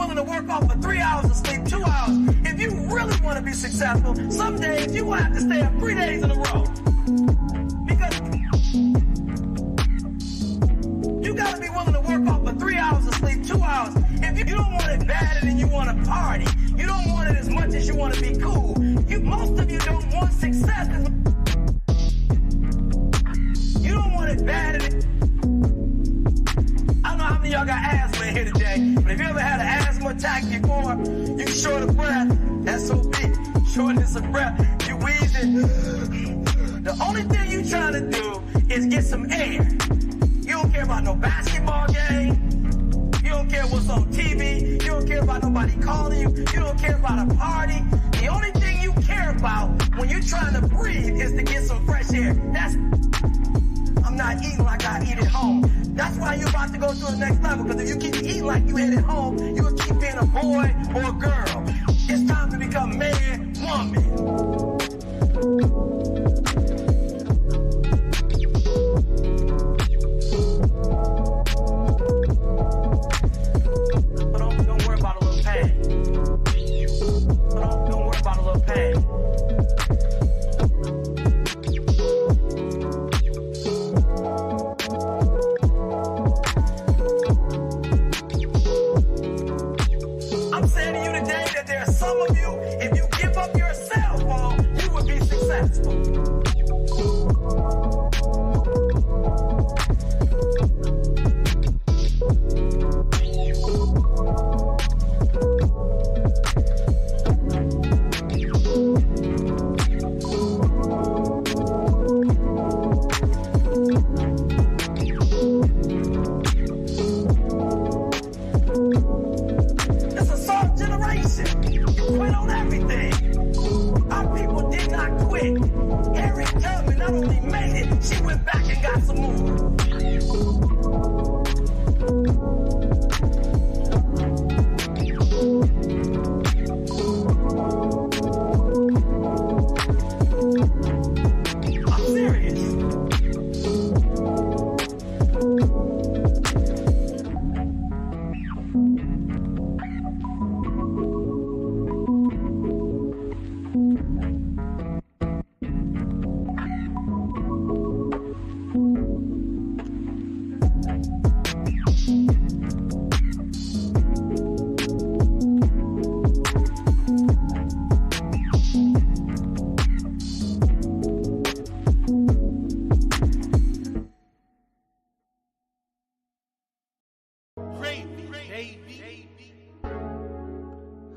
willing to work off for 3 hours of sleep, 2 hours. If you really want to be successful, some days you will have to stay up 3 days in a row. Because you got to be willing to work off for 3 hours of sleep, 2 hours. If you don't want it badder than you want to party, you don't want it as much as you want to be cool. Most of you don't want success. You don't want it badder than... I don't know how many of y'all got asthma in here today, but if you ever had an asthma attack before, you short of breath, SOB, shortness of breath, you wheezing. The only thing you trying to do is get some air. You don't care about no basketball game. You don't care what's on TV. You don't care about nobody calling you. You don't care about a party. The only thing you care about when you're trying to breathe is to get some fresh air. I'm not eating like I eat at home. That's why you're about to go to the next level, because if you keep eating like you ate at home, you'll keep being a boy or a girl. It's time to become man, woman. Don't worry about a little pain. Don't worry about a little pain. I'm saying to you today that there are some of you, if you give up your cell phone, you would be successful.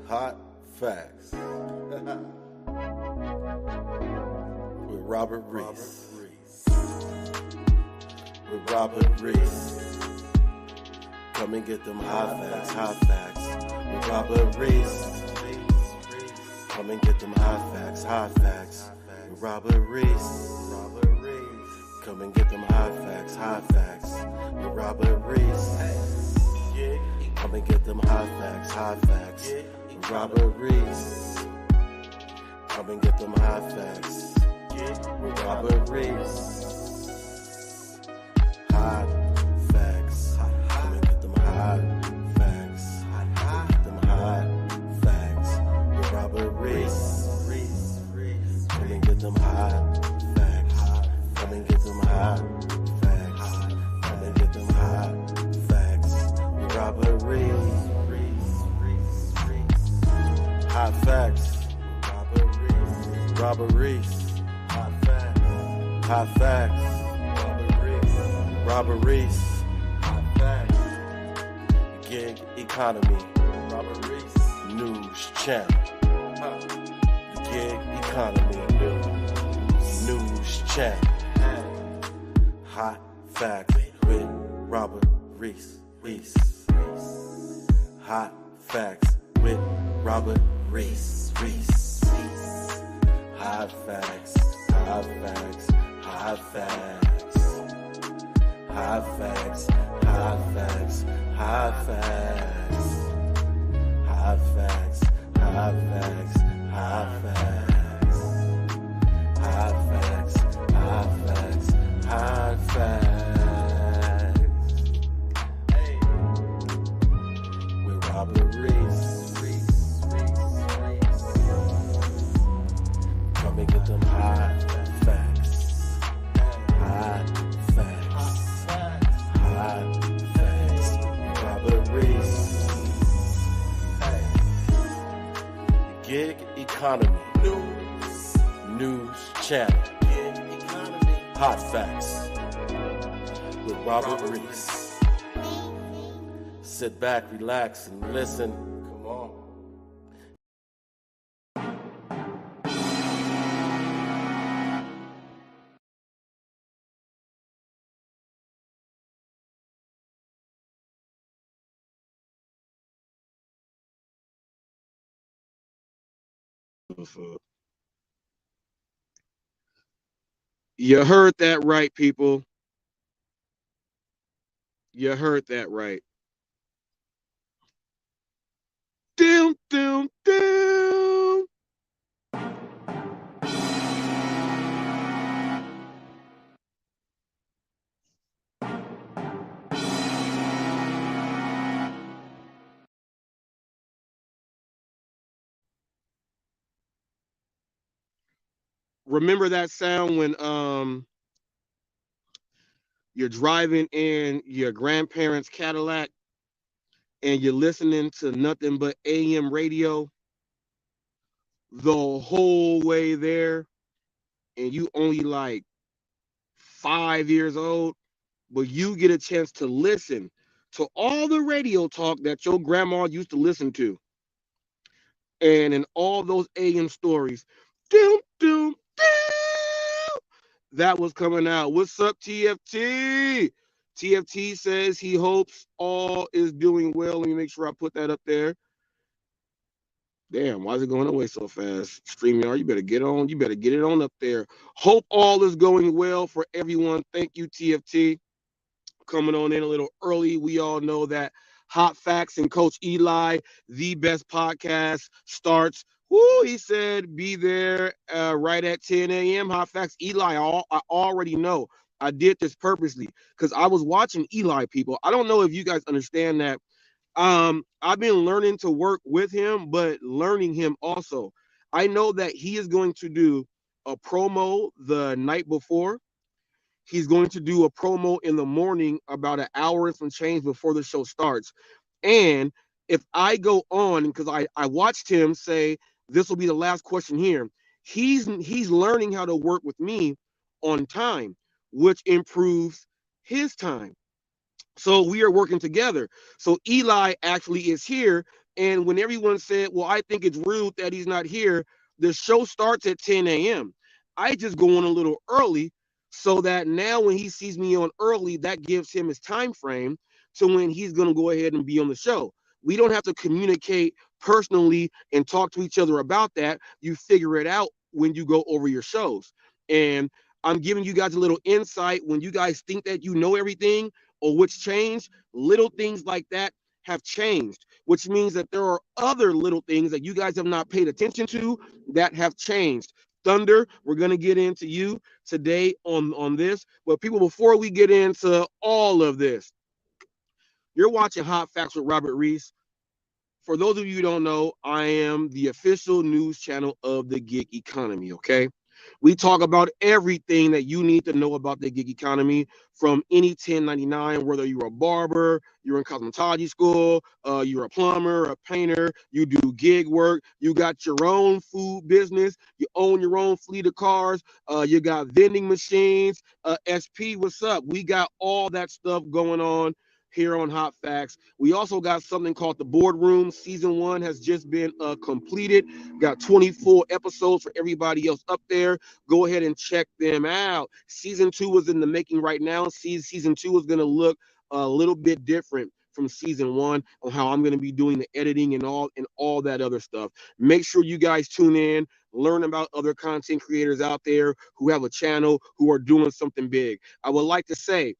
Hot Facts with Robert Reese. With Robert Reese. Come and get them hot facts with Robert Reese. Come and get them hot facts with Robert Reese. Come and get them hot facts with Robert Reese. Come and get them hot facts with Robert Reese. Come and get them hot facts with Robert Reese. Hot facts. Come and get them hot facts. Come and get them hot facts with Robert Reese. Come and get them hot facts. Come and get them hot facts. Come and get them hot facts with Robert Reese. Hot facts. Robert Reese. Hot facts. Hot facts. Robert Reese. Hot facts. Gig economy. Robert Reese. News channel. The gig economy. News channel. Hot facts with Robert Reese. Hot facts with Robert Reese. Hot facts. Hot facts. Hot facts. Hot facts. Hot facts. Hot facts. Hot facts. Hot facts. Hot facts. Hot facts. Hot facts. Hot facts. Hey. With Robberies. Come and get them hot facts. Hot facts. Hot facts. Robberies. Gig economy. News channel. Hot facts. With Robert Reese. Sit back, relax, and listen. Come on. You heard that right, people. You heard that right. Doom, doom, doom. Remember that sound when you're driving in your grandparents' Cadillac and you're listening to nothing but AM radio the whole way there, and you only like 5 years old, but you get a chance to listen to all the radio talk that your grandma used to listen to, and in all those AM stories, doom, doom, doom, that was coming out. What's up, TFT? TFT says he hopes all is doing well. Let me make sure I put that up there. Damn, why is it going away so fast? StreamYard, you better get on. You better get it on up there. Hope all is going well for everyone. Thank you, TFT. Coming on in a little early. We all know that Hot Facts and Coach Eli, the best podcast, starts. Woo, he said, be there right at 10 a.m. Hot Facts. Eli, I already know. I did this purposely because I was watching Eli, people. I don't know if you guys understand that. I've been learning to work with him, but learning him also. I know that he is going to do a promo the night before. He's going to do a promo in the morning about an hour and some change before the show starts. And if I go on, because I watched him say this will be the last question here, he's learning how to work with me on time, which improves his time. So we are working together. So Eli actually is here. And when everyone said, well, I think it's rude that he's not here, the show starts at 10 a.m. I just go on a little early so that now when he sees me on early, that gives him his time frame to when he's going to go ahead and be on the show. We don't have to communicate personally and talk to each other about that. You figure it out when you go over your shows. And I'm giving you guys a little insight when you guys think that you know everything or what's changed, little things like that have changed, which means that there are other little things that you guys have not paid attention to that have changed. Thunder, we're going to get into you today on this. But people, before we get into all of this, you're watching Hot Facts with Robert Reese. For those of you who don't know, I am the official news channel of the gig economy, okay? We talk about everything that you need to know about the gig economy from any 1099, whether you're a barber, you're in cosmetology school, you're a plumber, a painter, you do gig work, you got your own food business, you own your own fleet of cars, you got vending machines, SP, what's up? We got all that stuff going on here on Hot Facts. We also got something called the Boardroom. Season 1 has just been completed. Got 24 episodes for everybody else up there. Go ahead and check them out. Season 2 is in the making right now. Season 2 is going to look a little bit different from season 1 on how I'm going to be doing the editing and all that other stuff. Make sure you guys tune in, learn about other content creators out there who have a channel, who are doing something big. I would like to say,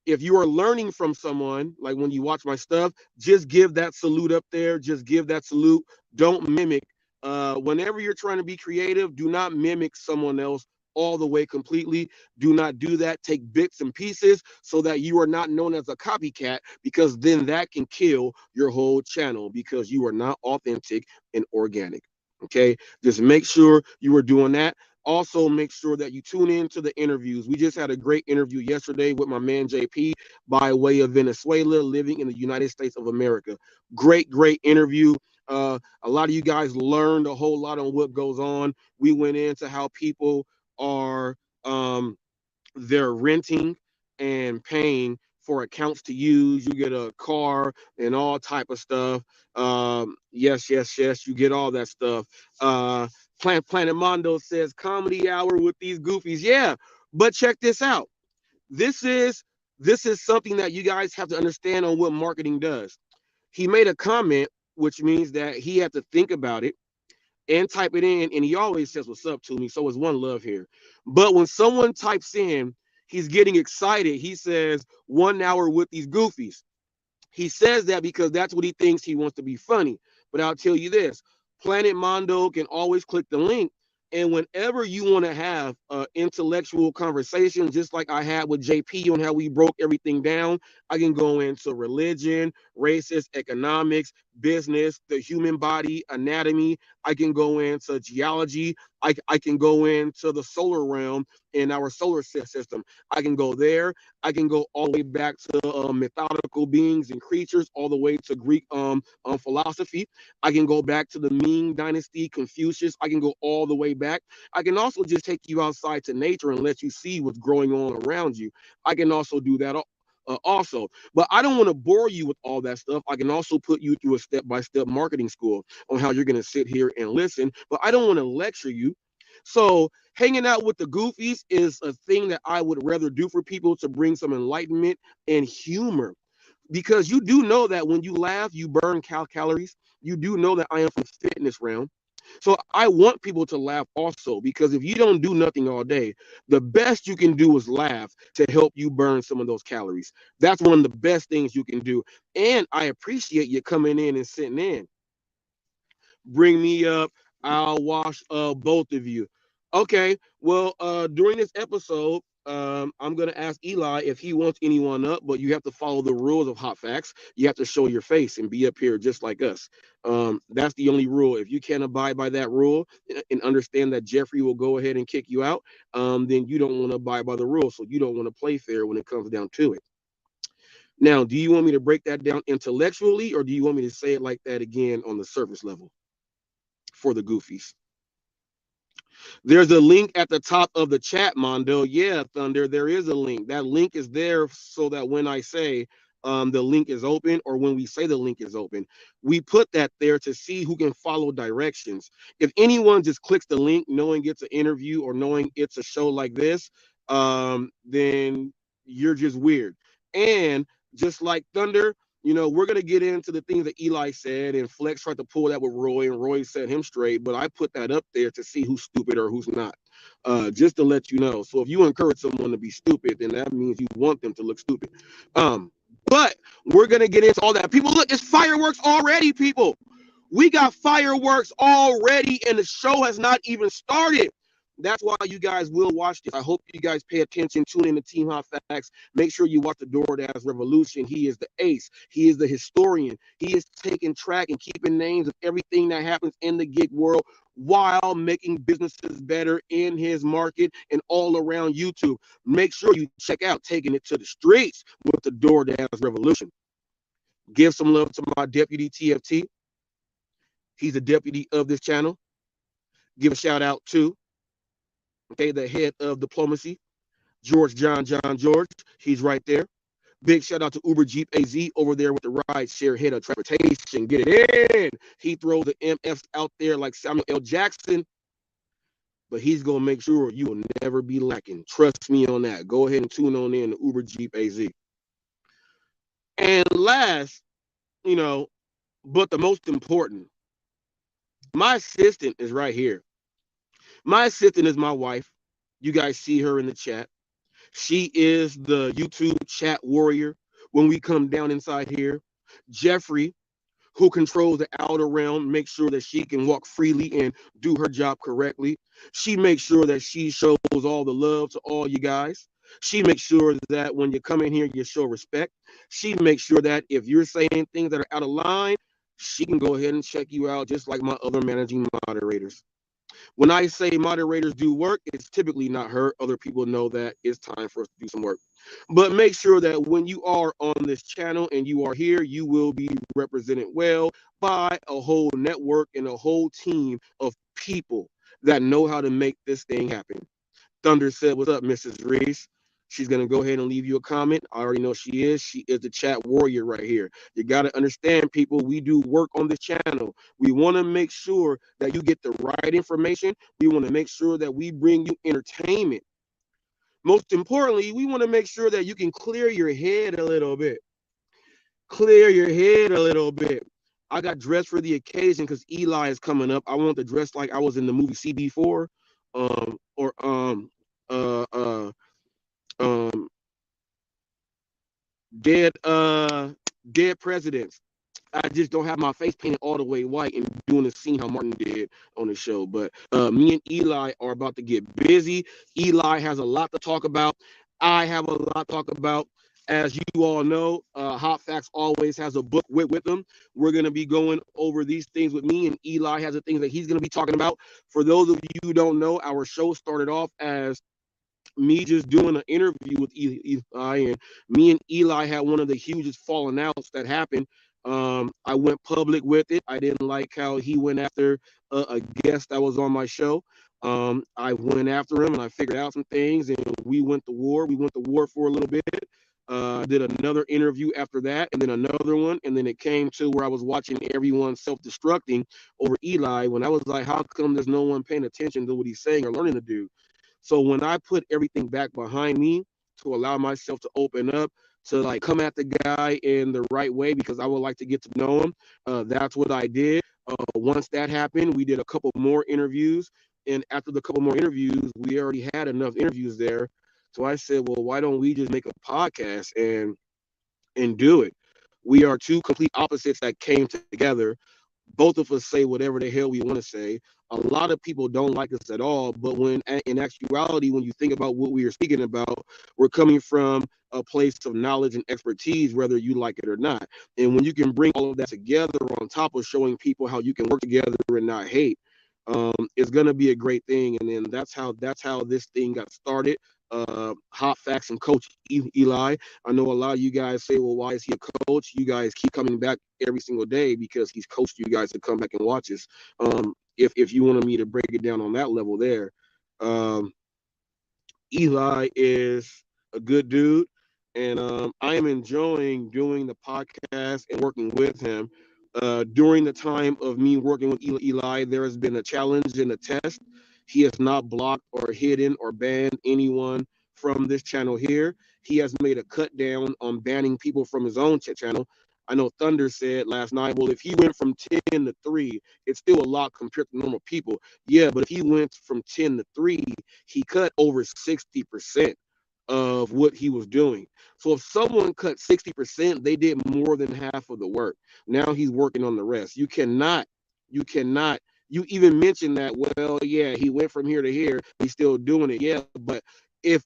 if you are learning from someone, like when you watch my stuff, just give that salute up there. Just give that salute. Don't mimic. Whenever you're trying to be creative, do not mimic someone else. all the way completely. Do not do that. Take bits and pieces so that you are not known as a copycat, because then that can kill your whole channel because you are not authentic and organic. Okay, just make sure you are doing that. Also, make sure that you tune in to the interviews. We just had a great interview yesterday with my man JP by way of Venezuela, living in the United States of America. Great, great interview. A lot of you guys learned a whole lot on what goes on. We went into how people are they're renting and paying for accounts to use. You get a car and all type of stuff. Yes, yes, yes. You get all that stuff. Planet Mondo says comedy hour with these goofies. Yeah, but check this out. This is something that you guys have to understand on what marketing does. He made a comment, which means that he had to think about it and type it in, and he always says what's up to me, so it's one love here. But when someone types in, he's getting excited. He says 1 hour with these goofies. He says that because that's what he thinks. He wants to be funny. But I'll tell you this, Planet Mondo can always click the link. And whenever you want to have an intellectual conversation, just like I had with JP on how we broke everything down, I can go into religion, racist, economics, business, the human body, anatomy. I can go into geology. I can go into the solar realm in our solar system. I can go there. I can go all the way back to mythological beings and creatures, all the way to Greek philosophy. I can go back to the Ming Dynasty, Confucius. I can go all the way back. I can also just take you outside to nature and let you see what's going on around you. I can also do that also. But I don't want to bore you with all that stuff. I can also put you through a step-by-step marketing school on how you're going to sit here and listen. But I don't want to lecture you. So hanging out with the goofies is a thing that I would rather do for people to bring some enlightenment and humor. Because you do know that when you laugh, you burn calories. You do know that I am from the fitness realm. So I want people to laugh also, because if you don't do nothing all day, the best you can do is laugh to help you burn some of those calories. That's one of the best things you can do. And I appreciate you coming in and sitting in. Bring me up. I'll wash both of you. Okay. Well, during this episode, I'm gonna ask Eli if he wants anyone up, but you have to follow the rules of Hot Facts. You have to show your face and be up here just like us. That's the only rule. If you can't abide by that rule and understand that Jeffrey will go ahead and kick you out, then you don't want to abide by the rules. So you don't want to play fair when it comes down to it. Now, do you want me to break that down intellectually, or do you want me to say it like that again on the surface level for the goofies? There's a link at the top of the chat, Mondo. Yeah, Thunder, there is a link. That link is there so that when I say the link is open, or when we say the link is open, we put that there to see who can follow directions. If anyone just clicks the link knowing it's an interview or knowing it's a show like this, then you're just weird. And just like Thunder, we're going to get into the things that Eli said, and Flex tried to pull that with Roy, and Roy set him straight, but I put that up there to see who's stupid or who's not, just to let you know. So if you encourage someone to be stupid, then that means you want them to look stupid. But we're going to get into all that. People, look, it's fireworks already, people. We got fireworks already, and the show has not even started. That's why you guys will watch this. I hope you guys pay attention. Tune in to Team Hot Facts. Make sure you watch the DoorDash Revolution. He is the ace. He is the historian. He is taking track and keeping names of everything that happens in the gig world while making businesses better in his market and all around YouTube. Make sure you check out Taking It to the Streets with the DoorDash Revolution. Give some love to my deputy TFT. He's the deputy of this channel. Give a shout out to the head of diplomacy, George. He's right there. Big shout out to Uber Jeep AZ over there with the ride share head of transportation. Get it in. He throws the MFs out there like Samuel L. Jackson, but he's going to make sure you will never be lacking. Trust me on that. Go ahead and tune on in to Uber Jeep AZ. And last, but the most important, my assistant is right here. My assistant is my wife. You guys see her in the chat. She is the YouTube chat warrior when we come down inside here. Jeffrey, who controls the outer realm, makes sure that she can walk freely and do her job correctly. She makes sure that she shows all the love to all you guys. She makes sure that when you come in here, you show respect. She makes sure that if you're saying things that are out of line, she can go ahead and check you out, just like my other managing moderators. When I say moderators do work, it's typically not her. Other people know that it's time for us to do some work. But make sure that when you are on this channel and you are here, you will be represented well by a whole network and a whole team of people that know how to make this thing happen. Thunder said, "What's up, Mrs. Reese?" She's going to go ahead and leave you a comment. I already know she is. She is the chat warrior right here. You got to understand, people, we do work on this channel. We want to make sure that you get the right information. We want to make sure that we bring you entertainment. Most importantly, we want to make sure that you can clear your head a little bit. Clear your head a little bit. I got dressed for the occasion because Eli is coming up. I want to dress like I was in the movie CB4, or uh uh um dead dead presidents. I just don't have my face painted all the way white and doing the scene how Martin did on the show. But me and Eli are about to get busy. Eli has a lot to talk about. I have a lot to talk about. As you all know, Hot Facts always has a book with them. We're going to be going over these things with me, and Eli has the things that he's going to be talking about. For those of you who don't know, our show started off as me just doing an interview with Eli, and me and Eli had one of the hugest falling outs that happened. I went public with it. I didn't like how he went after a guest that was on my show. I went after him and I figured out some things, and we went to war. We went to war for a little bit. Did another interview after that, and then another one, and then it came to where I was watching everyone self-destructing over Eli. When I was like, how come there's no one paying attention to what he's saying or learning to do? So when I put everything back behind me to allow myself to open up, to like come at the guy in the right way, because I would like to get to know him, that's what I did. Once that happened, we did a couple more interviews. And after the couple more interviews, we already had enough interviews there. So I said, well, why don't we just make a podcast and do it? We are two complete opposites that came together. Both of us say whatever the hell we want to say. A lot of people don't like us at all, but when in actuality, when you think about what we are speaking about, we're coming from a place of knowledge and expertise, whether you like it or not. And when you can bring all of that together on top of showing people how you can work together and not hate, it's gonna be a great thing. And then that's how this thing got started. Hot Facts and Coach Eli. I know a lot of you guys say, well, why is he a coach? You guys keep coming back every single day because he's coached you guys to come back and watch us. If you wanted me to break it down on that level there, um, Eli is a good dude, and I am enjoying doing the podcast and working with him. During the time of me working with Eli, there has been a challenge and a test. He has not blocked or hidden or banned anyone from this channel here. He has made a cut down on banning people from his own channel. I know Thunder said last night, well, if he went from 10 to 3, it's still a lot compared to normal people. Yeah, but if he went from 10 to 3, he cut over 60% of what he was doing. So if someone cut 60%, they did more than half of the work. Now he's working on the rest. You cannot, you even mentioned that, well, yeah, he went from here to here, he's still doing it. Yeah, but if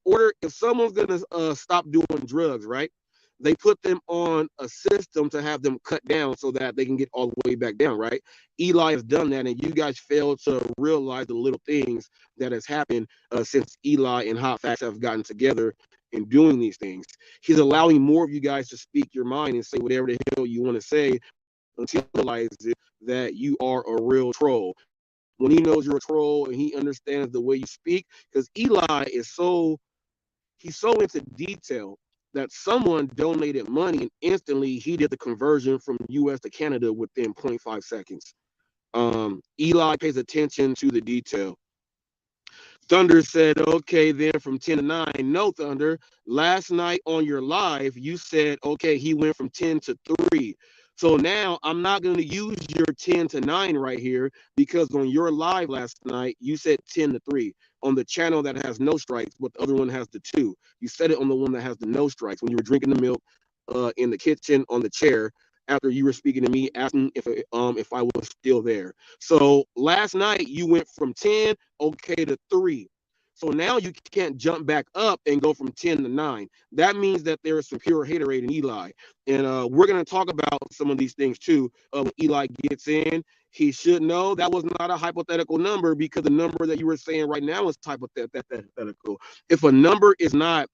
someone's gonna stop doing drugs, right? They put them on a system to have them cut down so that they can get all the way back down, right? Eli has done that, and you guys fail to realize the little things that has happened since Eli and Hot Facts have gotten together in doing these things. He's allowing more of you guys to speak your mind and say whatever the hell you want to say until he realizes that you are a real troll. When he knows you're a troll and he understands the way you speak, because Eli is he's so into detail that someone donated money and instantly he did the conversion from US to Canada within 0.5 seconds. Eli pays attention to the detail. Thunder said, okay, then from 10 to 9. No, Thunder. Last night on your live, you said, okay, he went from 10 to 3. So now I'm not going to use your 10 to 9 right here because on your live last night, you said 10 to 3 on the channel that has no strikes, but the other one has the 2. You said it on the one that has the no strikes when you were drinking the milk in the kitchen on the chair after you were speaking to me, asking if I was still there. So last night you went from 10 okay to 3. So now you can't jump back up and go from 10 to 9. That means that there is some pure haterade in Eli. And we're going to talk about some of these things too. When Eli gets in, he should know that was not a hypothetical number, because the number that you were saying right now is hypothetical. If a number is not,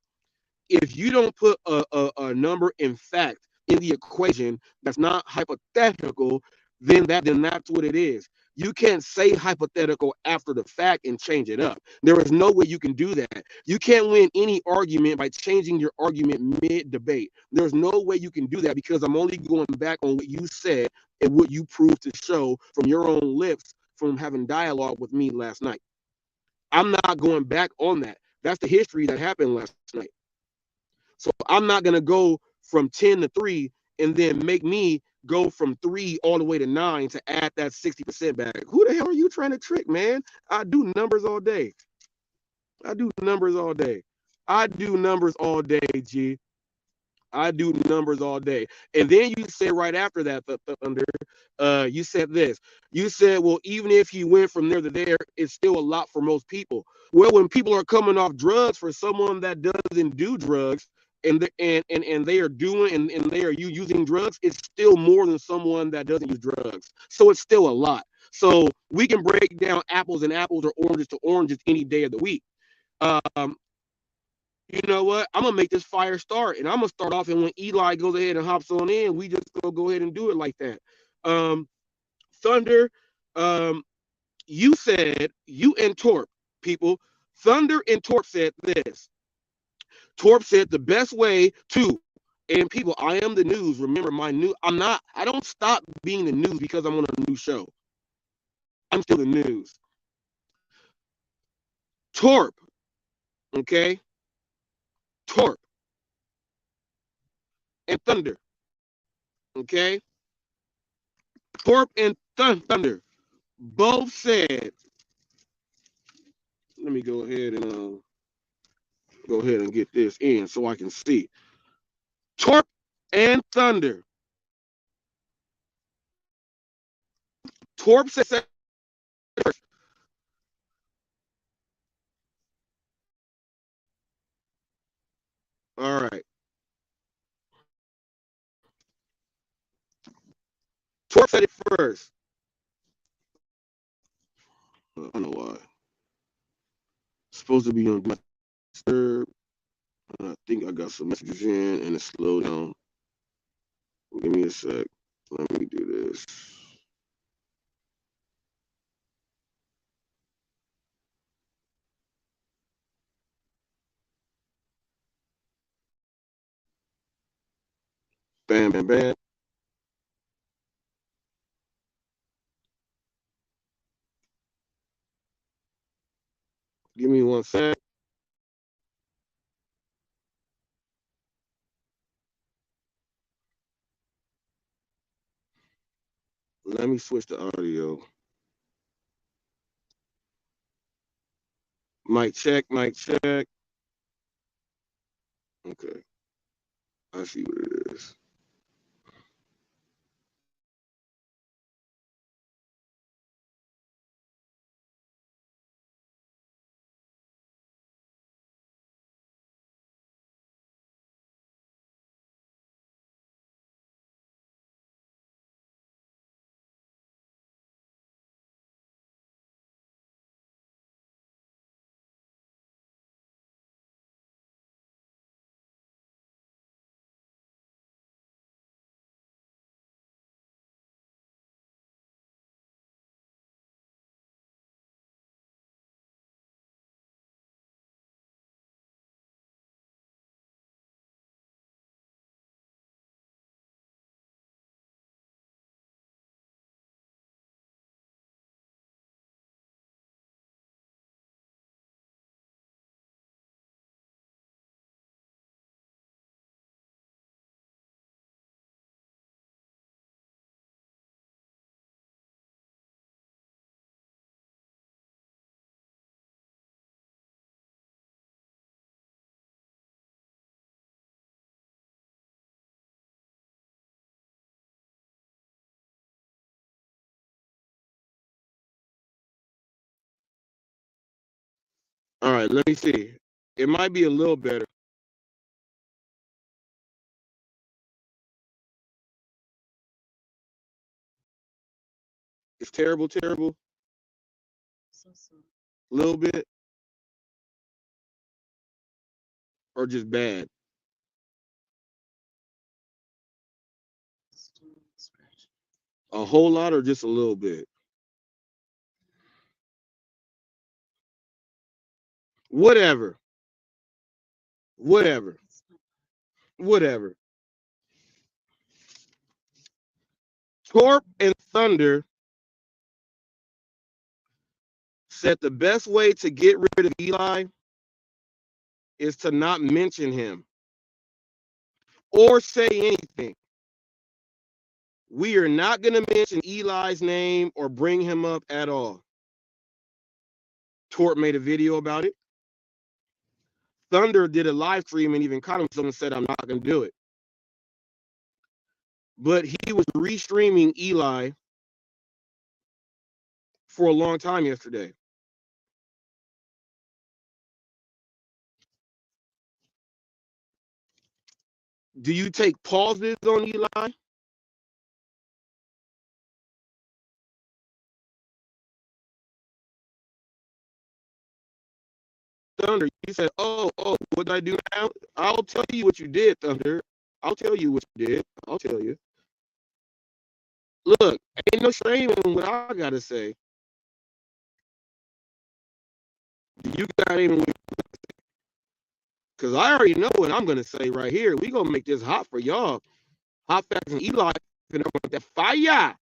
if you don't put a number in fact in the equation that's not hypothetical, then that's what it is. You can't say hypothetical after the fact and change it up. There is no way you can do that. You can't win any argument by changing your argument mid-debate. There's no way you can do that, because I'm only going back on what you said and what you proved to show from your own lips from having dialogue with me last night. I'm not going back on that. That's the history that happened last night. So I'm not going to go from 10 to 3 and then make me go from 3 all the way to 9 to add that 60% back. Who the hell are you trying to trick, man? I do numbers all day. I do numbers all day. I do numbers all day, G. I do numbers all day. And then you said right after that, Thunder, you said this. You said, well, even if you went from there to there, it's still a lot for most people. Well, when people are coming off drugs, for someone that doesn't do drugs, and they are doing and they are using drugs, it's still more than someone that doesn't use drugs. So it's still a lot. So we can break down apples and apples or oranges to oranges any day of the week. You know what? I'm gonna make this fire start, and I'm gonna start off. And when Eli goes ahead and hops on in, we just go ahead and do it like that. Thunder, you said, you and Torp, people. Thunder and Torp said this. Torp said the best way to, and people, I am the news. Remember, I don't stop being the news because I'm on a new show. I'm still the news. Torp, okay? Torp and Thunder, okay? Torp and Thunder both said, let me go ahead and get this in so I can see. Torp and Thunder. Torp said first. All right. Torp said it first. I don't know why. It's supposed to be on third. I think I got some messages in and it slowed down. Give me a sec. Let me do this. Bam, bam, bam. Give me 1 sec. Let me switch the audio. Mic check, mic check. Okay. I see what it is. All right, let me see. It might be a little better. It's terrible, terrible. A little bit, or just bad. A whole lot, or just a little bit. Whatever. Whatever. Whatever. Torp and Thunder said the best way to get rid of Eli is to not mention him or say anything. We are not going to mention Eli's name or bring him up at all. Torp made a video about it. Thunder did a live stream and even caught himself and said, I'm not going to do it. But he was restreaming Eli for a long time yesterday. Do you take pauses on Eli? Thunder, you said, oh, what did I do now? I'll tell you what you did, Thunder. I'll tell you what you did. I'll tell you. Look, ain't no shame in what I got to say. You got even, because I already know what I'm going to say right here. We going to make this hot for y'all. HotFacts and Eli, and I'm going to fire.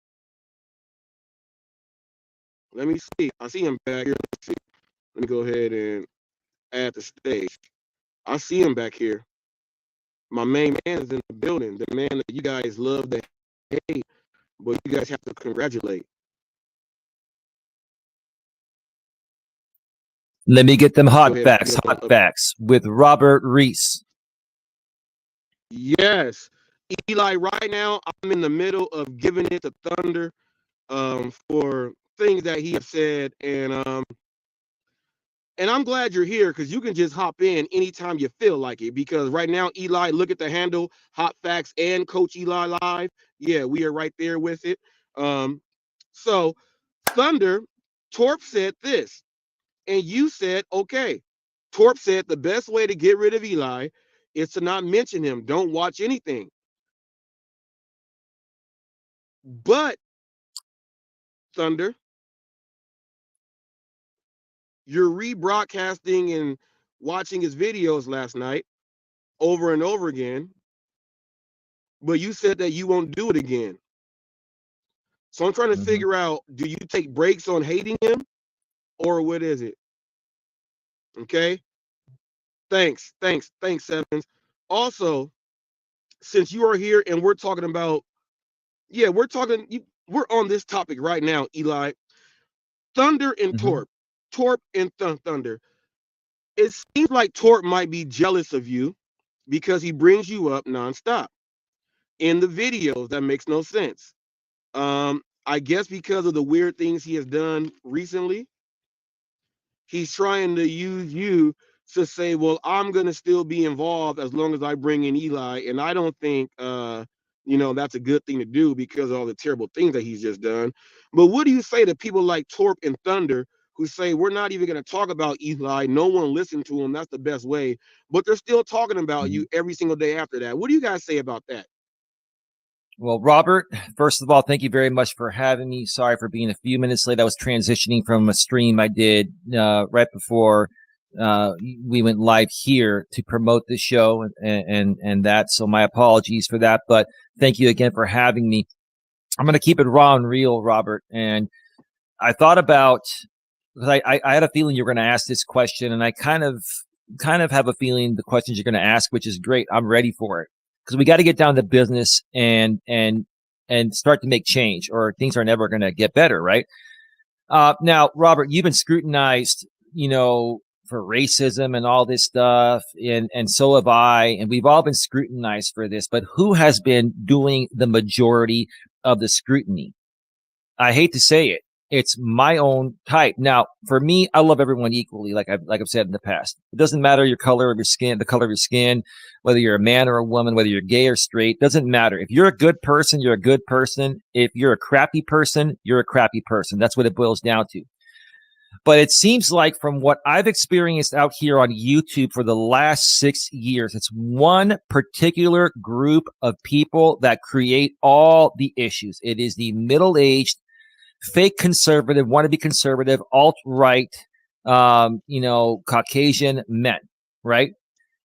Let me see. I see him back here. Let's see. Let me go ahead and add the stage. I see him back here. My main man is in the building. The man that you guys love to hate, but you guys have to congratulate. Let me get them hot facts with Robert Reese. Yes. Eli, right now, I'm in the middle of giving it to Thunder for things that he has said. And I'm glad you're here because you can just hop in anytime you feel like it. Because right now, Eli, look at the handle, Hot Facts and Coach Eli Live. Yeah, we are right there with it. So Thunder, Torp said this. And you said, okay. Torp said the best way to get rid of Eli is to not mention him. Don't watch anything. But, Thunder, you're rebroadcasting and watching his videos last night over and over again. But you said that you won't do it again. So I'm trying to figure out, do you take breaks on hating him? Or what is it? Okay. Thanks, Sevens. Also, since you are here and we're talking about, we're on this topic right now, Eli. Thunder and Torp. Torp and Thunder. It seems like Torp might be jealous of you because he brings you up nonstop in the videos. That makes no sense. I guess because of the weird things he has done recently, he's trying to use you to say, well, I'm going to still be involved as long as I bring in Eli. And I don't think, that's a good thing to do because of all the terrible things that he's just done. But what do you say to people like Torp and Thunder who say, we're not even going to talk about Eli. No one listened to him. That's the best way. But they're still talking about you every single day after that. What do you guys say about that? Well, Robert, first of all, thank you very much for having me. Sorry for being a few minutes late. I was transitioning from a stream I did right before we went live here to promote the show and that. So my apologies for that. But thank you again for having me. I'm going to keep it raw and real, Robert. And I thought about, because I had a feeling you're going to ask this question, and I kind of have a feeling the questions you're going to ask, which is great. I'm ready for it. Because we got to get down to business and start to make change, or things are never going to get better, right? Now, Robert, you've been scrutinized, for racism and all this stuff, and so have I, and we've all been scrutinized for this. But who has been doing the majority of the scrutiny? I hate to say it, It's my own type. Now, for me, I love everyone equally, like I've said in the past. It doesn't matter your color of your skin, the color of your skin, whether you're a man or a woman, whether you're gay or straight, doesn't matter. If you're a good person, you're a good person. If you're a crappy person, you're a crappy person. That's what it boils down to. But it seems like from what I've experienced out here on YouTube for the last 6 years, it's one particular group of people that create all the issues. It is the middle-aged, fake conservative, wannabe conservative, alt-right, Caucasian men, right?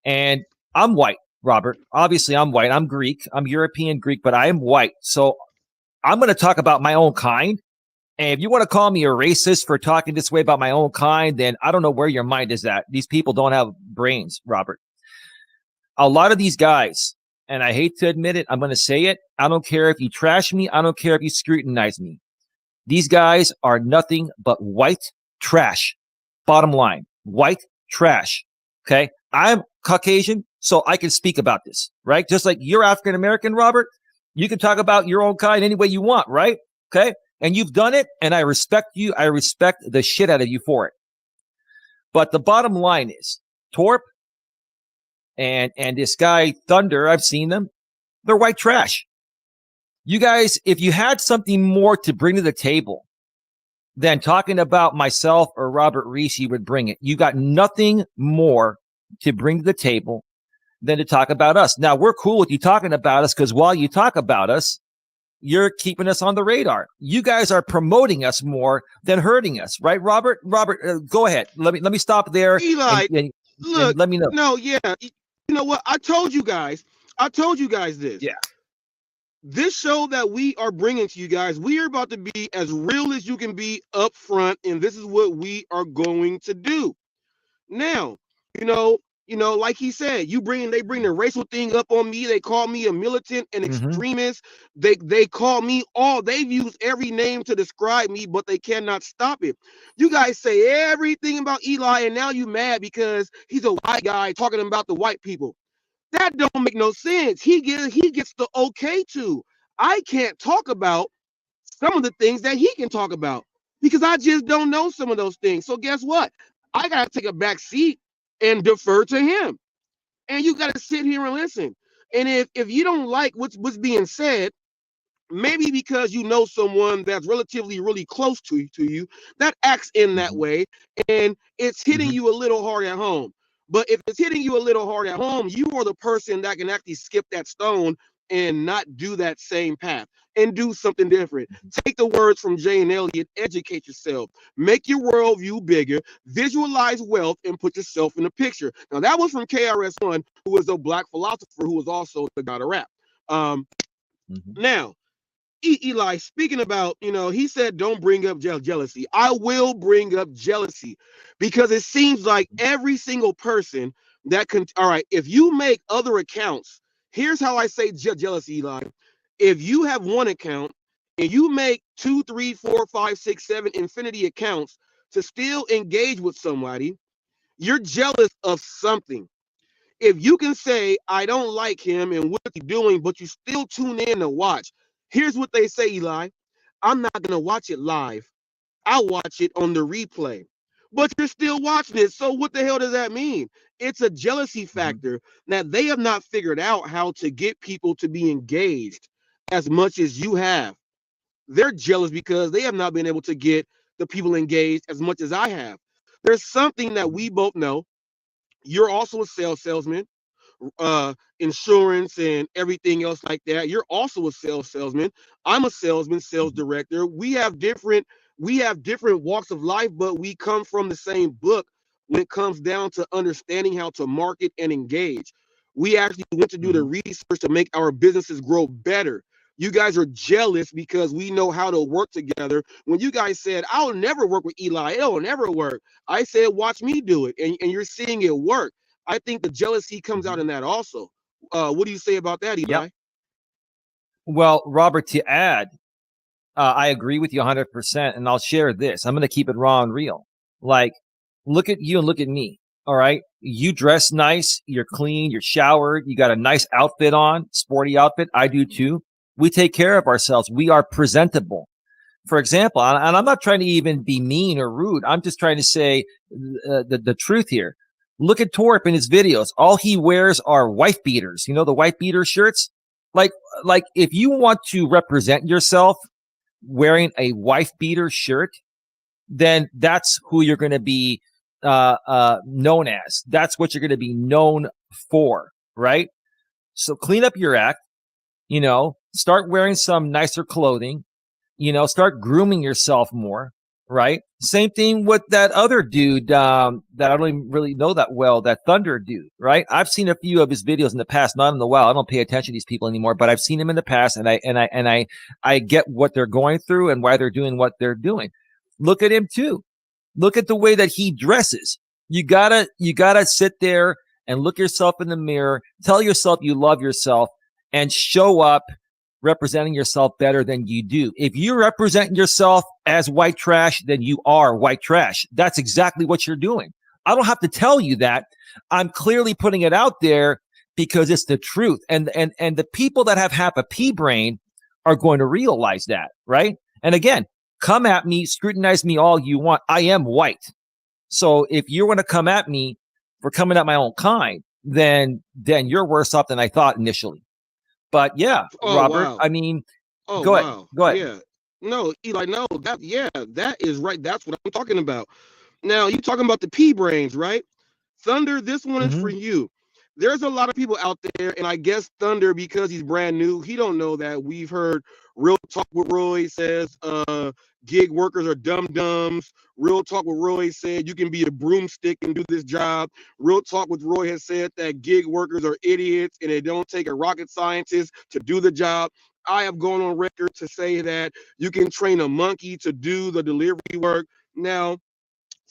And I'm white, Robert. Obviously, I'm white. I'm Greek. I'm European Greek, but I am white. So I'm going to talk about my own kind. And if you want to call me a racist for talking this way about my own kind, then I don't know where your mind is at. These people don't have brains, Robert. A lot of these guys, and I hate to admit it, I'm going to say it. I don't care if you trash me. I don't care if you scrutinize me. These guys are nothing but white trash. Bottom line, white trash. Okay. I'm Caucasian, so I can speak about this, right? Just like you're African American, Robert. You can talk about your own kind any way you want, right? Okay. And you've done it, and I respect you. I respect the shit out of you for it. But the bottom line is, Torp and this guy Thunder, I've seen them. They're white trash. You guys, if you had something more to bring to the table than talking about myself or Robert Reese, you would bring it. You got nothing more to bring to the table than to talk about us. Now, we're cool with you talking about us because while you talk about us, you're keeping us on the radar. You guys are promoting us more than hurting us, right, Robert? Robert, go ahead. Let me stop there. Eli, look, and let me know. No, yeah. You know what? I told you guys this. Yeah. This show that we are bringing to you guys, we are about to be as real as you can be up front, and this is what we are going to do. Now, like he said, they bring the racial thing up on me. They call me a militant and extremist. They call me they've used every name to describe me, but they cannot stop it. You guys say everything about Eli, and now you mad because he's a white guy talking about the white people. That don't make no sense. He gets the okay to. I can't talk about some of the things that he can talk about because I just don't know some of those things. So guess what? I gotta take a back seat and defer to him. And you gotta sit here and listen. And if you don't like what's being said, maybe because you know someone that's relatively really close to you that acts in that way, and it's hitting you a little hard at home. But if it's hitting you a little hard at home, you are the person that can actually skip that stone and not do that same path and do something different. Take the words from Jay and Elliott, educate yourself, make your worldview bigger, visualize wealth, and put yourself in the picture. Now, that was from KRS-One, who was a black philosopher who was also the god of rap. Now, Eli, speaking about, he said, don't bring up jealousy. I will bring up jealousy because it seems like every single person that can, all right, if you make other accounts, here's how I say jealousy, Eli. If you have one account and you make 2, 3, 4, 5, 6, 7 infinity accounts to still engage with somebody, you're jealous of something. If you can say, I don't like him and what he's doing, but you still tune in to watch, here's what they say, Eli. I'm not going to watch it live. I'll watch it on the replay. But you're still watching it. So what the hell does that mean? It's a jealousy factor that they have not figured out how to get people to be engaged as much as you have. They're jealous because they have not been able to get the people engaged as much as I have. There's something that we both know. You're also a salesman. Insurance and everything else like that. You're also a salesman. I'm a salesman, sales director. We have different walks of life, but we come from the same book when it comes down to understanding how to market and engage. We actually went to do the research to make our businesses grow better. You guys are jealous because we know how to work together. When you guys said, I'll never work with Eli, it'll never work. I said, watch me do it. And you're seeing it work. I think the jealousy comes out in that also. What do you say about that, Eli? Yep. Well, Robert, to add, I agree with you 100%, and I'll share this. I'm going to keep it raw and real. Like, look at you and look at me, all right? You dress nice, you're clean, you're showered, you got a nice outfit on, sporty outfit. I do too. We take care of ourselves. We are presentable. For example, and I'm not trying to even be mean or rude. I'm just trying to say the truth here. Look at Torp in his videos. All he wears are wife beaters. You know, the wife beater shirts. Like if you want to represent yourself wearing a wife beater shirt, then that's who you're going to be known as. That's what you're going to be known for, right? So clean up your act. You know, start wearing some nicer clothing. You know, start grooming yourself more, right? Same thing with that other dude that I don't even really know that well, that Thunder dude, right? I've seen a few of his videos in the past, not in the while. I don't pay attention to these people anymore, but I've seen him in the past, and I get what they're going through and why they're doing what they're doing. Look at him too. Look at the way that he dresses. You gotta sit there and look yourself in the mirror, tell yourself you love yourself, and show up representing yourself better than you do. If you represent yourself as white trash, then you are white trash. That's exactly what you're doing. I don't have to tell you that. I'm clearly putting it out there because it's the truth. And the people that have half a pea brain are going to realize that, right? And again, come at me, scrutinize me all you want. I am white. So if you want to come at me for coming at my own kind, then you're worse off than I thought initially. But yeah, Robert, wow. I mean, go ahead. Go ahead. Yeah. No, Eli, no, that is right. That's what I'm talking about. Now, you talking about the pea brains, right? Thunder, this one is for you. There's a lot of people out there, and I guess Thunder, because he's brand new, he don't know that. We've heard Real Talk with Roy says gig workers are dum-dums. Real Talk with Roy said you can be a broomstick and do this job. Real Talk with Roy has said that gig workers are idiots and it don't take a rocket scientist to do the job. I have gone on record to say that you can train a monkey to do the delivery work. Now,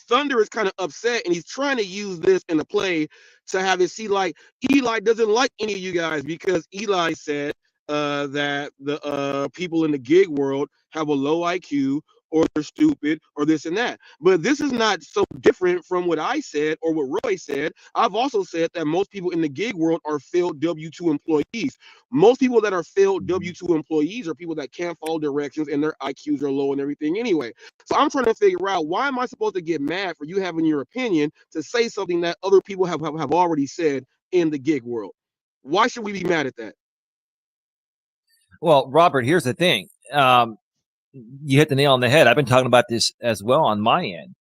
Thunder is kind of upset, and he's trying to use this in a play to have it see like Eli doesn't like any of you guys because Eli said that the people in the gig world have a low IQ or they're stupid or this and that. But this is not so different from what I said or what Roy said. I've also said that most people in the gig world are failed W-2 employees. Most people that are failed W-2 employees are people that can't follow directions and their IQs are low and everything anyway. So I'm trying to figure out, why am I supposed to get mad for you having your opinion to say something that other people have already said in the gig world? Why should we be mad at that? Well, Robert, here's the thing. You hit the nail on the head. I've been talking about this as well on my end.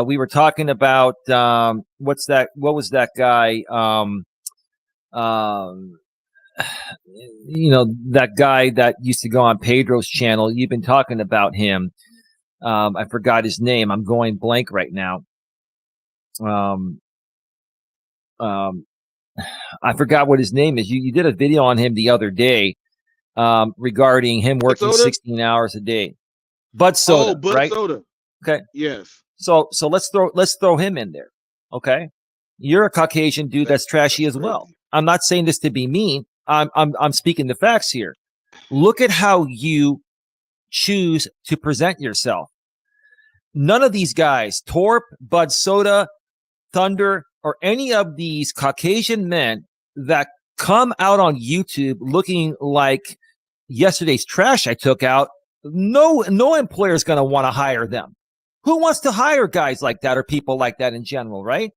We were talking about what was that guy? You know, that guy that used to go on Pedro's channel. You've been talking about him. I forgot his name. I'm going blank right now. I forgot what his name is. You did a video on him the other day. Regarding him working 16 hours a day. Bud Soda, Bud right? Soda. Okay. Yes. So let's throw him in there. Okay. You're a Caucasian dude that's trashy as well. I'm not saying this to be mean. I'm speaking the facts here. Look at how you choose to present yourself. None of these guys, Torp, Bud Soda, Thunder, or any of these Caucasian men that come out on YouTube looking like yesterday's trash I took out, no employer is going to want to hire them. Who wants to hire guys like that or people like that in general, right?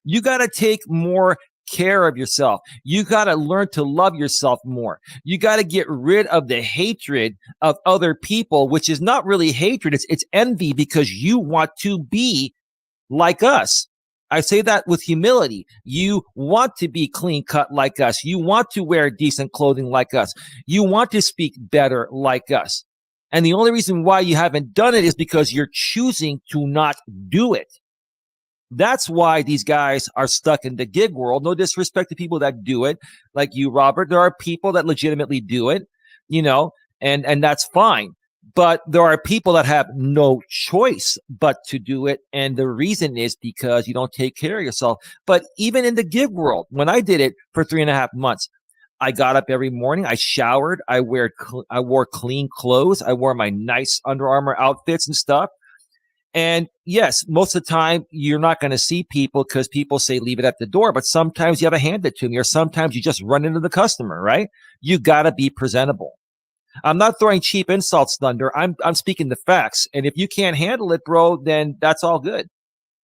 You got to take more care of yourself. You got to learn to love yourself more. You got to get rid of the hatred of other people, which is not really hatred. It's envy because you want to be like us. I say that with humility. You want to be clean cut like us. You want to wear decent clothing like us. You want to speak better like us. And the only reason why you haven't done it is because you're choosing to not do it. That's why these guys are stuck in the gig world. No disrespect to people that do it, like you, Robert. There are people that legitimately do it, you know, and that's fine. But there are people that have no choice but to do it. And the reason is because you don't take care of yourself. But even in the gig world, when I did it for 3.5 months, I got up every morning. I showered. I wore clean clothes. I wore my nice Under Armour outfits and stuff. And yes, most of the time you're not going to see people because people say leave it at the door. But sometimes you have to hand it to me, or sometimes you just run into the customer, right? You got to be presentable. I'm not throwing cheap insults, Thunder. I'm speaking the facts. And if you can't handle it, bro, then that's all good,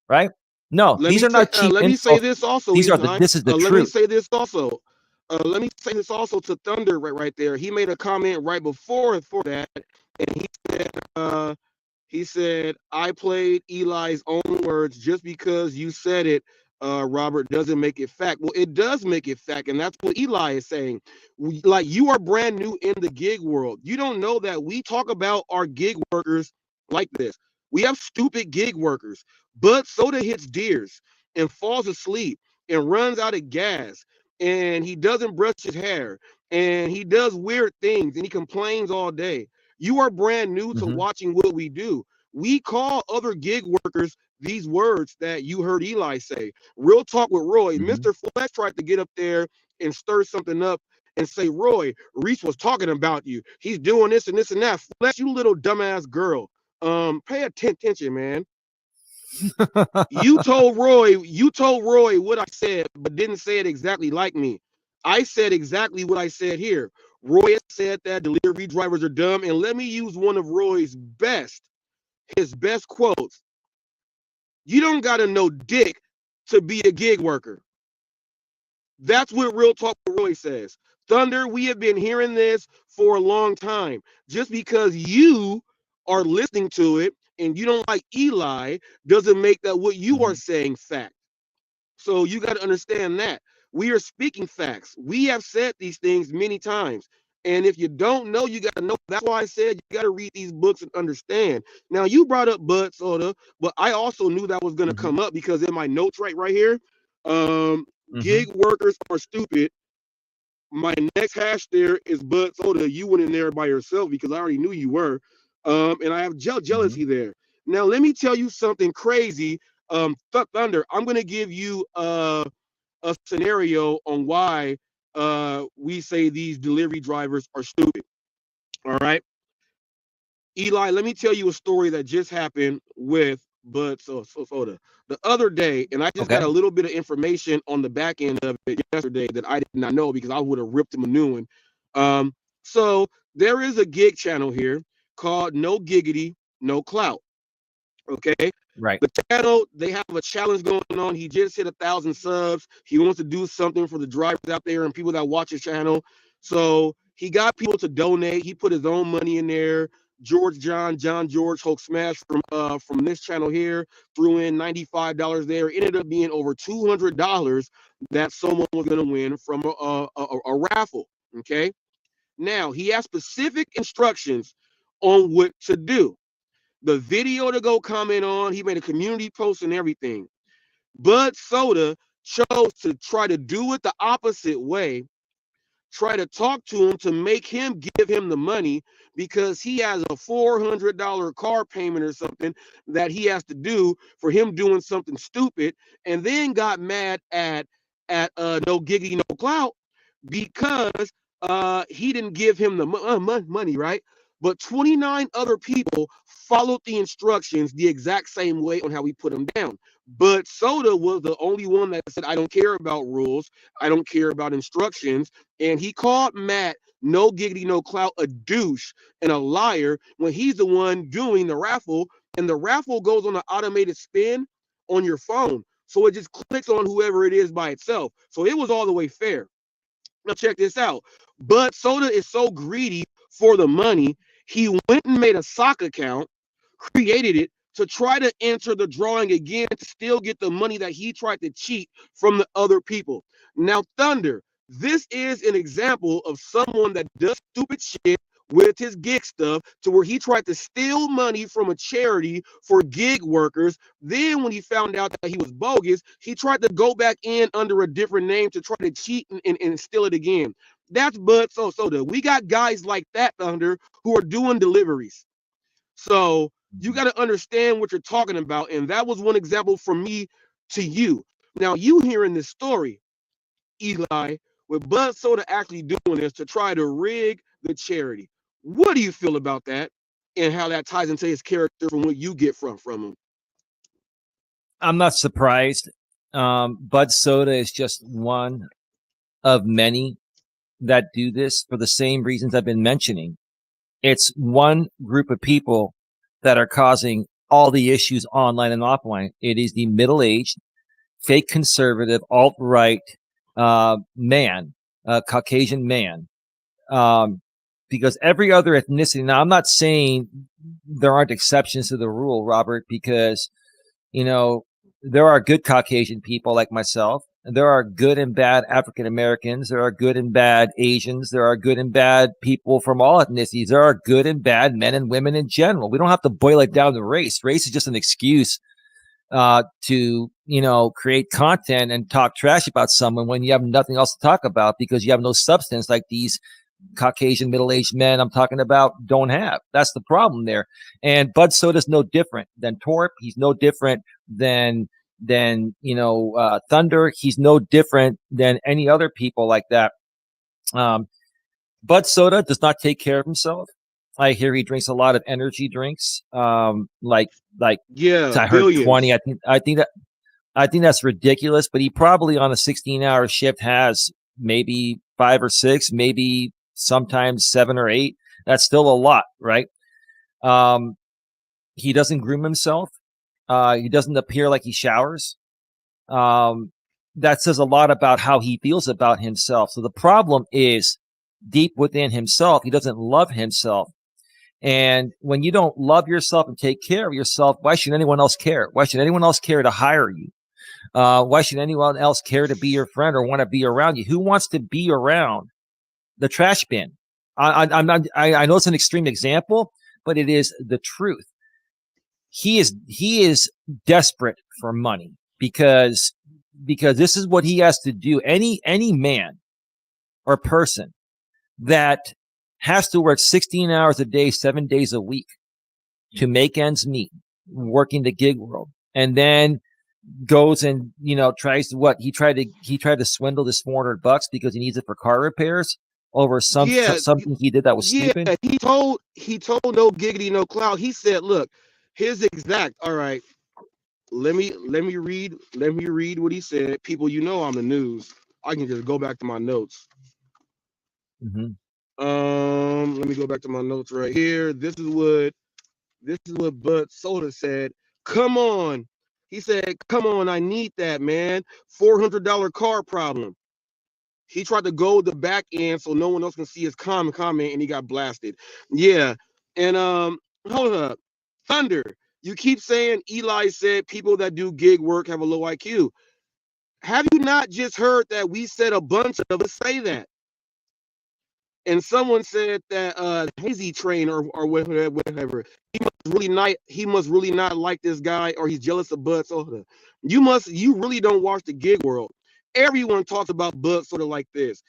right? No, Let these me are not cheap let me say insults. this also, These are Eli. this is the Let me truth. say this also. Let me say this also to Thunder right there. He made a comment right before for that, and he said, I played Eli's own words. Just because you said it, Robert, doesn't make it fact. Well, it does make it fact, and that's what Eli is saying. Like, you are brand new in the gig world. You don't know that we talk about our gig workers like this. We have stupid gig workers. Bud Soda hits deers and falls asleep and runs out of gas, and he doesn't brush his hair, and he does weird things, and he complains all day. You are brand new to watching what we do. We call other gig workers these words that you heard Eli say. Real talk with Roy. Mr. Flex tried to get up there and stir something up and say, Roy, Reese was talking about you. He's doing this and this and that. Flex, you little dumbass girl. Pay attention, man. You told Roy what I said, but didn't say it exactly like me. I said exactly what I said here. Roy said that delivery drivers are dumb, and let me use one of Roy's his best quotes. You don't gotta know dick to be a gig worker. That's what Real Talk with Roy says. Thunder, we have been hearing this for a long time. Just because you are listening to it and you don't like Eli doesn't make that what you are saying fact. So you got to understand that. We are speaking facts. We have said these things many times. And if you don't know, you got to know. That's why I said you got to read these books and understand. Now, you brought up Bud Soda, but I also knew that was going to come up because in my notes right here, gig workers are stupid. My next hash there is Bud Soda. You went in there by yourself because I already knew you were. And I have jealousy there. Now, let me tell you something crazy. Thunder, I'm going to give you a scenario on why we say these delivery drivers are stupid. All right. Eli, let me tell you a story that just happened with Bud Soda the other day, and I just got a little bit of information on the back end of it yesterday that I did not know because I would have ripped him a new one. So there is a gig channel here called No Giggity, No Clout. Okay. Right. The channel, they have a challenge going on. He just hit 1,000 subs. He wants to do something for the drivers out there and people that watch his channel. So he got people to donate. He put his own money in there. John George Hulk Smash from this channel here threw in $95 there. It ended up being over $200 that someone was going to win from a raffle. Okay. Now he has specific instructions on what to do. The video to go comment on, he made a community post and everything. Bud Soda chose to try to do it the opposite way, try to talk to him to make him give him the money because he has a $400 car payment or something that he has to do for him doing something stupid, and then got mad at No Giggity No Clout because he didn't give him the money, right? But 29 other people followed the instructions the exact same way on how we put them down. But Soda was the only one that said, I don't care about rules. I don't care about instructions. And he called Matt, No Giggity, No Clout, a douche and a liar when he's the one doing the raffle. And the raffle goes on an automated spin on your phone. So it just clicks on whoever it is by itself. So it was all the way fair. Now check this out. But Soda is so greedy for the money, he went and made a sock account, created it to try to enter the drawing again to still get the money that he tried to cheat from the other people. Now, Thunder, this is an example of someone that does stupid shit with his gig stuff to where he tried to steal money from a charity for gig workers. Then when he found out that he was bogus, he tried to go back in under a different name to try to cheat and steal it again. That's Bud Soda. We got guys like that, Thunder, who are doing deliveries. So you got to understand what you're talking about. And that was one example from me to you. Now, you hearing this story, Eli, with Bud Soda actually doing this to try to rig the charity. What do you feel about that and how that ties into his character from what you get from him? I'm not surprised. Bud Soda is just one of many that do this for the same reasons I've been mentioning. It's one group of people that are causing all the issues online and offline. It is the middle-aged, fake conservative, alt-right man, Caucasian man. Because every other ethnicity, now I'm not saying there aren't exceptions to the rule, Robert, because, there are good Caucasian people like myself. There are good and bad African Americans. There are good and bad Asians. There are good and bad people from all ethnicities. There are good and bad men and women in general. We don't have to boil it down to race. Race is just an excuse to, create content and talk trash about someone when you have nothing else to talk about because you have no substance like these Caucasian middle-aged men I'm talking about don't have. That's the problem there. And Bud Soda's no different than Torp. He's no different than Thunder. He's no different than any other people like that. Bud Soda does not take care of himself. I hear he drinks a lot of energy drinks. I heard billions. 20. I think that's ridiculous. But he probably on a 16-hour shift has maybe 5 or 6, maybe sometimes 7 or 8. That's still a lot, right? He doesn't groom himself. He doesn't appear like he showers. That says a lot about how he feels about himself. So the problem is deep within himself. He doesn't love himself. And when you don't love yourself and take care of yourself, why should anyone else care? Why should anyone else care to hire you? Why should anyone else care to be your friend or want to be around you? Who wants to be around the trash bin? I know it's an extreme example, but it is the truth. He is desperate for money because this is what he has to do. Any man or person that has to work 16 hours a day, 7 days a week to make ends meet, working the gig world, and then goes and tries to he tried to swindle this $400 because he needs it for car repairs over something he did that was stupid. He told no giggity no cloud. He said, look, his exact, all right, let me read what he said. People, I'm the news. I can just go back to my notes. Mm-hmm. Let me go back to my notes right here. This is what Bud Soda said. Come on. He said, come on, I need that, man. $400 car problem. He tried to go the back end so no one else can see his comment, and he got blasted. Yeah. And hold up. Thunder, you keep saying Eli said people that do gig work have a low IQ. Have you not just heard that we said a bunch of us say that? And someone said that Hazy Train or whatever. He must really not like this guy, or he's jealous of Bud Soda. You really don't watch the gig world. Everyone talks about Bud Soda like this.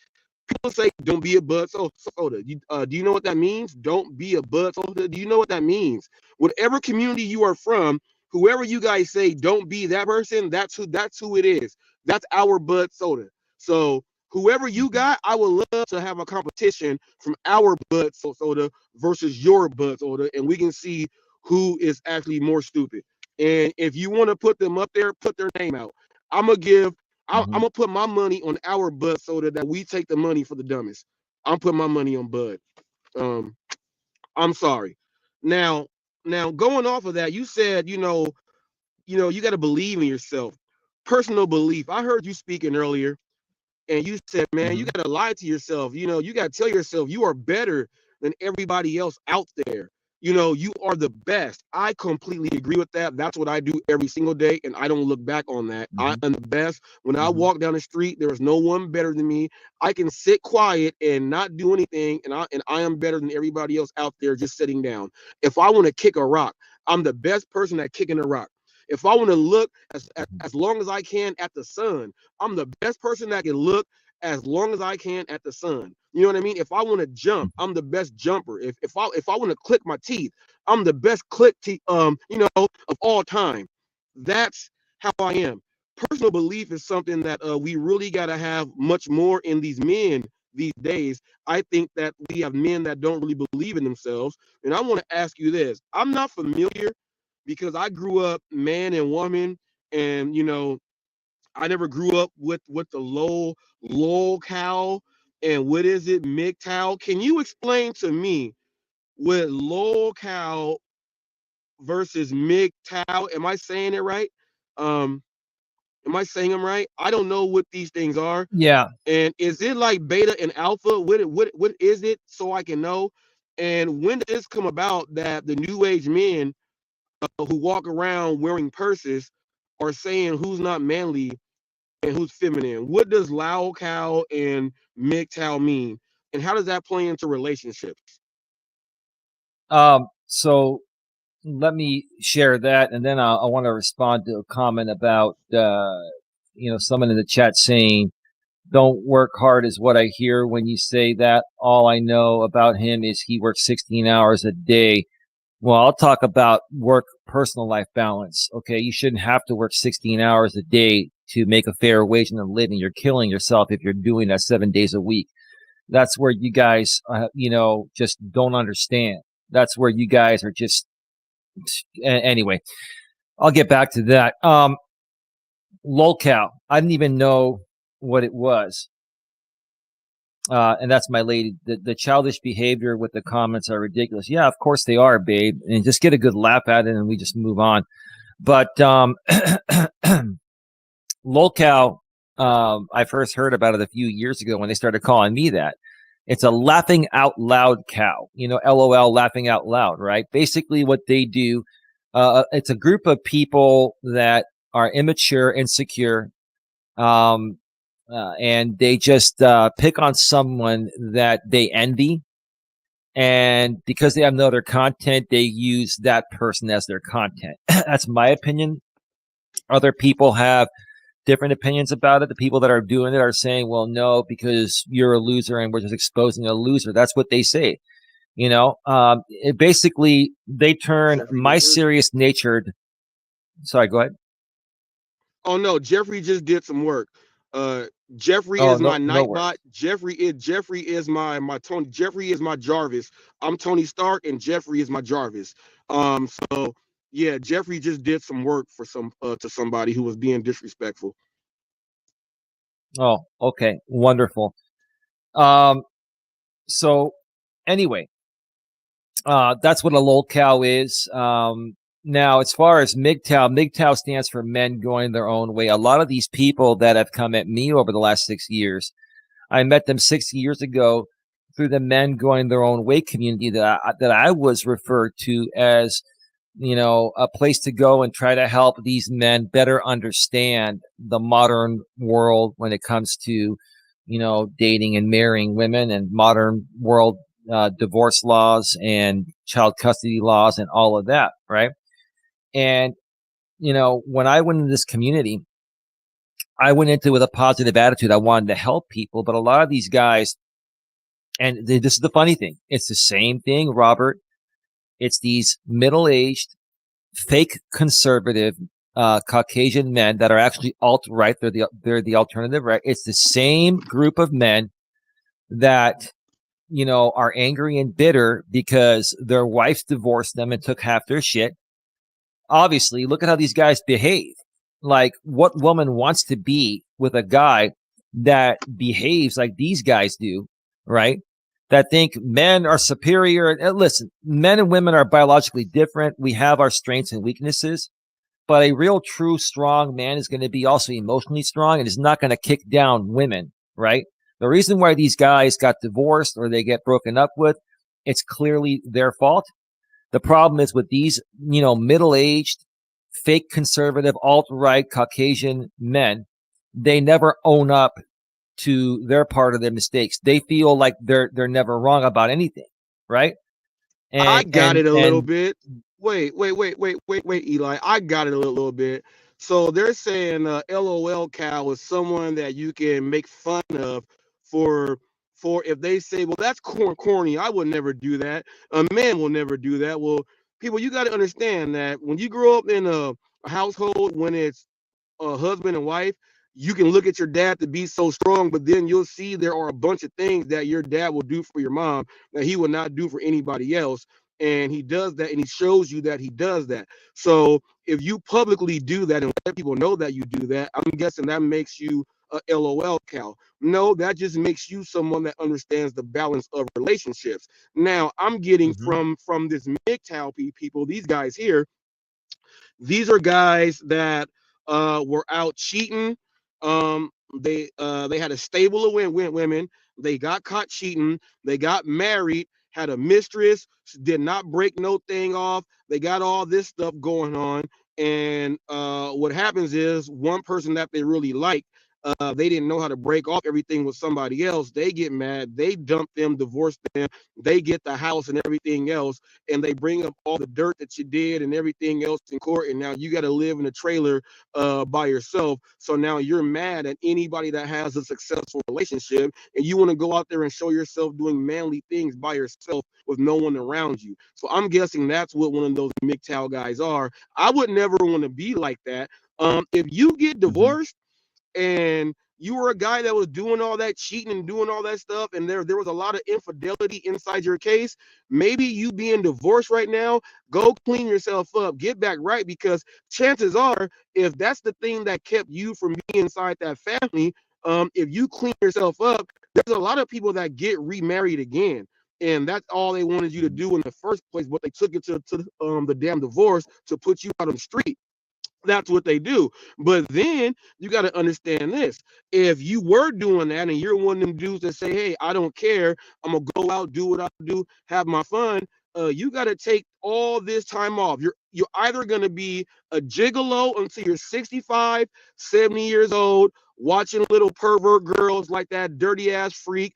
People say, don't be a Bud Soda. Do you know what that means? Don't be a Bud Soda. Do you know what that means? Whatever community you are from, whoever you guys say, don't be that person, that's who it is. That's our Bud Soda. So whoever you got, I would love to have a competition from our Bud Soda versus your Bud Soda, and we can see who is actually more stupid. And if you want to put them up there, put their name out. I'm gonna put my money on our Bud Soda that we take the money for the dumbest. I'm putting my money on Bud. I'm sorry. Now going off of that, you said, you got to believe in yourself. Personal belief. I heard you speaking earlier, and you said, man, you got to lie to yourself. You got to tell yourself you are better than everybody else out there. You are the best. I completely agree with that. That's what I do every single day, and I don't look back on that. I am the best. When I walk down the street, there is no one better than me. I can sit quiet and not do anything, and I am better than everybody else out there just sitting down. If I want to kick a rock, I'm the best person at kicking a rock. If I want to look as long as I can at the sun, I'm the best person that can look as long as I can at the sun. You know what I mean? If I want to jump, I'm the best jumper. If I want to click my teeth, I'm the best click of all time. That's how I am. Personal belief is something that we really got to have much more in these men these days. I think that we have men that don't really believe in themselves. And I want to ask you this. I'm not familiar because I grew up man and woman, and I never grew up with the low cow and what is it, MGTOW. Can you explain to me with lol cow versus MGTOW. Am I saying it right? Am I saying them right? I don't know what these things are. Yeah. And is it like beta and alpha? What is it, so I can know? And when did this come about that the new age men who walk around wearing purses are saying who's not manly and who's feminine? What does Lao cow and MGTOW mean? And how does that play into relationships? So let me share that, and then I want to respond to a comment about someone in the chat saying, "Don't work hard," is what I hear when you say that. All I know about him is he works 16 hours a day. Well, I'll talk about work personal life balance. Okay, you shouldn't have to work 16 hours a day to make a fair wage and a living. You're killing yourself if you're doing that 7 days a week. That's where you guys, just don't understand. That's where you guys are just. Anyway, I'll get back to that. Lolcow, I didn't even know what it was. And that's my lady. The childish behavior with the comments are ridiculous. Yeah, of course they are, babe. And just get a good laugh at it and we just move on. But Lolcow, I first heard about it a few years ago when they started calling me that. It's a laughing out loud cow, LOL, laughing out loud, right? Basically what they do, it's a group of people that are immature, insecure, and they just pick on someone that they envy. And because they have no other content, they use that person as their content. That's my opinion. Other people have different opinions about it. The people that are doing it are saying, well, no, because you're a loser and we're just exposing a loser. That's what they say. Basically, they turn my serious natured. Sorry, go ahead. Oh, no, Jeffrey just did some work. Jeffrey is my Nightbot. Jeffrey is my Tony. Jeffrey is my Jarvis. I'm Tony Stark, and Jeffrey is my Jarvis. So yeah, Jeffrey just did some work for to somebody who was being disrespectful. Oh, okay, wonderful. So anyway, that's what a lolcow is. Now, as far as MGTOW stands for men going their own way. A lot of these people that have come at me over the last 6 years, I met them 6 years ago through the men going their own way community that I was referred to as, a place to go and try to help these men better understand the modern world when it comes to, dating and marrying women, and modern world divorce laws and child custody laws and all of that, right? And, when I went into this community, I went into it with a positive attitude. I wanted to help people, but a lot of these guys, and this is the funny thing, it's the same thing, Robert. It's these middle-aged, fake conservative, Caucasian men that are actually alt-right. They're the alternative, right? It's the same group of men that, are angry and bitter because their wives divorced them and took half their shit. Obviously, look at how these guys behave. Like, what woman wants to be with a guy that behaves like these guys do, right? That think men are superior. And listen, men and women are biologically different. We have our strengths and weaknesses, but a real, true, strong man is going to be also emotionally strong and is not going to kick down women, right? The reason why these guys got divorced or they get broken up with, it's clearly their fault. The problem is with these, middle-aged, fake conservative, alt-right Caucasian men, they never own up to their part of their mistakes. They feel like they're never wrong about anything, right? And I got it a little bit. Wait, Eli. I got it a little bit. So they're saying LOL cow is someone that you can make fun of for if they say, well, that's corny. I would never do that. A man will never do that. Well, people, you got to understand that when you grow up in a household when it's a husband and wife, you can look at your dad to be so strong, but then you'll see there are a bunch of things that your dad will do for your mom that he will not do for anybody else. And he does that, and he shows you that he does that. So if you publicly do that and let people know that you do that, I'm guessing that makes you a LOL cow. No, that just makes you someone that understands the balance of relationships. Now, I'm getting from this MGTOW people, these guys here, these are guys that were out cheating. They had a stable of women. They got caught cheating. They got married, had a mistress, did not break no thing off. They got all this stuff going on. And what happens is one person that they really like, they didn't know how to break off everything with somebody else. They get mad. They dump them, divorce them. They get the house and everything else, and they bring up all the dirt that you did and everything else in court. And now you got to live in a trailer by yourself. So now you're mad at anybody that has a successful relationship, and you want to go out there and show yourself doing manly things by yourself with no one around you. So I'm guessing that's what one of those MGTOW guys are. I would never want to be like that. If you get divorced, and you were a guy that was doing all that cheating and doing all that stuff, and there was a lot of infidelity inside your case, maybe you being divorced right now, go clean yourself up, get back right, because chances are, if that's the thing that kept you from being inside that family, if you clean yourself up, there's a lot of people that get remarried again. And that's all they wanted you to do in the first place, but they took it to the damn divorce to put you out on the street. That's what they do. But then you got to understand this. If you were doing that and you're one of them dudes that say, hey, I don't care, I'm going to go out, do what I do, have my fun, you got to take all this time off. You're either going to be a gigolo until you're 65, 70 years old, watching little pervert girls like that dirty ass freak,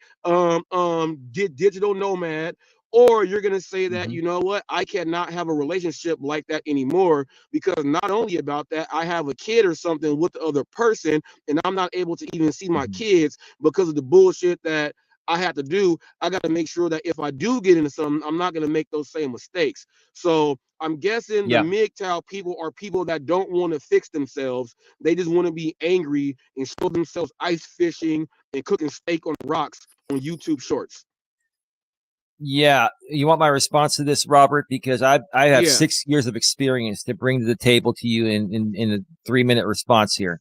digital nomad, or you're going to say that, you know what, I cannot have a relationship like that anymore, because not only about that, I have a kid or something with the other person, and I'm not able to even see my kids because of the bullshit that I have to do. I got to make sure that if I do get into something, I'm not going to make those same mistakes. So I'm guessing the MGTOW people are people that don't want to fix themselves. They just want to be angry and show themselves ice fishing and cooking steak on rocks on YouTube shorts. Yeah, you want my response to this, Robert? Because I have 6 years of experience to bring to the table to you in a 3-minute response here.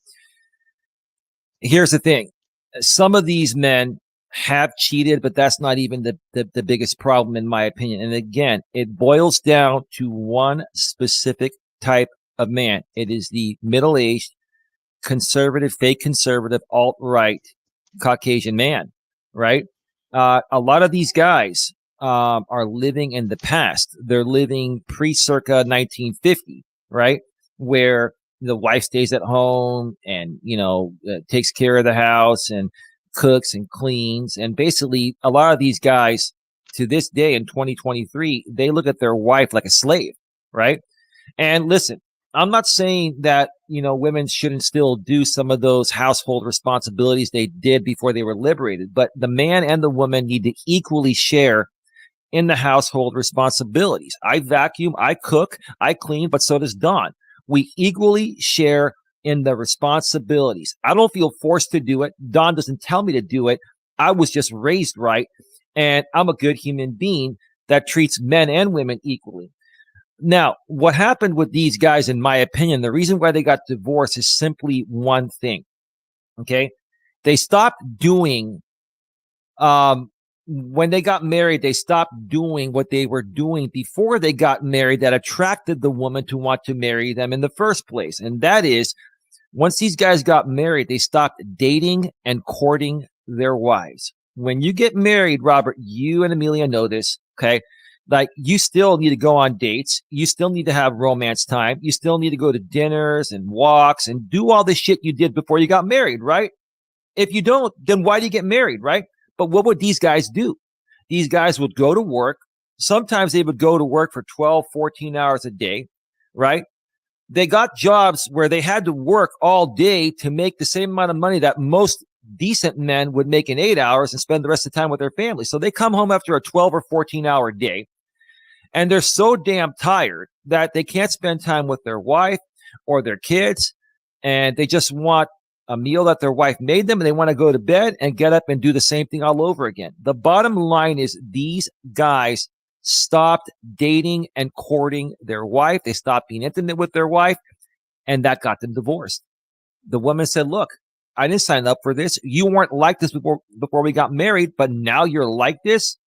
Here's the thing. Some of these men have cheated, but that's not even the biggest problem, in my opinion. And again, it boils down to one specific type of man. It is the middle-aged, conservative, fake conservative, alt-right Caucasian man, right? A lot of these guys are living in the past. They're living pre-circa 1950, right? Where the wife stays at home and, takes care of the house and cooks and cleans. And basically, a lot of these guys to this day in 2023, they look at their wife like a slave, right? And listen, I'm not saying that, women shouldn't still do some of those household responsibilities they did before they were liberated, but the man and the woman need to equally share in the household responsibilities. I vacuum, I cook, I clean, but so does Don. We equally share in the responsibilities. I don't feel forced to do it. Don doesn't tell me to do it. I was just raised right, and I'm a good human being that treats men and women equally. Now, what happened with these guys, in my opinion, the reason why they got divorced is simply one thing. Okay? They stopped doing, when they got married, they stopped doing what they were doing before they got married that attracted the woman to want to marry them in the first place. And that is, once these guys got married, they stopped dating and courting their wives. When you get married, Robert, you and Amelia know this, okay? Like, you still need to go on dates. You still need to have romance time. You still need to go to dinners and walks and do all the shit you did before you got married, right? If you don't, then why do you get married, right? But what would these guys do? These guys would go to work. Sometimes they would go to work for 12, 14 hours a day, right? They got jobs where they had to work all day to make the same amount of money that most decent men would make in 8 hours and spend the rest of the time with their family. So they come home after a 12 or 14-hour day, and they're so damn tired that they can't spend time with their wife or their kids, and they just want a meal that their wife made them, and they want to go to bed and get up and do the same thing all over again. The bottom line is these guys stopped dating and courting their wife. They stopped being intimate with their wife, and that got them divorced. The woman said, look, I didn't sign up for this. You weren't like this before we got married, but now you're like this,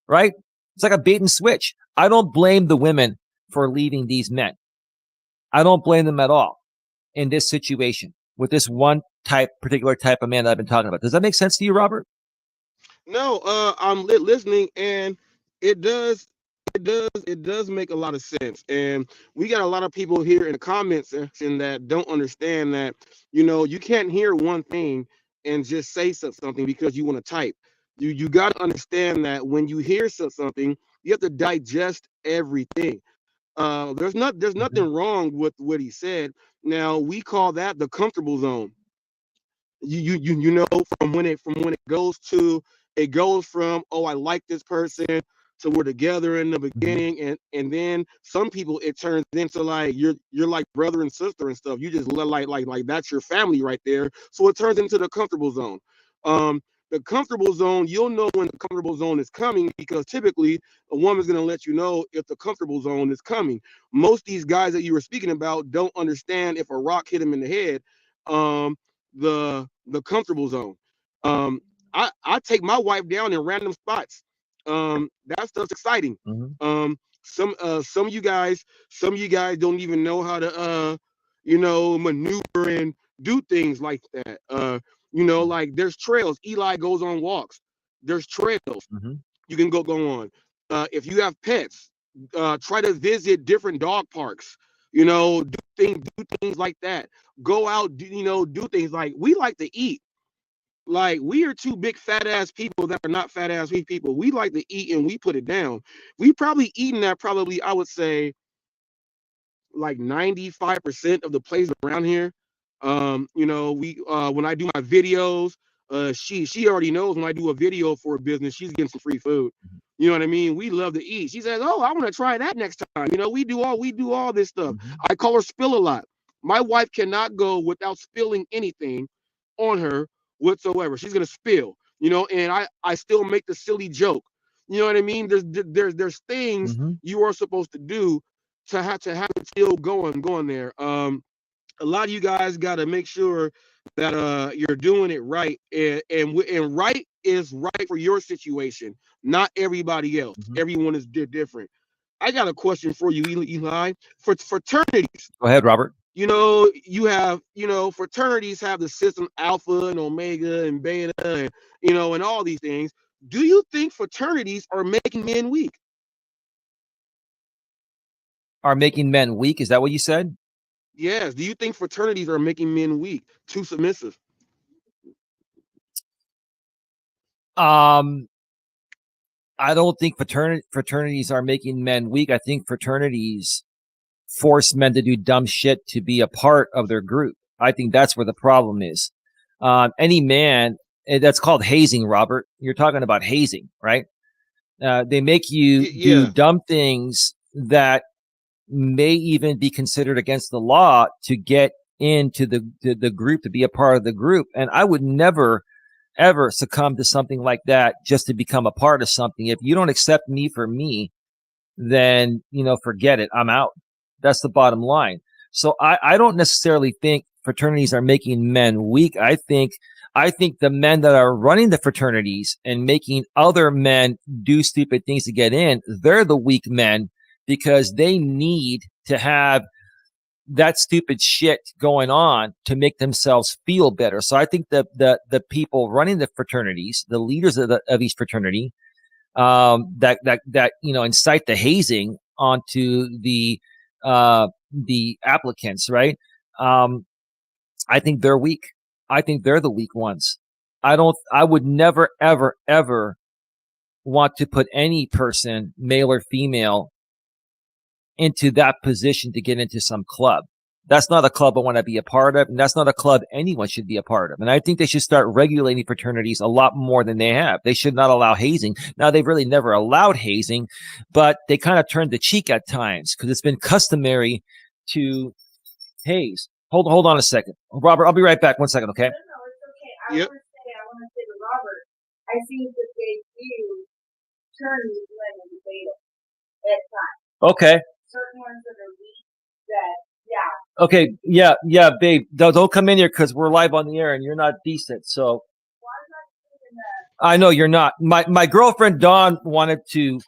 right? It's like a bait and switch. I don't blame the women for leaving these men. I don't blame them at all in this situation with this one particular type of man that I've been talking about. Does that make sense to you, Robert? No, I'm listening, and it does. It does make a lot of sense. And we got a lot of people here in the comment section that don't understand that, you can't hear one thing and just say something because you want to type. You got to understand that when you hear something, you have to digest everything. There's nothing wrong with what he said. Now we call that the comfortable zone. From when it goes from, oh, I like this person, to we're together in the beginning, and then some people it turns into like you're like brother and sister and stuff. You just like that's your family right there. So it turns into the comfortable zone. The comfortable zone, you'll know when the comfortable zone is coming, because typically a woman's going to let you know if the comfortable zone is coming. Most of these guys that you were speaking about don't understand if a rock hit them in the head. The comfortable zone. I take my wife down in random spots. That stuff's exciting. Some of you guys don't even know how to maneuver and do things like that. Like there's trails. Eli goes on walks. There's trails you can go on. If you have pets, try to visit different dog parks. Do things like that. Go out, do things like we like to eat. Like, we are two big fat ass people that are not fat ass people. We like to eat and we put it down. We probably eaten at I would say, like 95% of the places around here. We when I do my videos, she already knows when I do a video for a business, she's getting some free food. You know what I mean? We love to eat. She says, "Oh, I want to try that next time." We do all this stuff. I call her spill a lot. My wife cannot go without spilling anything on her whatsoever. She's gonna spill, and I still make the silly joke. You know what I mean? There's things you are supposed to do to have it still going there. A lot of you guys got to make sure that you're doing it right, and right is right for your situation, not everybody else. Everyone is different. I got a question for you, Eli. For fraternities, go ahead, Robert. You have, fraternities have the system Alpha and Omega and Beta, and all these things. Do you think fraternities are making men weak? Are making men weak? Is that what you said? Yes. Do you think fraternities are making men weak, too submissive? I don't think fraternities are making men weak. I think fraternities force men to do dumb shit to be a part of their group. I think that's where the problem is. Any man, that's called hazing, Robert. You're talking about hazing, right? They make you do dumb things that may even be considered against the law to get into the group, to be a part of the group. And I would never, ever succumb to something like that just to become a part of something. If you don't accept me for me, then, forget it. I'm out. That's the bottom line. So I don't necessarily think fraternities are making men weak. I think the men that are running the fraternities and making other men do stupid things to get in, they're the weak men, because they need to have that stupid shit going on to make themselves feel better. So I think the people running the fraternities, the leaders of each fraternity, that incite the hazing onto the applicants, right? I think they're weak. I think they're the weak ones. I would never, ever, ever want to put any person, male or female, into that position to get into some club. That's not a club I want to be a part of, and that's not a club anyone should be a part of. And I think they should start regulating fraternities a lot more than they have. They should not allow hazing. Now, they've really never allowed hazing, but they kind of turned the cheek at times because it's been customary to haze. Hold on a second. Robert, I'll be right back. 1 second, okay? No, it's okay. I want to say to Robert, I think that they do turn these women into beta at times. Okay. Certain ones that are weak, that, Okay, yeah, babe. Don't come in here because we're live on the air and you're not decent. So I know you're not. My girlfriend Dawn wanted to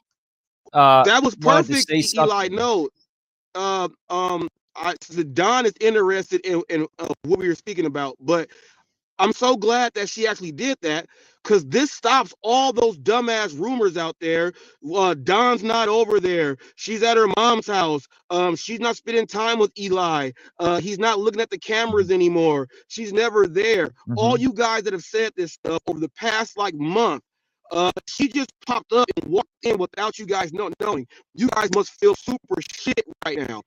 That was perfect, say Eli. something. No, uh, um, Don is interested in what we were speaking about, but I'm so glad that she actually did that because this stops all those dumbass rumors out there. Don's not over there. She's at her mom's house. She's not spending time with Eli. He's not looking at the cameras anymore. She's never there. All Mm-hmm. you guys that have said this stuff over the past like month, she just popped up and walked in without you guys knowing. You guys must feel super shit right now.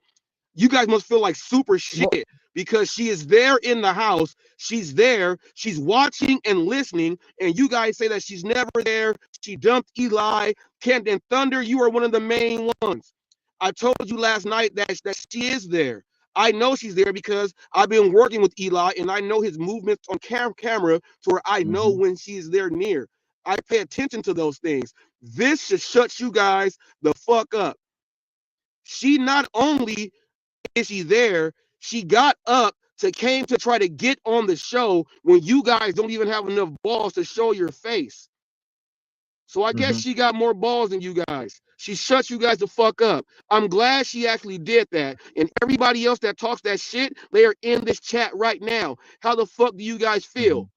You guys must feel like super shit because she is there in the house. She's there. She's watching and listening. And you guys say that she's never there. She dumped Eli. Kent and Thunder, you are one of the main ones. I told you last night that she is there. I know she's there because I've been working with Eli and I know his movements on camera to where I know Mm-hmm. when she's there near. I pay attention to those things. This should shut you guys the fuck up. She not only is she there, she got up came to try to get on the show when you guys don't even have enough balls to show your face. So I guess Mm-hmm. she got more balls than you guys. She shut you guys the fuck up. I'm glad she actually did that. And everybody else that talks that shit, they are in this chat right now. How the fuck do you guys Mm-hmm. feel?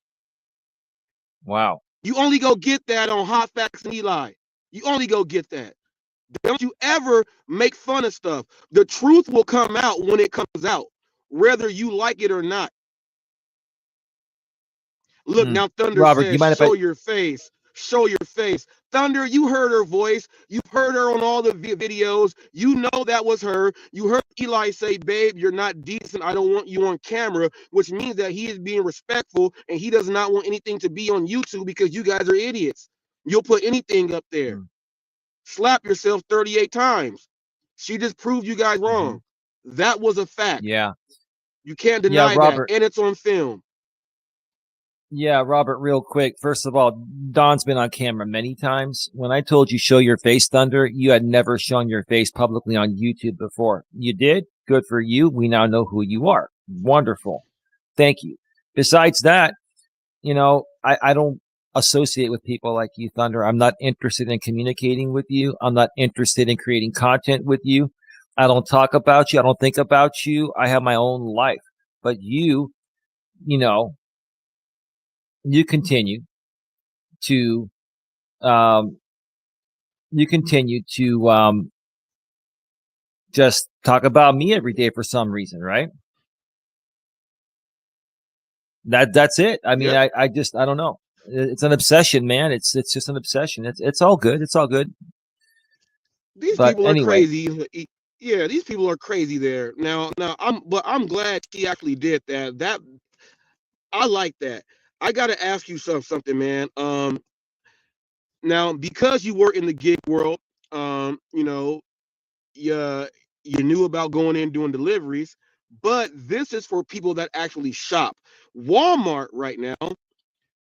Wow. You only go get that on Hot Facts and Eli. You only go get that. Don't you ever make fun of stuff. The truth will come out when it comes out, whether you like it or not. Look, now Thunder Robert, do you says, mind if I? show your face. Show your face. Thunder, you heard her voice. You heard her on all the videos. You know that was her. You heard Eli say, babe, you're not decent. I don't want you on camera, which means that he is being respectful and he does not want anything to be on YouTube because you guys are idiots. You'll put anything up there. Slap yourself 38 times. She just proved you guys Mm-hmm. wrong. That was a fact. Yeah. You can't Yeah, deny that. Robert. And it's on film. Yeah, Robert, real quick. First of all, Don's been on camera many times. When I told you show your face, Thunder, you had never shown your face publicly on YouTube before. You did? Good for you. We now know who you are. Wonderful. Thank you. Besides that, I don't associate with people like you, Thunder. I'm not interested in communicating with you. I'm not interested in creating content with you. I don't talk about you. I don't think about you. I have my own life. But you continue to just talk about me every day for some reason, right? That's it. I mean, Yep. I don't know. It's an obsession, man. It's just an obsession. It's all good. It's all good. These But people are anyway, crazy. Yeah, these people are crazy there. Now I'm glad she actually did that. That I like that. I gotta ask you something, man. Now because you were in the gig world, you knew about going in and doing deliveries, but this is for people that actually shop. Walmart right now,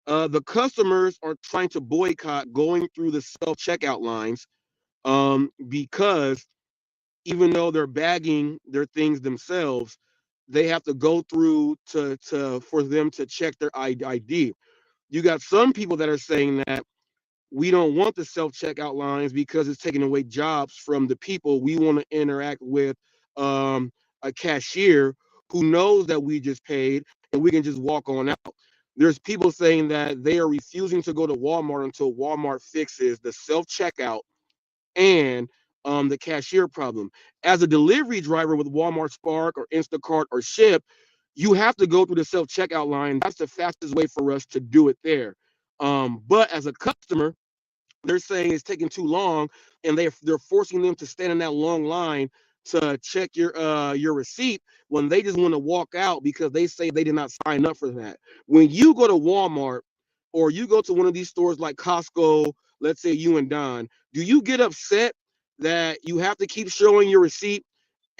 the customers are trying to boycott going through the self-checkout lines because even though they're bagging their things themselves, they have to go through to for them to check their ID. You got some people that are saying that we don't want the self-checkout lines because it's taking away jobs from the people. We want to interact with a cashier who knows that we just paid and we can just walk on out. There's people saying that they are refusing to go to Walmart until Walmart fixes the self-checkout and the cashier problem. As a delivery driver with Walmart Spark or Instacart or Ship, you have to go through the self-checkout line. That's the fastest way for us to do it there. But as a customer, they're saying it's taking too long, and they're forcing them to stand in that long line to check your receipt when they just want to walk out because they say they did not sign up for that. When you go to Walmart or you go to one of these stores like Costco, let's say you and Don, do you get upset that you have to keep showing your receipt?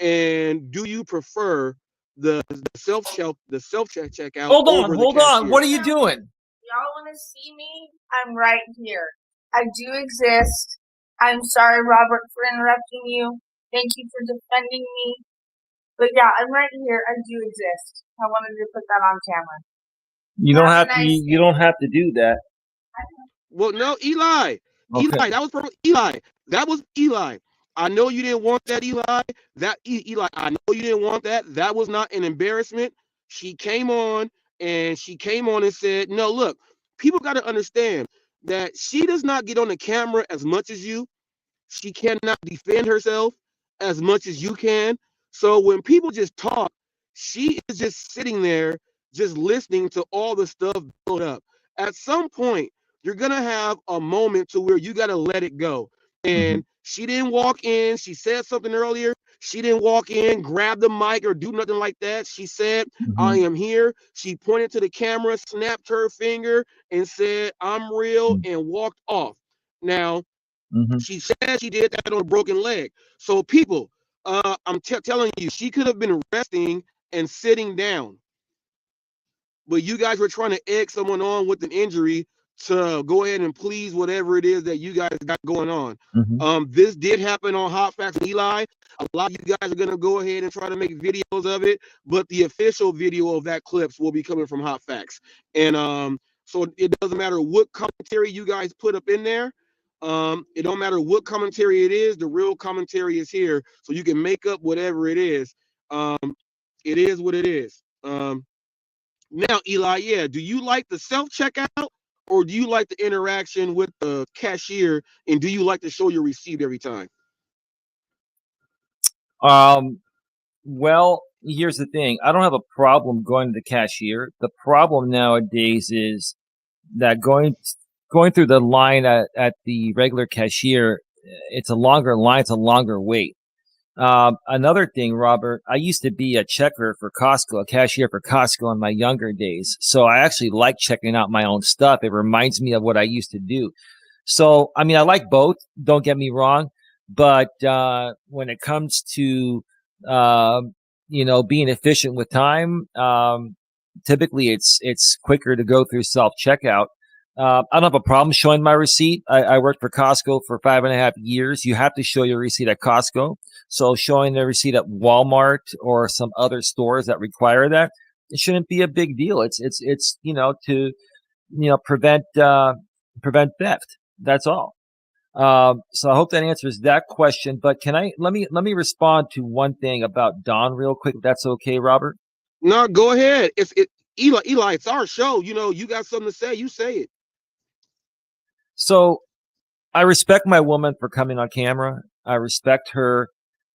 And do you prefer the self checkout over the hold on. cashier? What are you doing? Y'all want to see me? I'm right here. I do exist. I'm sorry, Robert, for interrupting you. Thank you for defending me. But yeah, I'm right here. I do exist. I wanted to put that on camera. You don't Have have a to. nice You don't have to do that. Well, no, Eli. Okay. Eli, that was from Eli. That was Eli. I know you didn't want that, Eli. Eli, I know you didn't want that. That was not an embarrassment. She came on and said, no, look, people got to understand that she does not get on the camera as much as you. She cannot defend herself as much as you can. So when people just talk, she is just sitting there, just listening to all the stuff build up. At some point, you're gonna have a moment to where you gotta let it go. And she didn't walk in. She said something earlier. She didn't walk in, grab the mic, or do nothing like that. She said, I am here. She pointed to the camera, snapped her finger, and said, I'm real, and walked off. Now, she said she did that on a broken leg. So people, I'm telling you, she could have been resting and sitting down, but you guys were trying to egg someone on with an injury to go ahead and please whatever it is that you guys got going on. This did happen on Hot Facts and Eli. A lot of you guys are gonna go ahead and try to make videos of it, but the official video of that clips will be coming from Hot Facts. And so it doesn't matter what commentary you guys put up in there. It don't matter what commentary it is. The real commentary is here, so you can make up whatever it is. It is what it is. Now, Eli, yeah, do you like the self-checkout or do you like the interaction with the cashier, and do you like to show your receipt every time? Well, here's the thing. I don't have a problem going to the cashier. The problem nowadays is that going through the line at the regular cashier, it's a longer line, it's a longer wait. Another thing, Robert, I used to be a checker for Costco, a cashier for Costco in my younger days. So I actually like checking out my own stuff. It reminds me of what I used to do. So, I mean, I like both, don't get me wrong. But when it comes to, being efficient with time, typically it's quicker to go through self-checkout. I don't have a problem showing my receipt. I worked for Costco for 5.5 years. You have to show your receipt at Costco. So showing the receipt at Walmart or some other stores that require that, it shouldn't be a big deal. It's to prevent theft. That's all. So I hope that answers that question. But let me respond to one thing about Don real quick. If that's okay, Robert? No, go ahead. Eli, it's our show. You got something to say, you say it. So I respect my woman for coming on camera. I respect her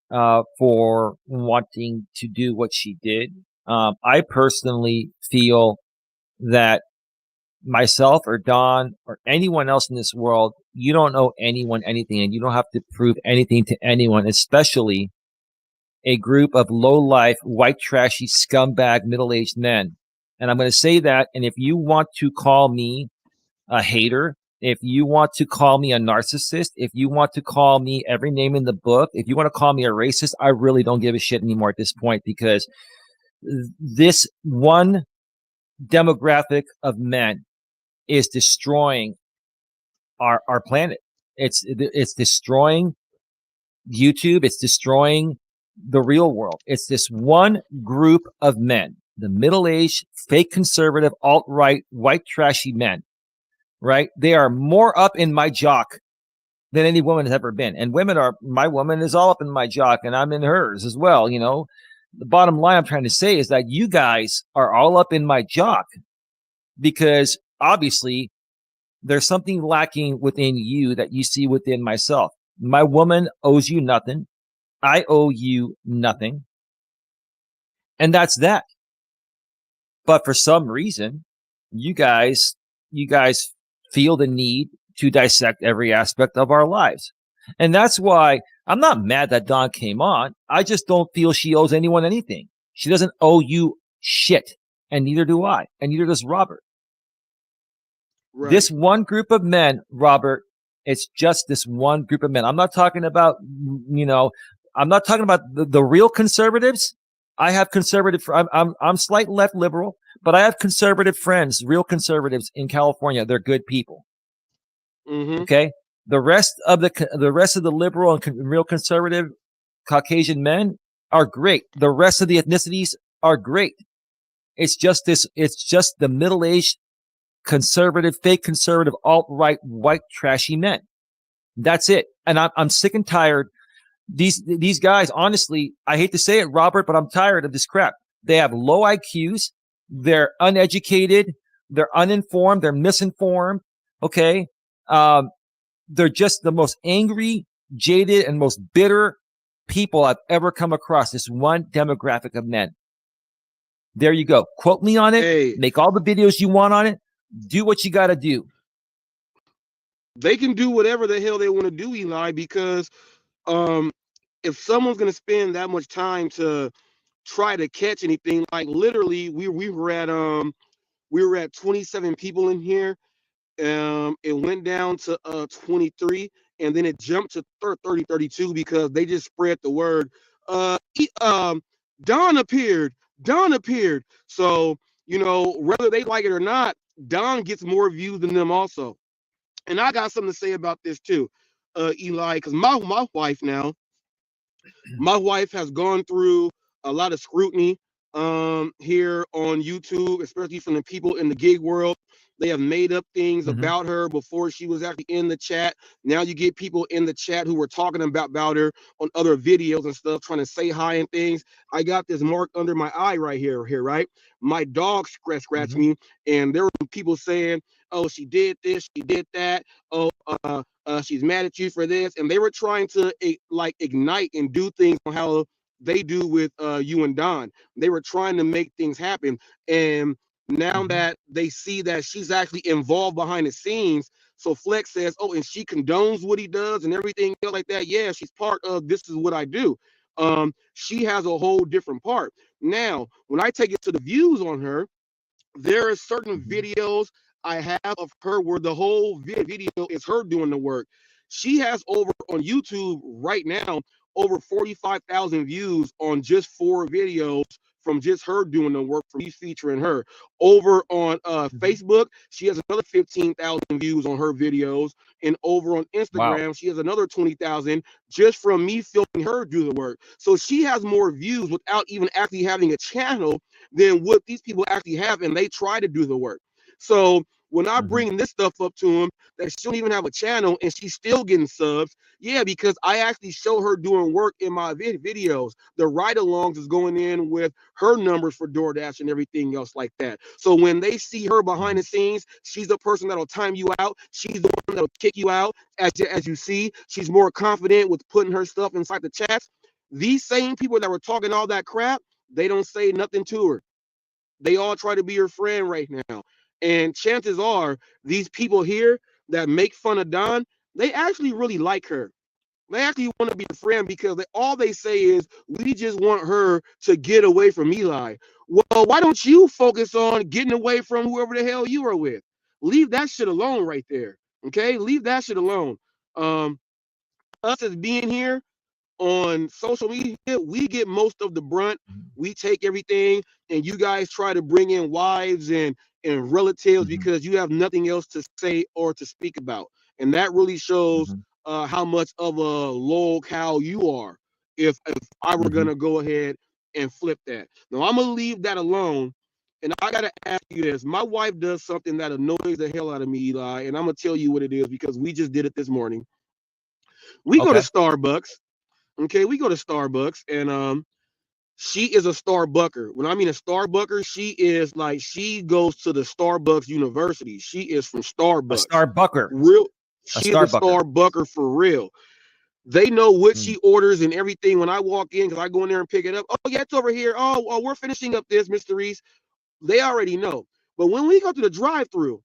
for wanting to do what she did. I personally feel that myself or Don or anyone else in this world, you don't owe anyone anything, and you don't have to prove anything to anyone, especially a group of low-life, white, trashy, scumbag, middle-aged men. And I'm going to say that, and if you want to call me a hater, if you want to call me a narcissist, if you want to call me every name in the book, if you want to call me a racist, I really don't give a shit anymore at this point, because this one demographic of men is destroying our planet. It's destroying YouTube. It's destroying the real world. It's this one group of men, the middle-aged, fake conservative, alt-right, white trashy men. Right? They are more up in my jock than any woman has ever been. And my woman is all up in my jock, and I'm in hers as well. The bottom line I'm trying to say is that you guys are all up in my jock because obviously there's something lacking within you that you see within myself. My woman owes you nothing. I owe you nothing. And that's that. But for some reason, you guys feel the need to dissect every aspect of our lives. And that's why I'm not mad that Dawn came on. I just don't feel she owes anyone anything. She doesn't owe you shit. And neither do I. And neither does Robert. Right. This one group of men, Robert, it's just this one group of men. I'm not talking about, I'm not talking about the real conservatives. I have conservative. I'm slight left liberal, but I have conservative friends, real conservatives in California. They're good people. Okay. The rest of the liberal and real conservative Caucasian men, are great. The rest of the ethnicities are great. It's just the middle-aged conservative, fake conservative, alt-right, white, trashy men. That's it. And I'm sick and tired. These guys, honestly, I hate to say it, Robert, but I'm tired of this crap. They have low IQs. They're uneducated. They're uninformed. They're misinformed. Okay. They're just the most angry, jaded, and most bitter people I've ever come across. This one demographic of men. There you go. Quote me on it. Hey, make all the videos you want on it. Do what you got to do. They can do whatever the hell they want to do, Eli, because if someone's going to spend that much time to try to catch anything, like literally we were at 27 people in here. It went down to 23, and then it jumped to 30, 32 because they just spread the word. Don appeared. So, whether they like it or not, Don gets more views than them also. And I got something to say about this too, Eli, because my wife has gone through a lot of scrutiny here on YouTube, especially from the people in the gig world. They have made up things about her before she was actually in the chat. Now you get people in the chat who were talking about her on other videos and stuff, trying to say hi and things. I got this mark under my eye right here, right? My dog scratched me, and there were people saying, "Oh, she did this, she did that. Oh, she's mad at you for this," and they were trying to ignite and do things on how they do with you and Don. They were trying to make things happen, and now that they see that she's actually involved behind the scenes, so Flex says, "Oh, and she condones what he does and everything else like that." Yeah, she's part of this is what I do. She has a whole different part. Now, when I take it to the views on her, there are certain videos I have of her where the whole video is her doing the work. She has over on YouTube right now over 45,000 views on just 4 videos from just her doing the work, from me featuring her. Over on Facebook, she has another 15,000 views on her videos, and over on Instagram, she has another 20,000 just from me filming her do the work. So she has more views without even actually having a channel than what these people actually have, and they try to do the work. So when I bring this stuff up to them, that she don't even have a channel and she's still getting subs, yeah, because I actually show her doing work in my videos. The ride-alongs is going in with her numbers for DoorDash and everything else like that. So when they see her behind the scenes, she's the person that'll time you out. She's the one that'll kick you out. As you see, she's more confident with putting her stuff inside the chats. These same people that were talking all that crap, they don't say nothing to her. They all try to be her friend right now. And chances are, these people here that make fun of Don, they actually really like her. They actually want to be a friend because all they say is, we just want her to get away from Eli. Well, why don't you focus on getting away from whoever the hell you are with? Leave that shit alone right there. Okay? Leave that shit alone. Us as being here on social media, we get most of the brunt. We take everything, and you guys try to bring in wives and relatives because you have nothing else to say or to speak about. And that really shows how much of a lol cow you are if I were going to go ahead and flip that. Now, I'm going to leave that alone. And I got to ask you this. My wife does something that annoys the hell out of me, Eli, and I'm going to tell you what it is because we just did it this morning. We go to Starbucks. Okay, we go to Starbucks, and she is a Starbucker. When I mean a Starbucker, she is like, she goes to the Starbucks University. She is from Starbucks. A Starbucker. She is a Starbucker for real. They know what she orders and everything when I walk in, because I go in there and pick it up. Oh, yeah, it's over here. Oh, we're finishing up this, Mr. Reese. They already know. But when we go to the drive-thru,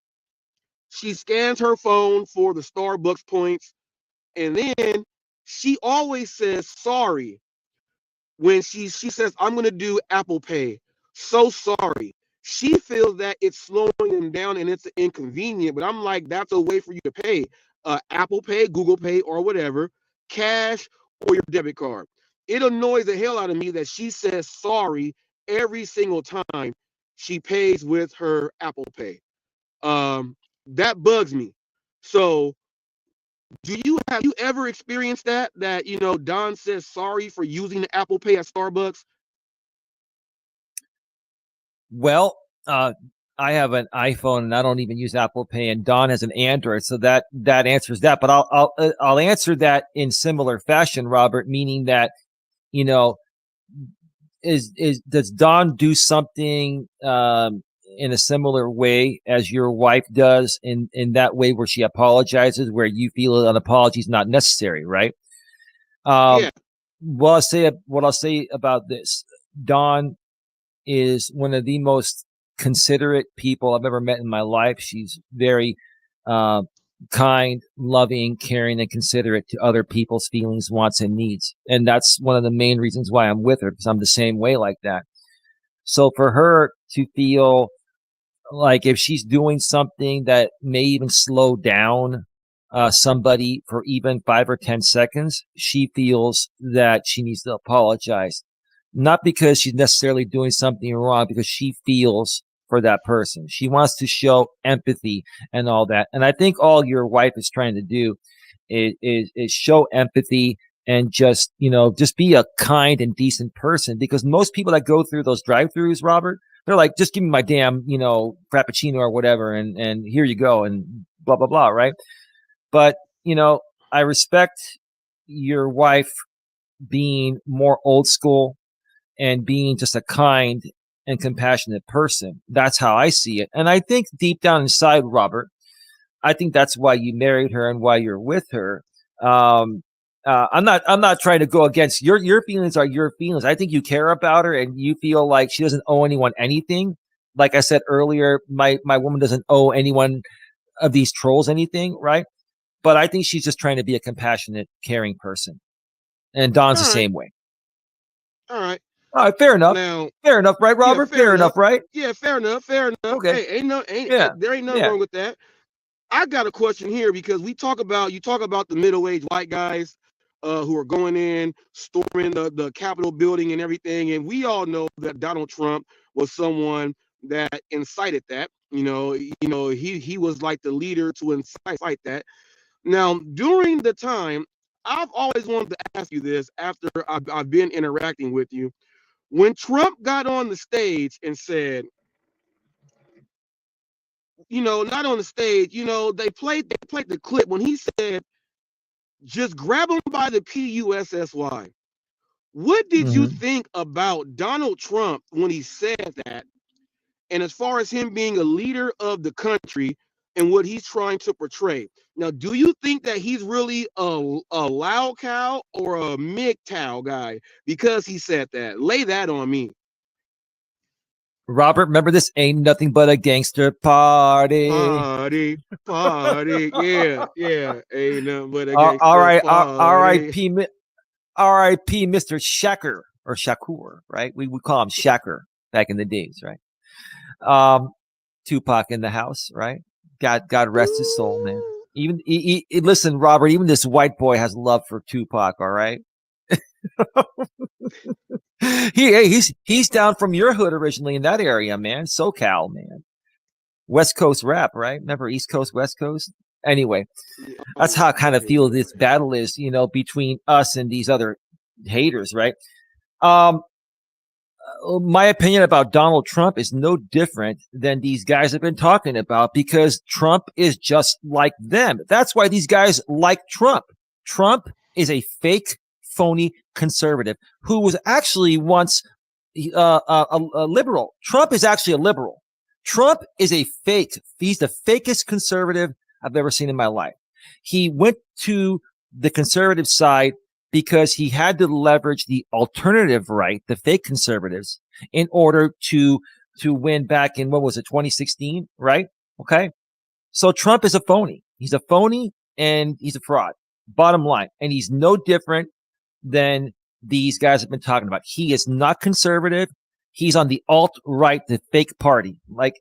she scans her phone for the Starbucks points, and then she always says sorry when she says, "I'm going to do Apple Pay. So sorry." She feels that it's slowing them down and it's inconvenient, but I'm like, that's a way for you to pay. Apple Pay, Google Pay, or whatever, cash or your debit card. It annoys the hell out of me that she says sorry every single time she pays with her Apple Pay. That bugs me. So Do you ever experienced that Don says sorry for using the Apple Pay at Starbucks? Well, I have an iPhone and I don't even use Apple Pay, and Don has an Android, so that answers that. But I'll answer that in similar fashion, Robert, meaning that does Don do something in a similar way as your wife does in that way where she apologizes, where you feel an apology is not necessary, right? Yeah. Well, what I'll say about this, Don is one of the most considerate people I've ever met in my life. She's very kind, loving, caring, and considerate to other people's feelings, wants, and needs. And that's one of the main reasons why I'm with her, because I'm the same way like that. So for her to feel like if she's doing something that may even slow down somebody for even 5 or 10 seconds, she feels that she needs to apologize. Not because she's necessarily doing something wrong, because she feels for that person. She wants to show empathy and all that. And I think all your wife is trying to do is show empathy and just be a kind and decent person. Because most people that go through those drive-throughs, Robert, they're like, just give me my damn, Frappuccino or whatever, and here you go, and blah, blah, blah, right? But, I respect your wife being more old school and being just a kind and compassionate person. That's how I see it. And I think deep down inside, Robert, I think that's why you married her and why you're with her. I'm not trying to go against your feelings are your feelings. I think you care about her and you feel like she doesn't owe anyone anything. Like I said earlier, my woman doesn't owe anyone of these trolls anything, right? But I think she's just trying to be a compassionate, caring person. And Don's the same way. All right. All right, fair enough. Now, fair enough, right, Robert? Yeah, fair enough, right? Yeah, fair enough. Okay. Hey, there ain't nothing wrong with that. I got a question here because you talk about the middle-aged white guys who are going in, storming the Capitol building and everything, and we all know that Donald Trump was someone that incited that. He was like the leader to incite that. Now, during the time, I've always wanted to ask you this after I've been interacting with you. When Trump got on the stage and said, not on the stage, they played the clip when he said, just grab them by the PUSSY. What did you think about Donald Trump when he said that? And as far as him being a leader of the country and what he's trying to portray. Now, do you think that he's really a loud cow or a MGTOW guy because he said that? Lay that on me. Robert, remember this ain't nothing but a gangster party. Party. Yeah. Ain't nothing but a gangster party. R.I.P. Mr. Shakur or Shakur, right? We would call him Shakur back in the days, right? Tupac in the house, right? God rest his soul, man. Even listen, Robert, even this white boy has love for Tupac, all right? He's down from your hood originally in that area, man. SoCal, man. West Coast rap, right? Remember East Coast, West Coast? Anyway, that's how I kind of feel this battle is, between us and these other haters, right? My opinion about Donald Trump is no different than these guys have been talking about, because Trump is just like them. That's why these guys like Trump. Trump is a fake, phony conservative who was actually once a liberal. Trump is actually a liberal. Trump is a fake. He's the fakest conservative I've ever seen in my life. He went to the conservative side because he had to leverage the alternative right, the fake conservatives, in order to win back in, 2016, right? Okay. So Trump is a phony. He's a phony and he's a fraud. Bottom line. And he's no different than these guys have been talking about. He is not conservative. He's on the alt-right, the fake party. Like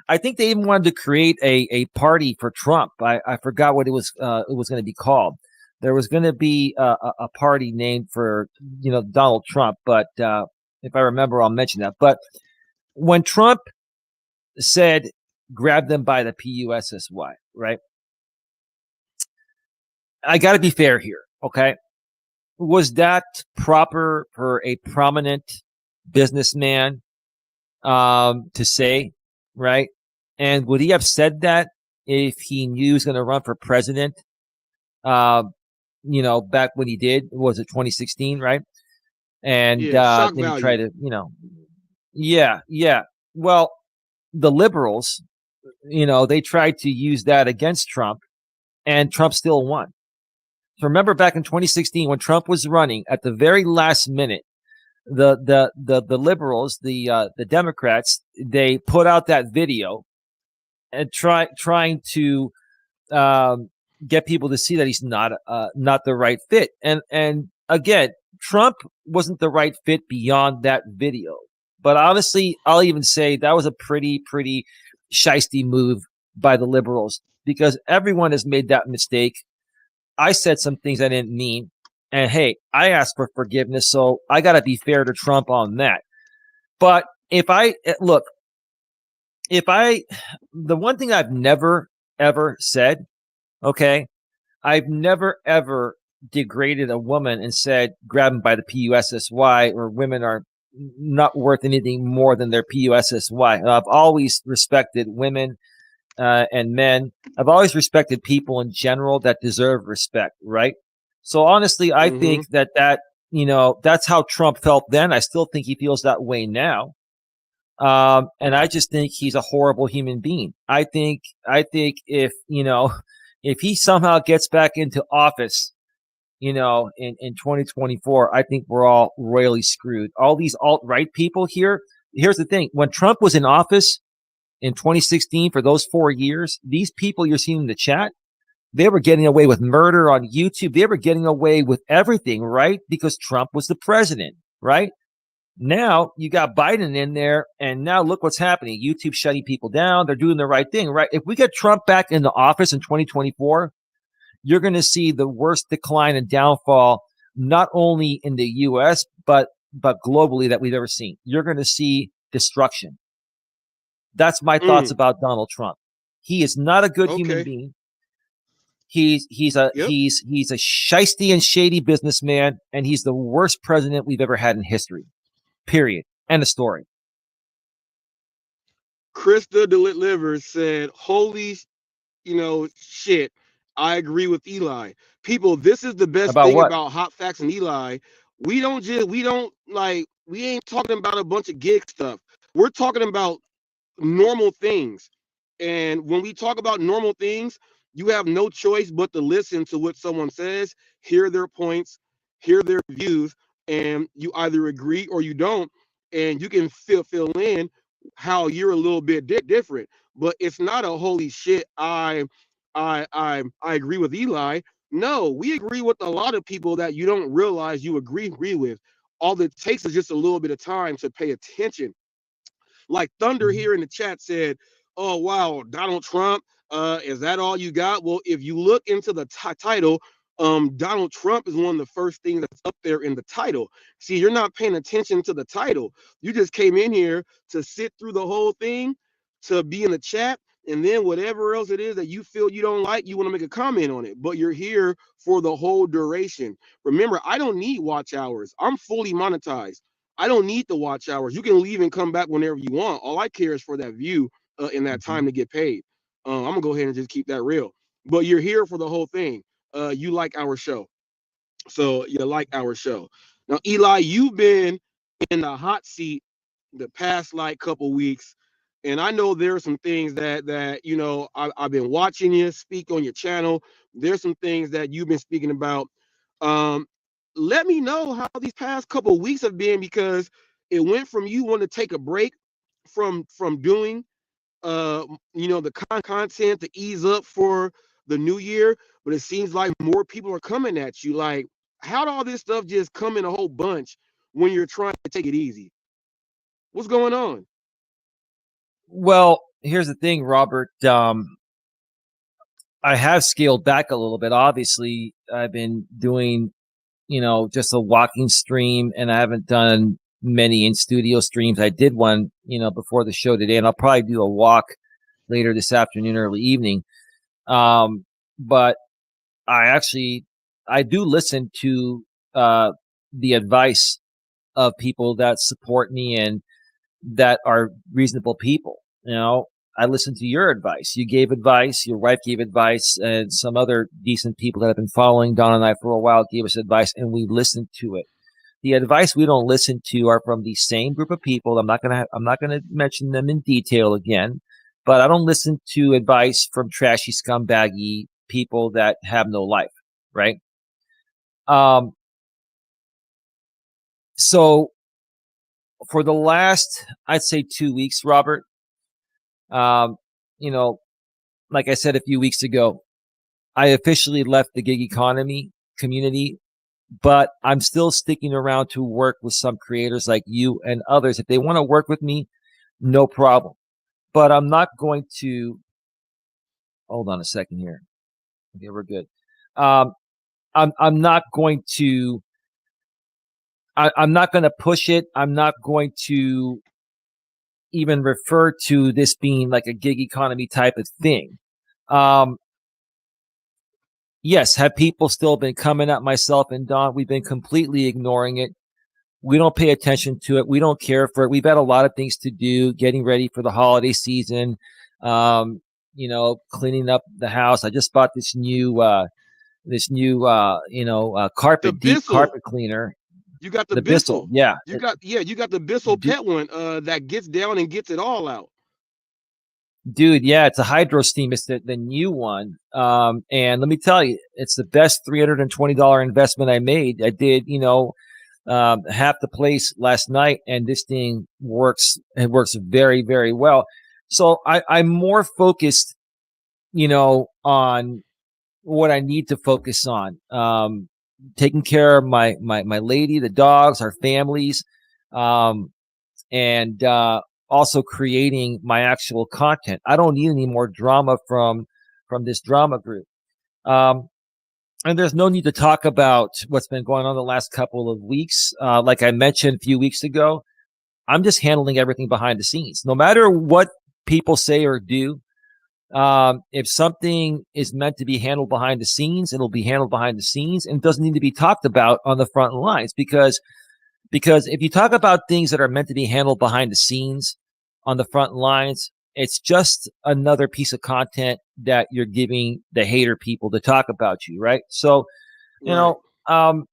I think they even wanted to create a party for Trump. I forgot what it was going to be called. There was going to be a party named for, Donald Trump. But if I remember, I'll mention that. But when Trump said, grab them by the PUSSY, right? I got to be fair here. Okay. Was that proper for a prominent businessman to say, right? And would he have said that if he knew he was going to run for president? Back when he did, was it 2016, right? And Yeah, shock then he value. tried to, yeah. Well, the liberals, they tried to use that against Trump, and Trump still won. So remember back in 2016 when Trump was running, at the very last minute, the liberals, the Democrats, they put out that video and trying to get people to see that he's not the right fit. And again, Trump wasn't the right fit beyond that video. But honestly, I'll even say that was a pretty shisty move by the liberals, because everyone has made that mistake. I said some things I didn't mean. And hey, I asked for forgiveness, so I got to be fair to Trump on that. But the one thing I've never, ever said, okay, I've never, ever degraded a woman and said, grab them by the PUSSY, or women are not worth anything more than their PUSSY. I've always respected women and men. I've always respected people in general that deserve respect, right? So honestly, I think that that's how Trump felt then. I still think he feels that way now. And I just think he's a horrible human being. I think if he somehow gets back into office, in 2024, I think we're all royally screwed. All these alt-right people here. Here's the thing. When Trump was in office in 2016, for those 4 years, these people you're seeing in the chat, they were getting away with murder on YouTube. They were getting away with everything, right? Because Trump was the president, right? Now you got Biden in there, and now look what's happening. YouTube's shutting people down. They're doing the right thing, right? If we get Trump back in the office in 2024, you're going to see the worst decline and downfall, not only in the U.S., but globally, that we've ever seen. You're going to see destruction. That's my thoughts about Donald Trump. He is not a good human being. He's a shisty and shady businessman, and he's the worst president we've ever had in history. Period. End of story. Krista Delivers said, "Holy, shit. I agree with Eli. People, this is the best thing about Hot Facts and Eli. We ain't talking about a bunch of gig stuff. We're talking about normal things. And when we talk about normal things, you have no choice but to listen to what someone says, hear their points, hear their views, and you either agree or you don't, and you can fill in how you're a little bit different. But it's not a holy shit, I agree with Eli. No, we agree with a lot of people that you don't realize you agree with. All it takes is just a little bit of time to pay attention. Like Thunder here in the chat said, "Oh wow, Donald Trump, is that all you got?" Well, if you look into the title, Donald Trump is one of the first things that's up there in the title. See, you're not paying attention to the title. You just came in here to sit through the whole thing, to be in the chat, and then whatever else it is that you feel you don't like, you want to make a comment on it. But you're here for the whole duration. Remember, I don't need watch hours. I'm fully monetized. I don't need the watch hours. You can leave and come back whenever you want. All I care is for that view in that time to get paid. I'm going to go ahead and just keep that real. But you're here for the whole thing. You like our show. So you like our show. Now, Eli, you've been in the hot seat the past couple weeks. And I know there are some things that I've been watching you speak on your channel. There's some things that you've been speaking about. Let me know how these past couple of weeks have been, because it went from you wanting to take a break from doing the content to ease up for the new year, but it seems like more people are coming at you. Like, how did all this stuff just come in a whole bunch when you're trying to take it easy? What's going on? Well, here's the thing, Robert. I have scaled back a little bit. Obviously, I've been doing just a walking stream, and I haven't done many in studio streams. I did one, before the show today, and I'll probably do a walk later this afternoon, early evening. But I do listen to the advice of people that support me and that are reasonable people. I listened to your advice. You gave advice, your wife gave advice, and some other decent people that have been following Don and I for a while gave us advice, and we listened to it. The advice we don't listen to are from the same group of people. I'm not gonna mention them in detail again, but I don't listen to advice from trashy scumbaggy people that have no life, right? So for the last, I'd say 2 weeks, Robert, like I said a few weeks ago, I officially left the gig economy community, but I'm still sticking around to work with some creators like you and others. If they want to work with me, no problem. But I'm not going to, hold on a second here. Okay, we're good. I'm not going to, I'm not going to push it. I'm not going to even refer to this being like a gig economy type of thing. Yes, have people still been coming at myself and Don? We've been completely ignoring it. We don't pay attention to it. We don't care for it. We've had a lot of things to do, getting ready for the holiday season, cleaning up the house. I just bought this new carpet, deep carpet cleaner. You got the Bissell. Yeah. You got the Bissell pet one that gets down and gets it all out. Dude, yeah, it's a hydro steam. It's the new one. And let me tell you, it's the best $320 investment I made. I did, half the place last night, and this thing works. It works very, very well. So I'm more focused, on what I need to focus on. Taking care of my lady, the dogs, our families, and also creating my actual content. I don't need any more drama from this drama group. And there's no need to talk about what's been going on the last couple of weeks. Like I mentioned a few weeks ago, I'm just handling everything behind the scenes. No matter what people say or do, if something is meant to be handled behind the scenes, it'll be handled behind the scenes and doesn't need to be talked about on the front lines. Because if you talk about things that are meant to be handled behind the scenes on the front lines, it's just another piece of content that you're giving the hater people to talk about you, right? So, I've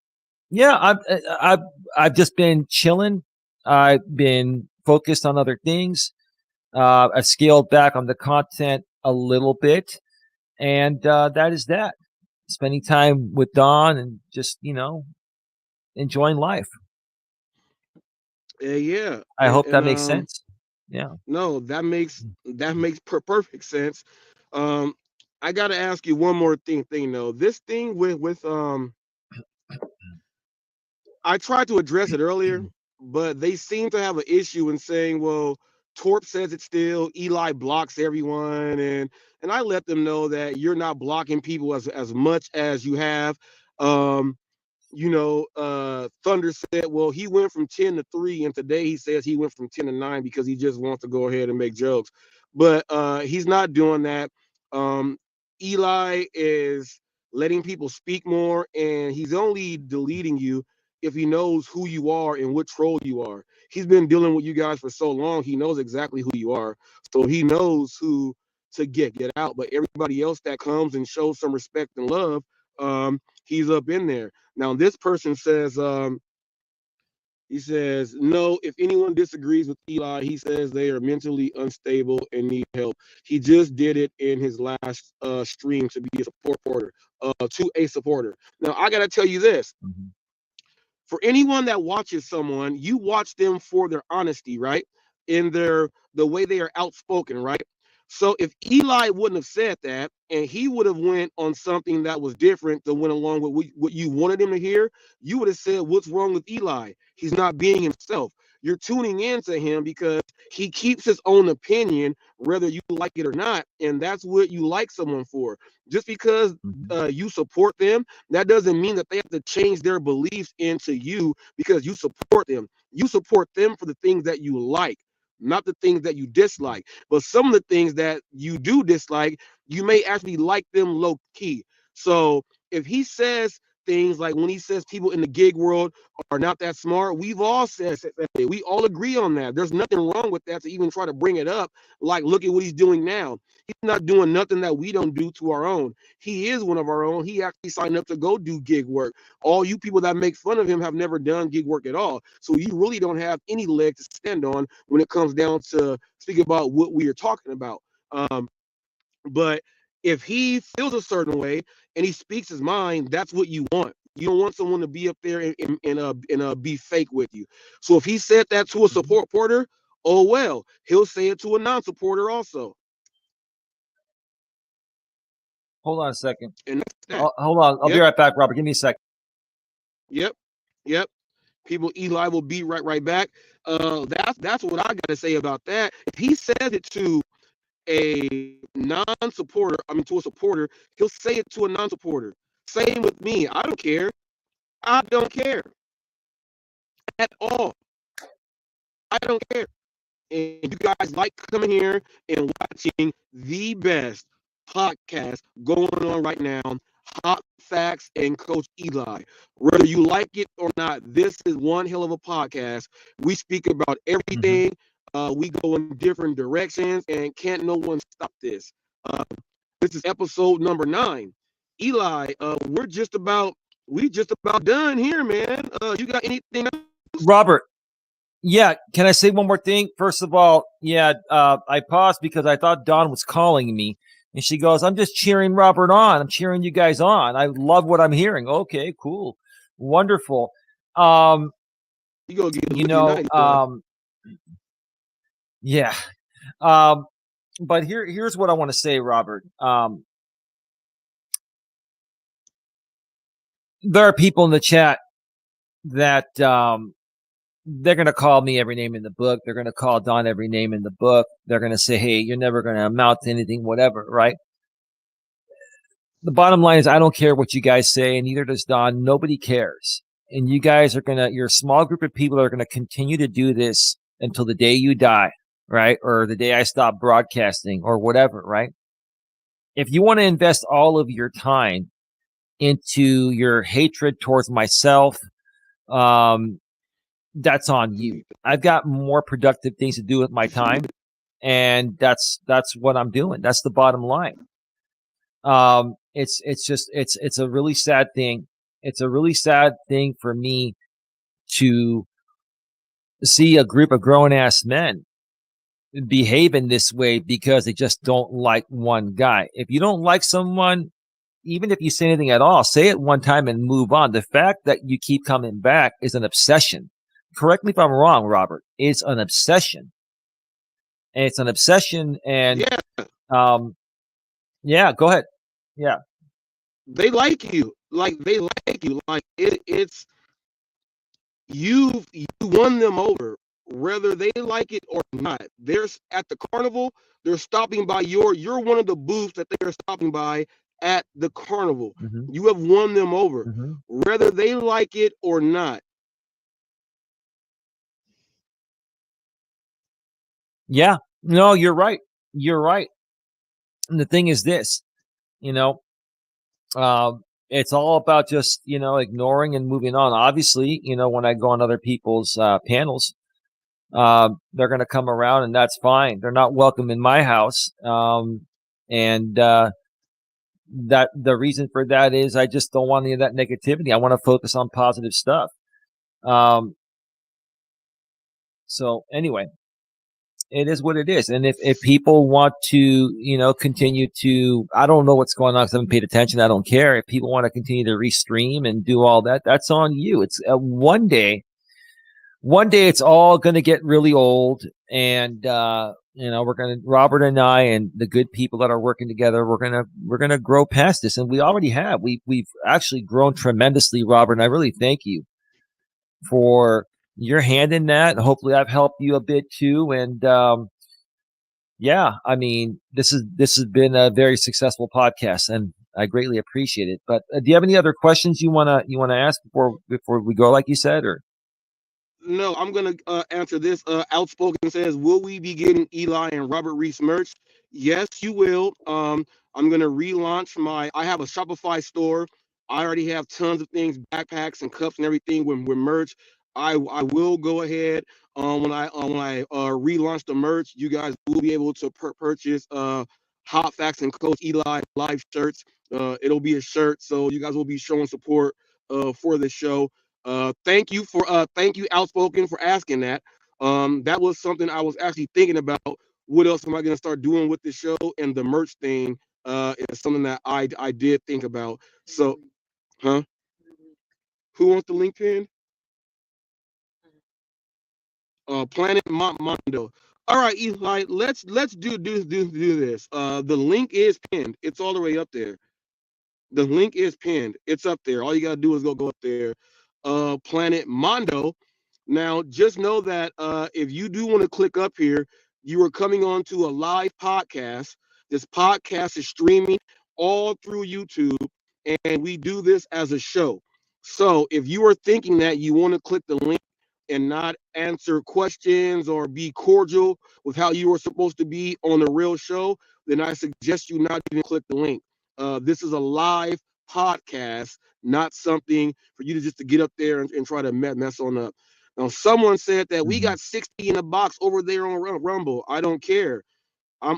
just been chilling. I've been focused on other things. I've scaled back on the content a little bit, and that is that. Spending time with Don and just enjoying life. Yeah. I hope that makes sense. Yeah. No, that makes perfect sense. I got to ask you one more thing though. This thing with I tried to address it earlier, but they seem to have an issue in saying, well, Torp says it still, Eli blocks everyone, and I let them know that you're not blocking people as much as you have. Thunder said, well, he went from 10 to 3, and today he says he went from 10 to 9 because he just wants to go ahead and make jokes. But he's not doing that. Eli is letting people speak more, and he's only deleting you if he knows who you are and what troll you are. He's been dealing with you guys for so long, he knows exactly who you are. So he knows who to get out. But everybody else that comes and shows some respect and love, he's up in there. Now, this person says, he says, no, if anyone disagrees with Eli, he says they are mentally unstable and need help. He just did it in his last stream to be a supporter, Now, I got to tell you this. Mm-hmm. For anyone that watches someone, you watch them for their honesty, right? In the way they are outspoken, right? So if Eli wouldn't have said that, and he would have went on something that was different that went along with what you wanted him to hear, you would have said, what's wrong with Eli? He's not being himself. You're tuning into him because he keeps his own opinion, whether you like it or not. And that's what you like someone for. Just because you support them, that doesn't mean that they have to change their beliefs into you because you support them. You support them for the things that you like, not the things that you dislike. But some of the things that you do dislike, you may actually like them low key. So if he says things like when he says people in the gig world are not that smart, we've all said that. We all agree on that. There's nothing wrong with that to even try to bring it up. Like, look at what he's doing now. He's not doing nothing that we don't do to our own. He is one of our own. He actually signed up to go do gig work. All you people that make fun of him have never done gig work at all. So you really don't have any leg to stand on when it comes down to speaking about what we are talking about. But if he feels a certain way and he speaks his mind, that's what you want. You don't want someone to be up there and be fake with you. So if he said that to a supporter, oh well, he'll say it to a non-supporter also. Hold on a second. And that's that. Hold on. I'll be right back, Robert. Give me a second. Yep. People, Eli will be right back. That's what I got to say about that. If he says it to a non-supporter, to a supporter, he'll say it to a non-supporter. Same with me. I don't care. I don't care at all. I don't care. And you guys like coming here and watching the best podcast going on right now, Hot Facts and Coach Eli. Whether you like it or not, this is one hell of a podcast. We speak about everything. We go in different directions, and can't no one stop this. This is episode number 9. Eli, we just about done here, man. You got anything else? Robert, yeah, can I say one more thing? First of all, yeah, I paused because I thought Dawn was calling me, and she goes, I'm just cheering Robert on. I'm cheering you guys on. I love what I'm hearing. Okay, cool. Wonderful. You go get yeah. But here's what I want to say, Robert. There are people in the chat that they're going to call me every name in the book. They're going to call Don every name in the book. They're going to say, hey, you're never going to amount to anything, whatever, right? The bottom line is I don't care what you guys say, and neither does Don. Nobody cares. And you guys are you're a small group of people that are going to continue to do this until the day you die, right? Or the day I stop broadcasting or whatever, right? If you want to invest all of your time into your hatred towards myself, that's on you. I've got more productive things to do with my time, and that's what I'm doing. That's the bottom line. It's a really sad thing. It's a really sad thing for me to see a group of grown ass men behave in this way because they just don't like one guy. If you don't like someone, even if you say anything at all, say it one time and move on. The fact that you keep coming back is an obsession. Correct me if I'm wrong, Robert. It's an obsession. And it's an obsession. And yeah, go ahead. Yeah. They like you. Like it's you won them over, whether they like it or not. They're at the carnival, they're stopping by you're one of the booths that they're stopping by at the carnival. You have won them over, whether they like it or not. Yeah, no, you're right. You're right. And the thing is this, it's all about just, ignoring and moving on. Obviously, when I go on other people's panels, they're going to come around and that's fine. They're not welcome in my house. And that the reason for that is I just don't want any of that negativity. I want to focus on positive stuff. So anyway, it is what it is. And if people want to, continue to, I don't know what's going on because I haven't paid attention. I don't care. If people want to continue to restream and do all that, that's on you. It's one day it's all going to get really old. And, Robert and I and the good people that are working together, we're going to grow past this. And we already have. We've actually grown tremendously, Robert. And I really thank you for your hand in that. Hopefully I've helped you a bit too. And, this has been a very successful podcast and I greatly appreciate it. But do you have any other questions you want to ask before we go, like you said, or? No, I'm going to answer this. Outspoken says, will we be getting Eli and Robert Reese merch? Yes, you will. I'm going to relaunch I have a Shopify store. I already have tons of things, backpacks and cups and everything with merch. I will go ahead when I relaunch the merch. You guys will be able to purchase Hot Facts and Coach Eli live shirts. It'll be a shirt, so you guys will be showing support for the show. Thank you Outspoken for asking that. That was something I was actually thinking about. What else am I going to start doing with the show? And the merch thing is something that I did think about. So, huh? Who wants the link pin? Planet Mondo. All right, Eli, let's do this. The link is pinned. It's all the way up there. The link is pinned. It's up there. All you gotta do is go up there. Planet Mondo. Now, just know that if you do want to click up here, you are coming on to a live podcast. This podcast is streaming all through YouTube, and we do this as a show. So if you are thinking that you want to click the link and not answer questions or be cordial with how you are supposed to be on a real show, then I suggest you not even click the link. This is a live podcast, not something for you to just to get up there and try to mess on up. Now, someone said that we got 60 in the box over there on Rumble. I don't care. I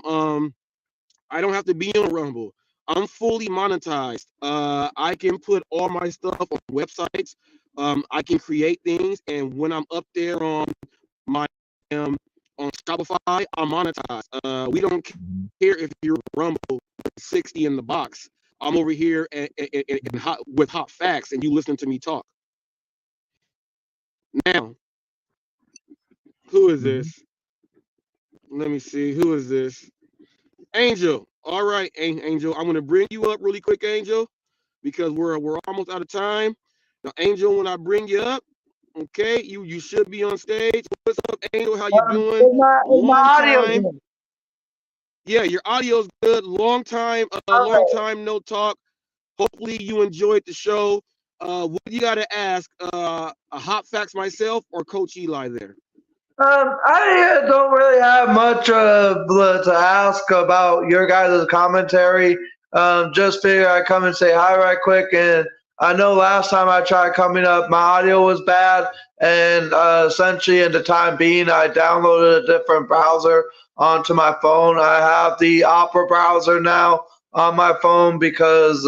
don't have to be on Rumble. I'm fully monetized. I can put all my stuff on websites. I can create things, and when I'm up there on my on Shopify, I'm monetized. We don't care if you're Rumble 60 in the box. I'm over here with Hot Facts, and you listen to me talk. Now, who is this? Let me see. Who is this? Angel. All right, Angel. I'm gonna bring you up really quick, Angel, because we're almost out of time. Now, Angel, when I bring you up, okay, you should be on stage. What's up, Angel? How you doing? My audio. Yeah, your audio's good. Long time no talk. Hopefully you enjoyed the show. What you got to ask? A Hot Facts myself or Coach Eli there? I don't really have much to ask about your guys' commentary. Just figure I'd come and say hi right quick. And I know last time I tried coming up, my audio was bad. And essentially, in the time being, I downloaded a different browser onto my phone. I have the Opera browser now on my phone because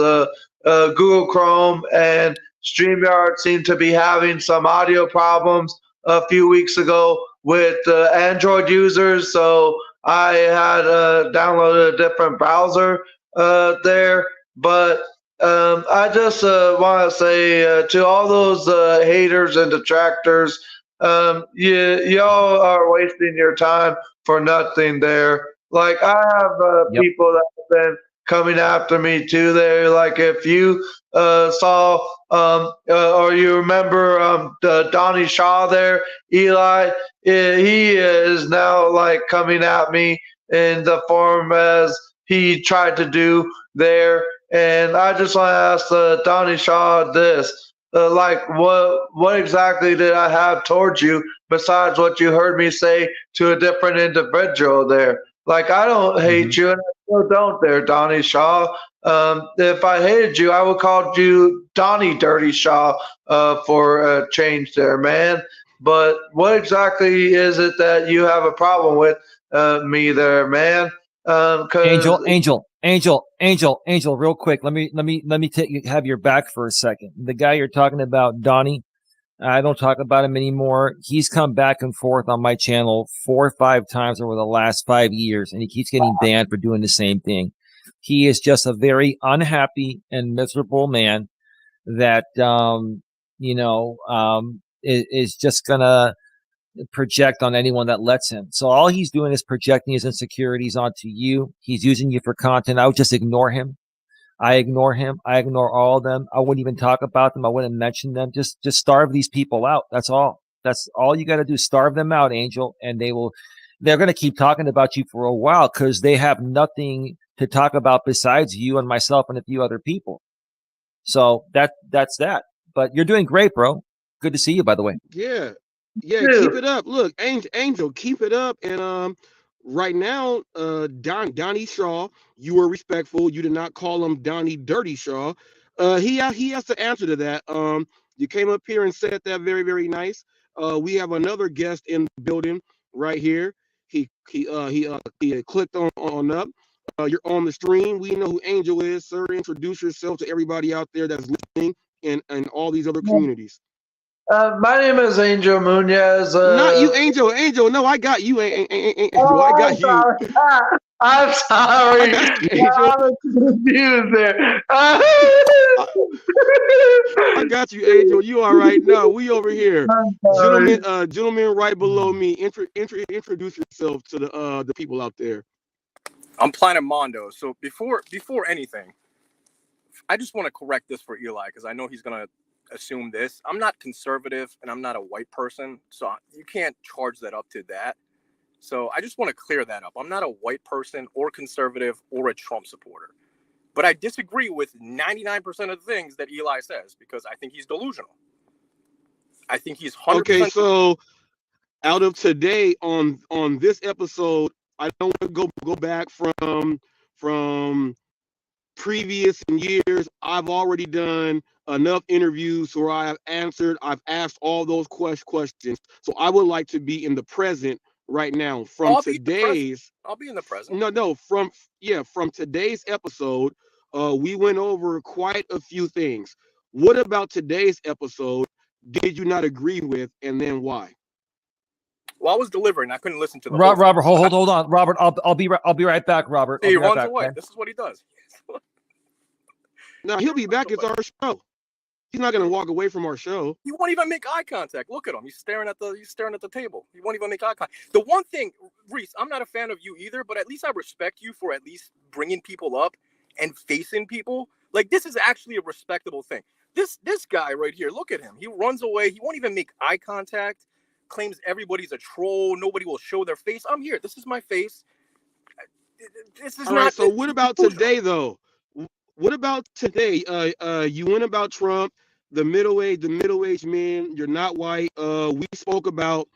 Google Chrome and StreamYard seem to be having some audio problems a few weeks ago with Android users, so I had downloaded a different browser there. But I just want to say to all those haters and detractors, y'all are wasting your time for nothing there. Like, I have people that have been coming after me too there. Like, if you saw or you remember Donnie Shaw there, Eli, he is now like coming at me in the form as he tried to do there. And I just want to ask Donnie Shaw this. Like, what exactly did I have towards you besides what you heard me say to a different individual there? Like, I don't hate you, and I still don't there, Donnie Shaw. If I hated you, I would call you Donnie Dirty Shaw for a change there, man. But what exactly is it that you have a problem with me there, man? Angel, real quick. Let me have your back for a second. The guy you're talking about, Donnie, I don't talk about him anymore. He's come back and forth on my channel 4 or 5 times over the last 5 years, and he keeps getting banned for doing the same thing. He is just a very unhappy and miserable man that, is just gonna project on anyone that lets him. So all he's doing is projecting his insecurities onto you. He's using you for content. I would just ignore him. I ignore him. I ignore all of them. I wouldn't even talk about them. I wouldn't mention them. Just starve these people out. That's all. That's all you got to do. Starve them out, Angel, and they're going to keep talking about you for a while because they have nothing to talk about besides you and myself and a few other people. So that's that. But you're doing great, bro. Good to see you, by the way. Yeah, keep it up. Look, Angel, keep it up. And right now, Donnie Shaw, you were respectful. You did not call him Donnie Dirty Shaw. He has to answer to that. You came up here and said that very, very nice. We have another guest in the building right here. He clicked on up. You're on the stream. We know who Angel is, sir. Introduce yourself to everybody out there that's listening and all these other communities. My name is Angel Munoz. Not you, Angel. Angel, no, I got you, Angel. Oh, I got you. sorry. I'm sorry. I got you, Angel. I'm confused there. I got you, Angel. You all right? No, we over here, gentlemen, right below me. Introduce yourself to the people out there. I'm Planet Mondo. So before anything, I just want to correct this for Eli because I know he's gonna assume this. I'm not conservative and I'm not a white person, so you can't charge that up to that. So I just want to clear that up. I'm not a white person or conservative or a Trump supporter. But I disagree with 99% of the things that Eli says because I think he's delusional. I think he's 100%. Okay, so out of today on this episode, I don't want to go back from previous years. I've already done enough interviews where I've asked all those questions. So I would like to be in the present right now from today's. I'll be in the present. No, from today's episode. We went over quite a few things. What about today's episode did you not agree with, and then why? Well, I was delivering. I couldn't listen to the Robert, hold on, Robert. I'll be right back, Robert. He runs away. This is what he does. No, he'll be back. It's our show. He's not gonna walk away from our show. He won't even make eye contact. Look at him. He's staring at the table. He won't even make eye contact. The one thing, Reese, I'm not a fan of you either, but at least I respect you for at least bringing people up and facing people. Like, this is actually a respectable thing. This guy right here, look at him. He runs away. He won't even make eye contact. Claims everybody's a troll. Nobody will show their face. I'm here. This is my face. This is all not. Right, so what about today, though? What about today? You went about Trump, the middle-aged men. You're not white. We spoke about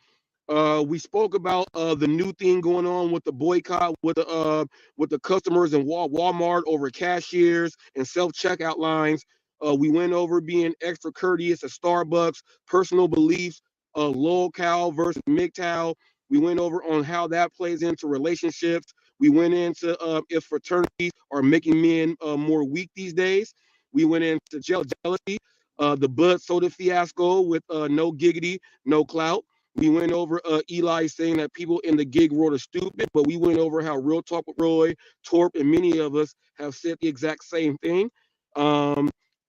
the new thing going on with the boycott with the customers in Walmart over cashiers and self-checkout lines. We went over being extra courteous at Starbucks, personal beliefs, locale versus MGTOW. We went over on how that plays into relationships. We went into if fraternities are making men more weak these days. We went into jealousy, the Bud Soda fiasco with no giggity, no clout. We went over Eli saying that people in the gig world are stupid, but we went over how Real Talk with Roy, Torp, and many of us have said the exact same thing.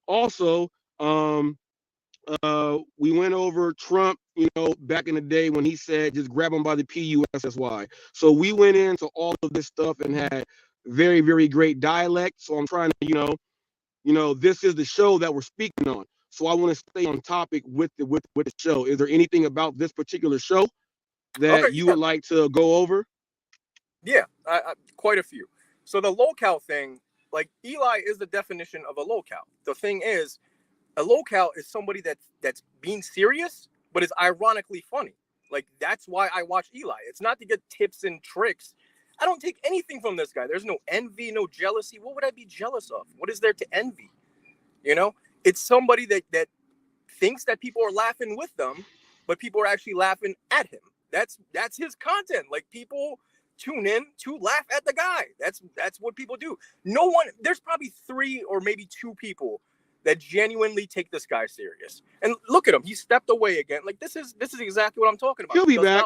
Also, we went over Trump, back in the day when he said, just grab him by the PUSSY. So we went into all of this stuff and had very, very great dialect. So I'm trying to, this is the show that we're speaking on. So I want to stay on topic with the show. Is there anything about this particular show that you would like to go over? Yeah, quite a few. So the locale thing, like, Eli is the definition of a locale. The thing is, a locale is somebody that's being serious, but is ironically funny. Like, that's why I watch Eli. It's not to get tips and tricks. I don't take anything from this guy. There's no envy, no jealousy. What would I be jealous of? What is there to envy? It's somebody that thinks that people are laughing with them, but people are actually laughing at him. That's his content. Like, people tune in to laugh at the guy. That's what people do. There's probably 3 or maybe 2 people that genuinely take this guy serious. And look at him. He stepped away again. Like, this is exactly what I'm talking about. He'll be back.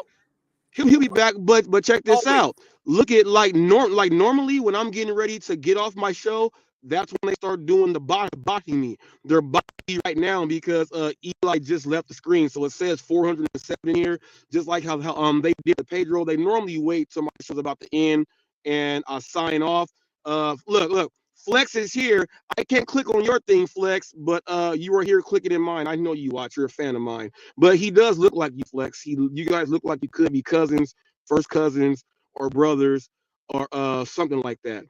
He'll be back, but check this out. Look at normally when I'm getting ready to get off my show, that's when they start doing the botting me. They're botting me right now because Eli just left the screen, so it says 407 here. Just like how they did the Pedro. They normally wait till my show's about to end and I sign off. Look. Flex is here. I can't click on your thing, Flex, but you are here clicking in mine. I know you watch. You're a fan of mine. But he does look like you, Flex. You guys look like you could be cousins, first cousins, or brothers, or something like that.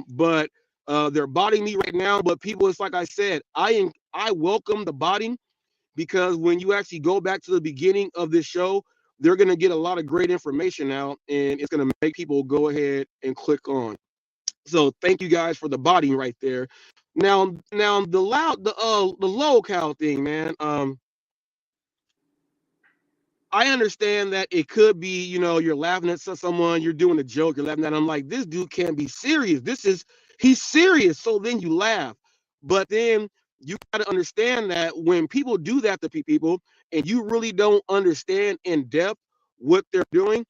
But they're botting me right now. But people, it's like I said, I welcome the botting because when you actually go back to the beginning of this show, they're going to get a lot of great information out, and it's going to make people go ahead and click on. So thank you guys for the body right there. Now the low cow thing, man. I understand that it could be, you're laughing at someone, you're doing a joke, you're laughing at. I'm like, this dude can't be serious. He's serious. So then you laugh, but then you got to understand that when people do that to people, and you really don't understand in depth what they're doing,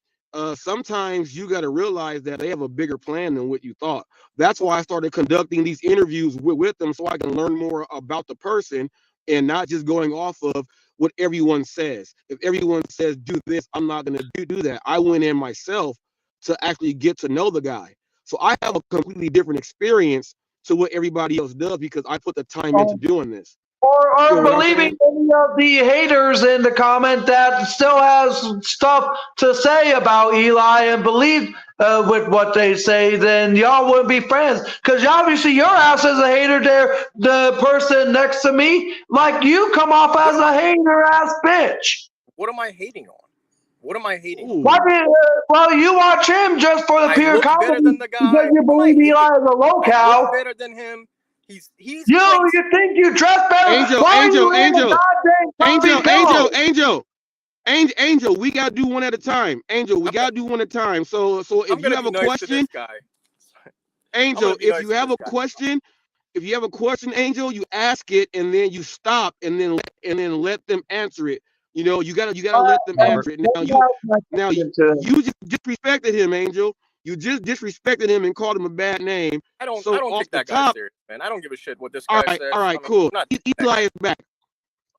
sometimes you got to realize that they have a bigger plan than what you thought. That's why I started conducting these interviews with them, so I can learn more about the person and not just going off of what everyone says. If everyone says do this, I'm not going to do that. I went in myself to actually get to know the guy. So I have a completely different experience to what everybody else does because I put the time into doing this. Or believing any of the haters in the comment that still has stuff to say about Eli and believe with what they say, then y'all wouldn't be friends. Because obviously your ass is a hater there. The person next to me, like you come off as a hater ass bitch. What am I hating on? What am I hating Ooh. on? Well, you watch him just for the pure comedy. Better than the guy. Because you believe Eli is a low cow. I look better than him. He's you think you dress better? Angel, we gotta do one at a time. Angel, we gotta do one at a time. So if you have a question, Angel, if you have a question, Angel, you ask it and then you stop and then let them answer it. You gotta let them answer it. Now you just disrespected him, Angel. You just disrespected him and called him a bad name. I don't take that guy serious, man. I don't give a shit what this guy says. All right, cool. Eli is back.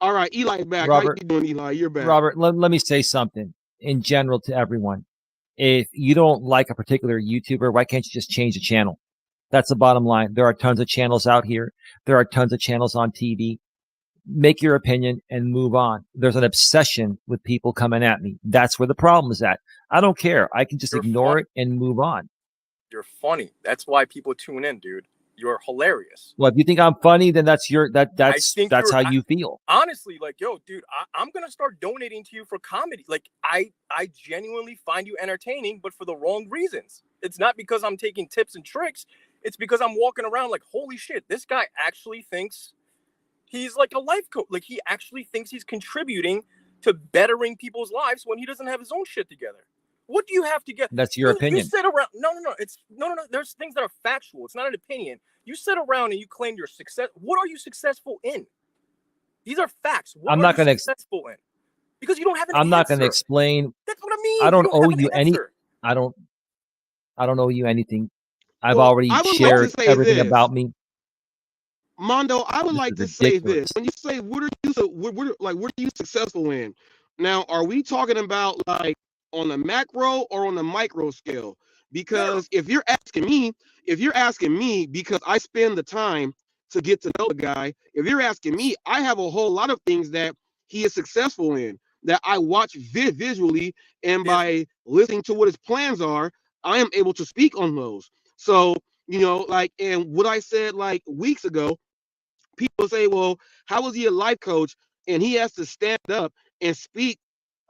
All right, Eli is back. Robert, how you doing, Eli? You're back. Robert, let me say something in general to everyone. If you don't like a particular YouTuber, why can't you just change the channel? That's the bottom line. There are tons of channels out here. There are tons of channels on TV. Make your opinion and move on. There's an obsession with people coming at me. That's where the problem is at. I don't care. I can just ignore it and move on. You're funny. That's why people tune in, dude. You're hilarious. Well, if you think I'm funny, then that's how you feel. Honestly, like, yo, dude, I'm gonna start donating to you for comedy. Like, I genuinely find you entertaining, but for the wrong reasons. It's not because I'm taking tips and tricks. It's because I'm walking around like, holy shit, this guy actually thinks he's like a life coach. Like, he actually thinks he's contributing to bettering people's lives when he doesn't have his own shit together. What do you have to get? That's your opinion. You sit around. No. No. There's things that are factual. It's not an opinion. You sit around and you claim you're success. What are you successful in? These are facts. What I'm not going to successful in because you don't have an I'm answer. not going to explain. That's what I mean. I don't owe you any. I don't owe you anything. I've already shared everything about me. Mondo, I would like to say this. When you say what are you successful in? Now, are we talking about like on the macro or on the micro scale? Because if you're asking me because I spend the time to get to know the guy, if you're asking me, I have a whole lot of things that he is successful in that I watch visually, and by listening to what his plans are, I am able to speak on those. So, and what I said like weeks ago, people say, well, how is he a life coach? And he has to stand up and speak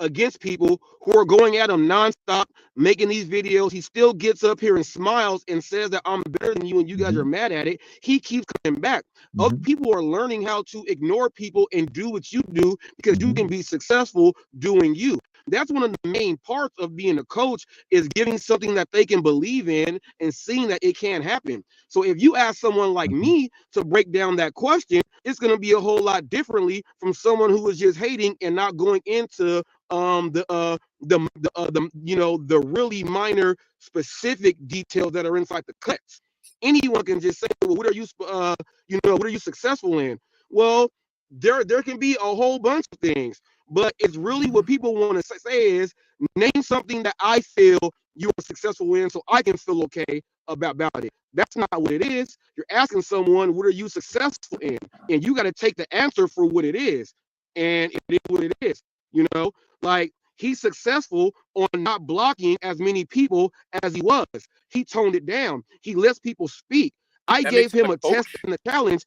against people who are going at him nonstop, making these videos. He still gets up here and smiles and says that I'm better than you and you guys are mad at it. He keeps coming back. Other people are learning how to ignore people and do what you do because you can be successful doing you. That's one of the main parts of being a coach, is giving something that they can believe in and seeing that it can happen. So if you ask someone like me to break down that question, it's going to be a whole lot differently from someone who is just hating and not going into the really minor specific details that are inside the cuts. Anyone can just say, well, what are you successful in? Well, there can be a whole bunch of things, but it's really what people want to say is name something that I feel you are successful in so I can feel okay about it. That's not what it is. You're asking someone, what are you successful in? And you got to take the answer for what it is. And it is what it is. Like, he's successful on not blocking as many people as he was. He toned it down. He lets people speak. I gave him a test and a challenge.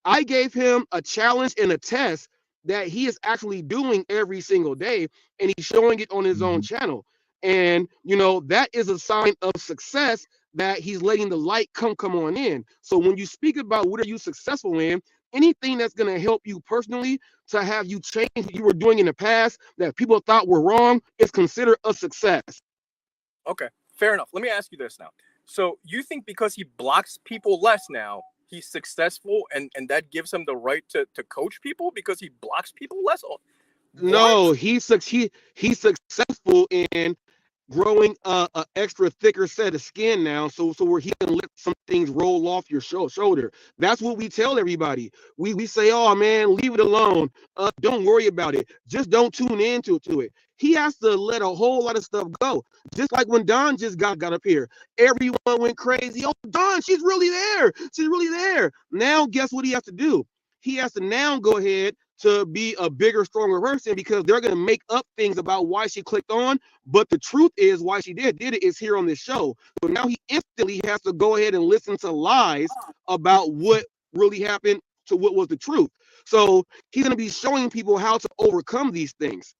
I gave him a challenge and a test that he is actually doing every single day, and he's showing it on his own channel. And, that is a sign of success that he's letting the light come on in. So when you speak about what are you successful in, anything that's going to help you personally to have you change what you were doing in the past that people thought were wrong is considered a success. Okay, fair enough. Let me ask you this now. So you think because he blocks people less now, he's successful, and that gives him the right to coach people because he blocks people less? What? No, he's successful in growing a extra thicker set of skin now, so where he can let some things roll off your shoulder. That's what we tell everybody. We say, oh man, leave it alone. Don't worry about it. Just don't tune into it. He has to let a whole lot of stuff go. Just like when Don just got up here, everyone went crazy. Oh, Don, she's really there. She's really there. Now, guess what he has to do? He has to now go ahead to be a bigger, stronger person because they're going to make up things about why she clicked on. But the truth is why she did it is here on this show. So now he instantly has to go ahead and listen to lies about what really happened to what was the truth. So he's going to be showing people how to overcome these things.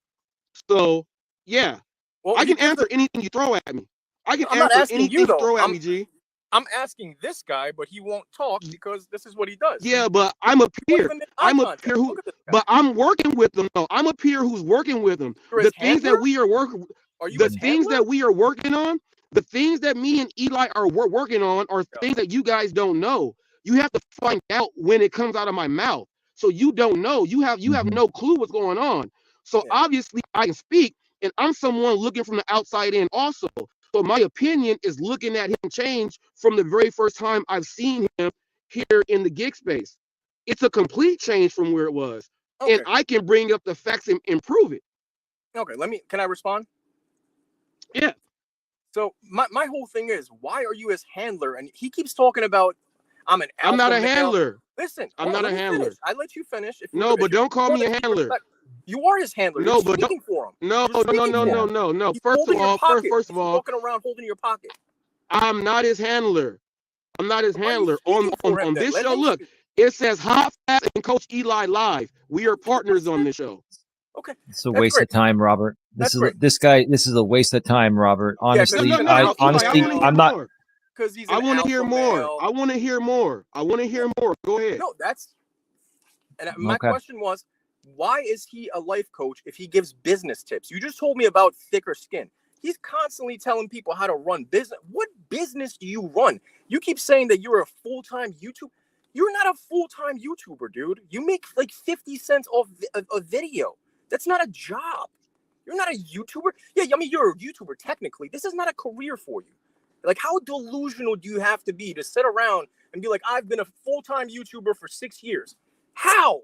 So, yeah, well, I can answer anything you throw at me. I can answer anything you throw at me, G. I'm asking this guy, but he won't talk because this is what he does. Yeah, but I'm a peer. I'm a peer who, but I'm working with them. No, I'm a peer who's working with them. The things that we are working, the things that we are working on, the things that me and Eli are working on are things that you guys don't know. You have to find out when it comes out of my mouth. So you don't know. You have no clue what's going on. So obviously I can speak, and I'm someone looking from the outside in also. So my opinion is looking at him change from the very first time I've seen him here in the gig space. It's a complete change from where it was. Okay. And I can bring up the facts and improve it. Okay, can I respond? Yeah. So my whole thing is, why are you his handler? And he keeps talking about, I'm not a handler. Listen, I'm not a handler. I let you finish. No, but don't call me a handler. You are his handler. No, but speaking for him. No. First of all, walking around holding your pocket. I'm not his handler. I'm not his handler. On this show, look, it says Hot Facts and Coach Eli live. We are partners on this show. Okay. It's a waste of time, Robert. This is a waste of time, Robert. Honestly, I'm not. Because he's. I want to hear more. I want to hear more. Go ahead. No, my question was, why is he a life coach if he gives business tips? You just told me about thicker skin. He's constantly telling people how to run business. What business do you run? You keep saying that you're a full-time YouTuber. You're not a full-time YouTuber, dude. You make like 50 cents off a video. That's not a job. You're not a YouTuber. Yeah, I mean, you're a YouTuber technically. This is not a career for you. Like, how delusional do you have to be to sit around and be like, I've been a full-time YouTuber for 6 years? How?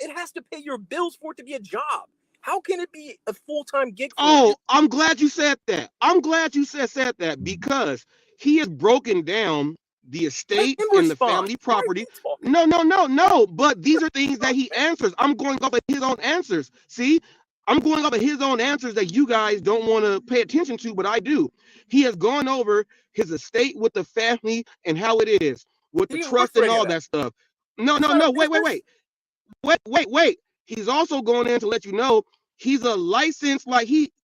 It has to pay your bills for it to be a job. How can it be a full-time gig? I'm glad you said that. I'm glad you said that because he has broken down the estate and the family property. No. But these are things that he answers. I'm going off of his own answers. See, I'm going off of his own answers that you guys don't want to pay attention to, but I do. He has gone over his estate with the family and how it is with the trust and all that stuff. No. Wait. He's also going in to let you know he's a licensed,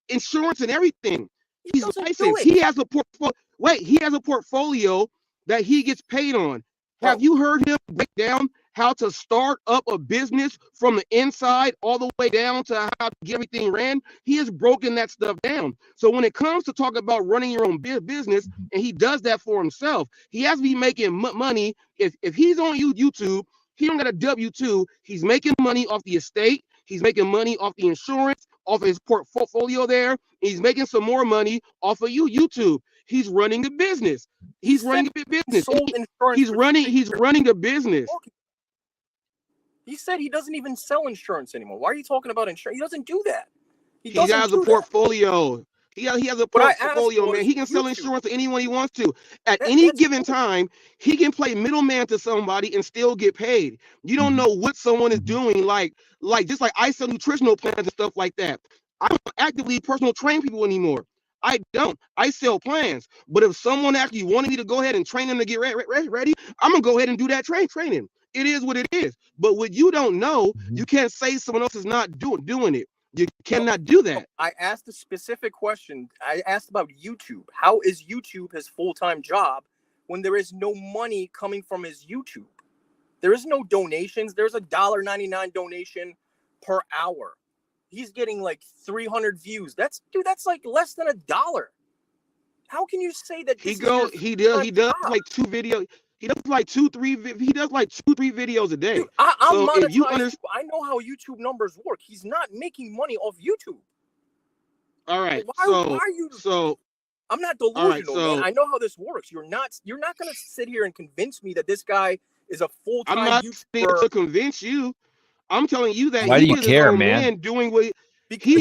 insurance and everything. He's licensed. He has a portfolio. He has a portfolio that he gets paid on. Have you heard him break down how to start up a business from the inside all the way down to how to get everything ran? He has broken that stuff down. So when it comes to talk about running your own business, and he does that for himself, he has to be making money. If he's on YouTube, he don't got a W-2. He's making money off the estate. He's making money off the insurance, off of his portfolio there. He's making some more money off of YouTube. He's running a business. He's running a business. He's running a business. He said he doesn't even sell insurance anymore. Why are you talking about insurance? He doesn't do that. He has a portfolio. He has a portfolio, man. He can sell insurance to anyone he wants to. At any given time, he can play middleman to somebody and still get paid. You don't know what someone is doing, like just like I sell nutritional plans and stuff like that. I don't actively personal train people anymore. I don't. I sell plans. But if someone actually wanted me to go ahead and train them to get ready, I'm going to go ahead and do that training. It is what it is. But what you don't know, you can't say someone else is not doing it. You cannot do that. I asked a specific question. I asked about YouTube. How is YouTube his full-time job when there is no money coming from his YouTube? There is no donations. There's a $1.99 donation per hour. He's getting like 300 views. That's like less than $1. How can you say that He does like 2 videos. He does like 2-3 videos a day. Dude, I'm so monetized. if you I know how YouTube numbers work. He's not making money off YouTube. All right. Why are you? So I'm not delusional, so, man. I know how this works. You're not going to sit here and convince me that this guy is a full-time I'm not YouTuber. to convince you. I'm telling you that Why do he you is care, his own man? Doing what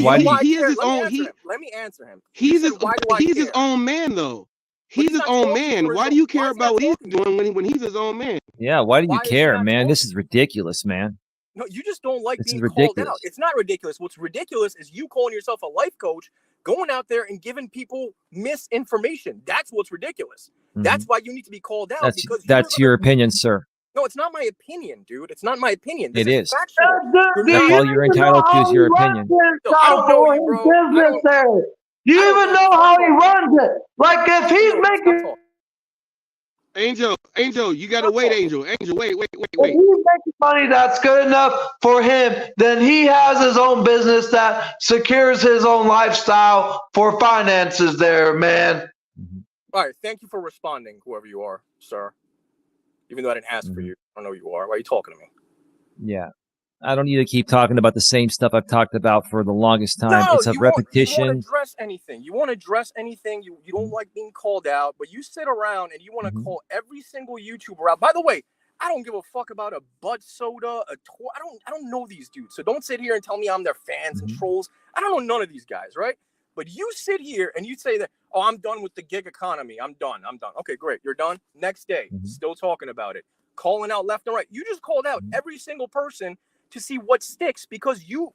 Why do you- he is his own. Let me answer him. He's his own man, though. He's his own man. Why do you care about what he's doing when he's his own man? Yeah, why do you Why is he care, not man? talking? This is ridiculous, man. No, you just don't like This is being called out. ridiculous. It's not ridiculous. What's ridiculous is you calling yourself a life coach, going out there and giving people misinformation. That's what's ridiculous. Mhm. That's why you need to be called out. That's your opinion, sir. No, it's not my opinion, dude. It's not my opinion. This It is. factual. That's all you're entitled to is your opinion. I don't know you, bro. Business there. Do you even know how he runs it? Like if he's making Angel, you gotta wait, Angel, wait. if he's making money that's good enough for him, then he has his own business that secures his own lifestyle for finances there, man. All right, thank you for responding, whoever you are, sir. Even though I didn't ask for you, I don't know who you are. Why are you talking to me? Yeah. I don't need to keep talking about the same stuff I've talked about for the longest time. No, It's a repetition. You want to address anything. You want to address anything. You don't like being called out, but you sit around and you want to call every single YouTuber out. By the way, I don't give a fuck about a Bud Soda, I don't know these dudes. So don't sit here and tell me I'm their fans and trolls. I don't know none of these guys, right? But you sit here and you say that, oh, I'm done with the gig economy. I'm done. Okay, great. You're done. Next day, still talking about it. Calling out left and right. You just called out every single person to see what sticks because you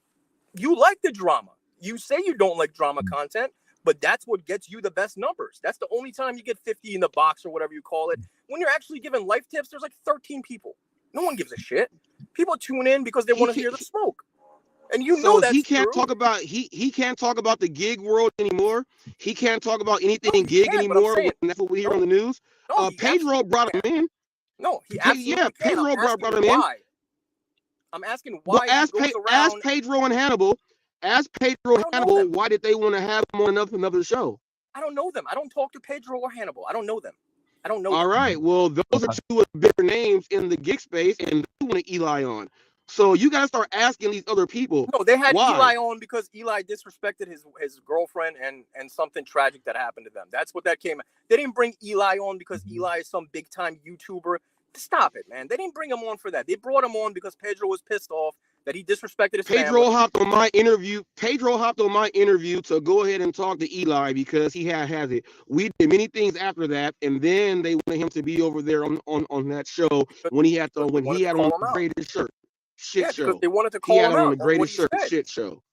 like the drama. You say you don't like drama content, but that's what gets you the best numbers. That's the only time you get 50 in the box or whatever you call it. When you're actually giving life tips, there's like 13 people. No one gives a shit. People tune in because they want to hear the smoke. And you know that he can't talk about he can't talk about the gig world anymore. He can't talk about anything gig anymore. When that's what we hear on the news. No, Pedro brought him in. No, he absolutely can. Pedro brought him in. I'm asking why. Ask Pedro and Hannibal. Ask Pedro and Hannibal why did they want to have him on another show? I don't know them. I don't talk to Pedro or Hannibal. I don't know them. I don't know. All right. Well, those are two of the bigger names in the gig space, and they want Eli on. So you got to start asking these other people. No, they had why? Eli on because Eli disrespected his girlfriend and something tragic that happened to them. That's what that came. They didn't bring Eli on because Eli is some big time YouTuber. Stop it, man. They didn't bring him on for that. They brought him on because Pedro was pissed off that he disrespected his Pedro hopped on my interview. Pedro hopped on my interview to go ahead and talk to Eli because he has it. We did many things after that, and then they wanted him to be over there on that show when he had on the greatest shirt. Shit show. Because they wanted to call him out. On the greatest shirt. Shit show.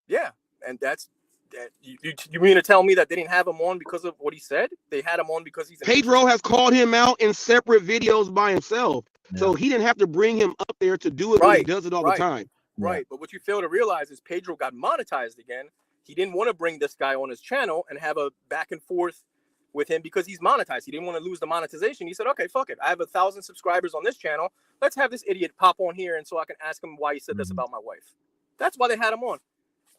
Yeah, and that's that. You mean to tell me that they didn't have him on because of what he said? They had him on because he's. Pedro has called him out in separate videos by himself, so he didn't have to bring him up there to do it. Right. He does it all the time. Right, but what you fail to realize is Pedro got monetized again. He didn't want to bring this guy on his channel and have a back and forth with him because he's monetized. He didn't want to lose the monetization. He said, okay, fuck it. I have 1,000 subscribers on this channel. Let's have this idiot pop on here and so I can ask him why he said this about my wife. That's why they had him on.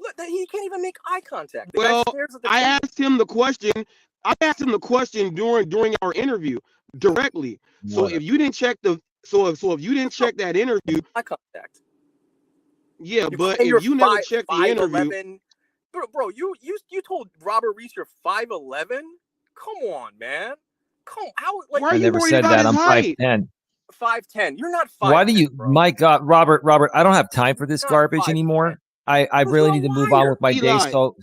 Look, he can't even make eye contact. I asked him the question. I asked him the question during our interview directly. So if you didn't check if you didn't check that interview, eye contact. Yeah, but if you never checked the interview, bro, you told Robert Reese you're 5'11". Come on, man. I never said that. I'm 5'10". 5'10". You're not 5'10". Why do you, bro. My God, Robert, I don't have time for this garbage anymore. I really need to move on with my day. So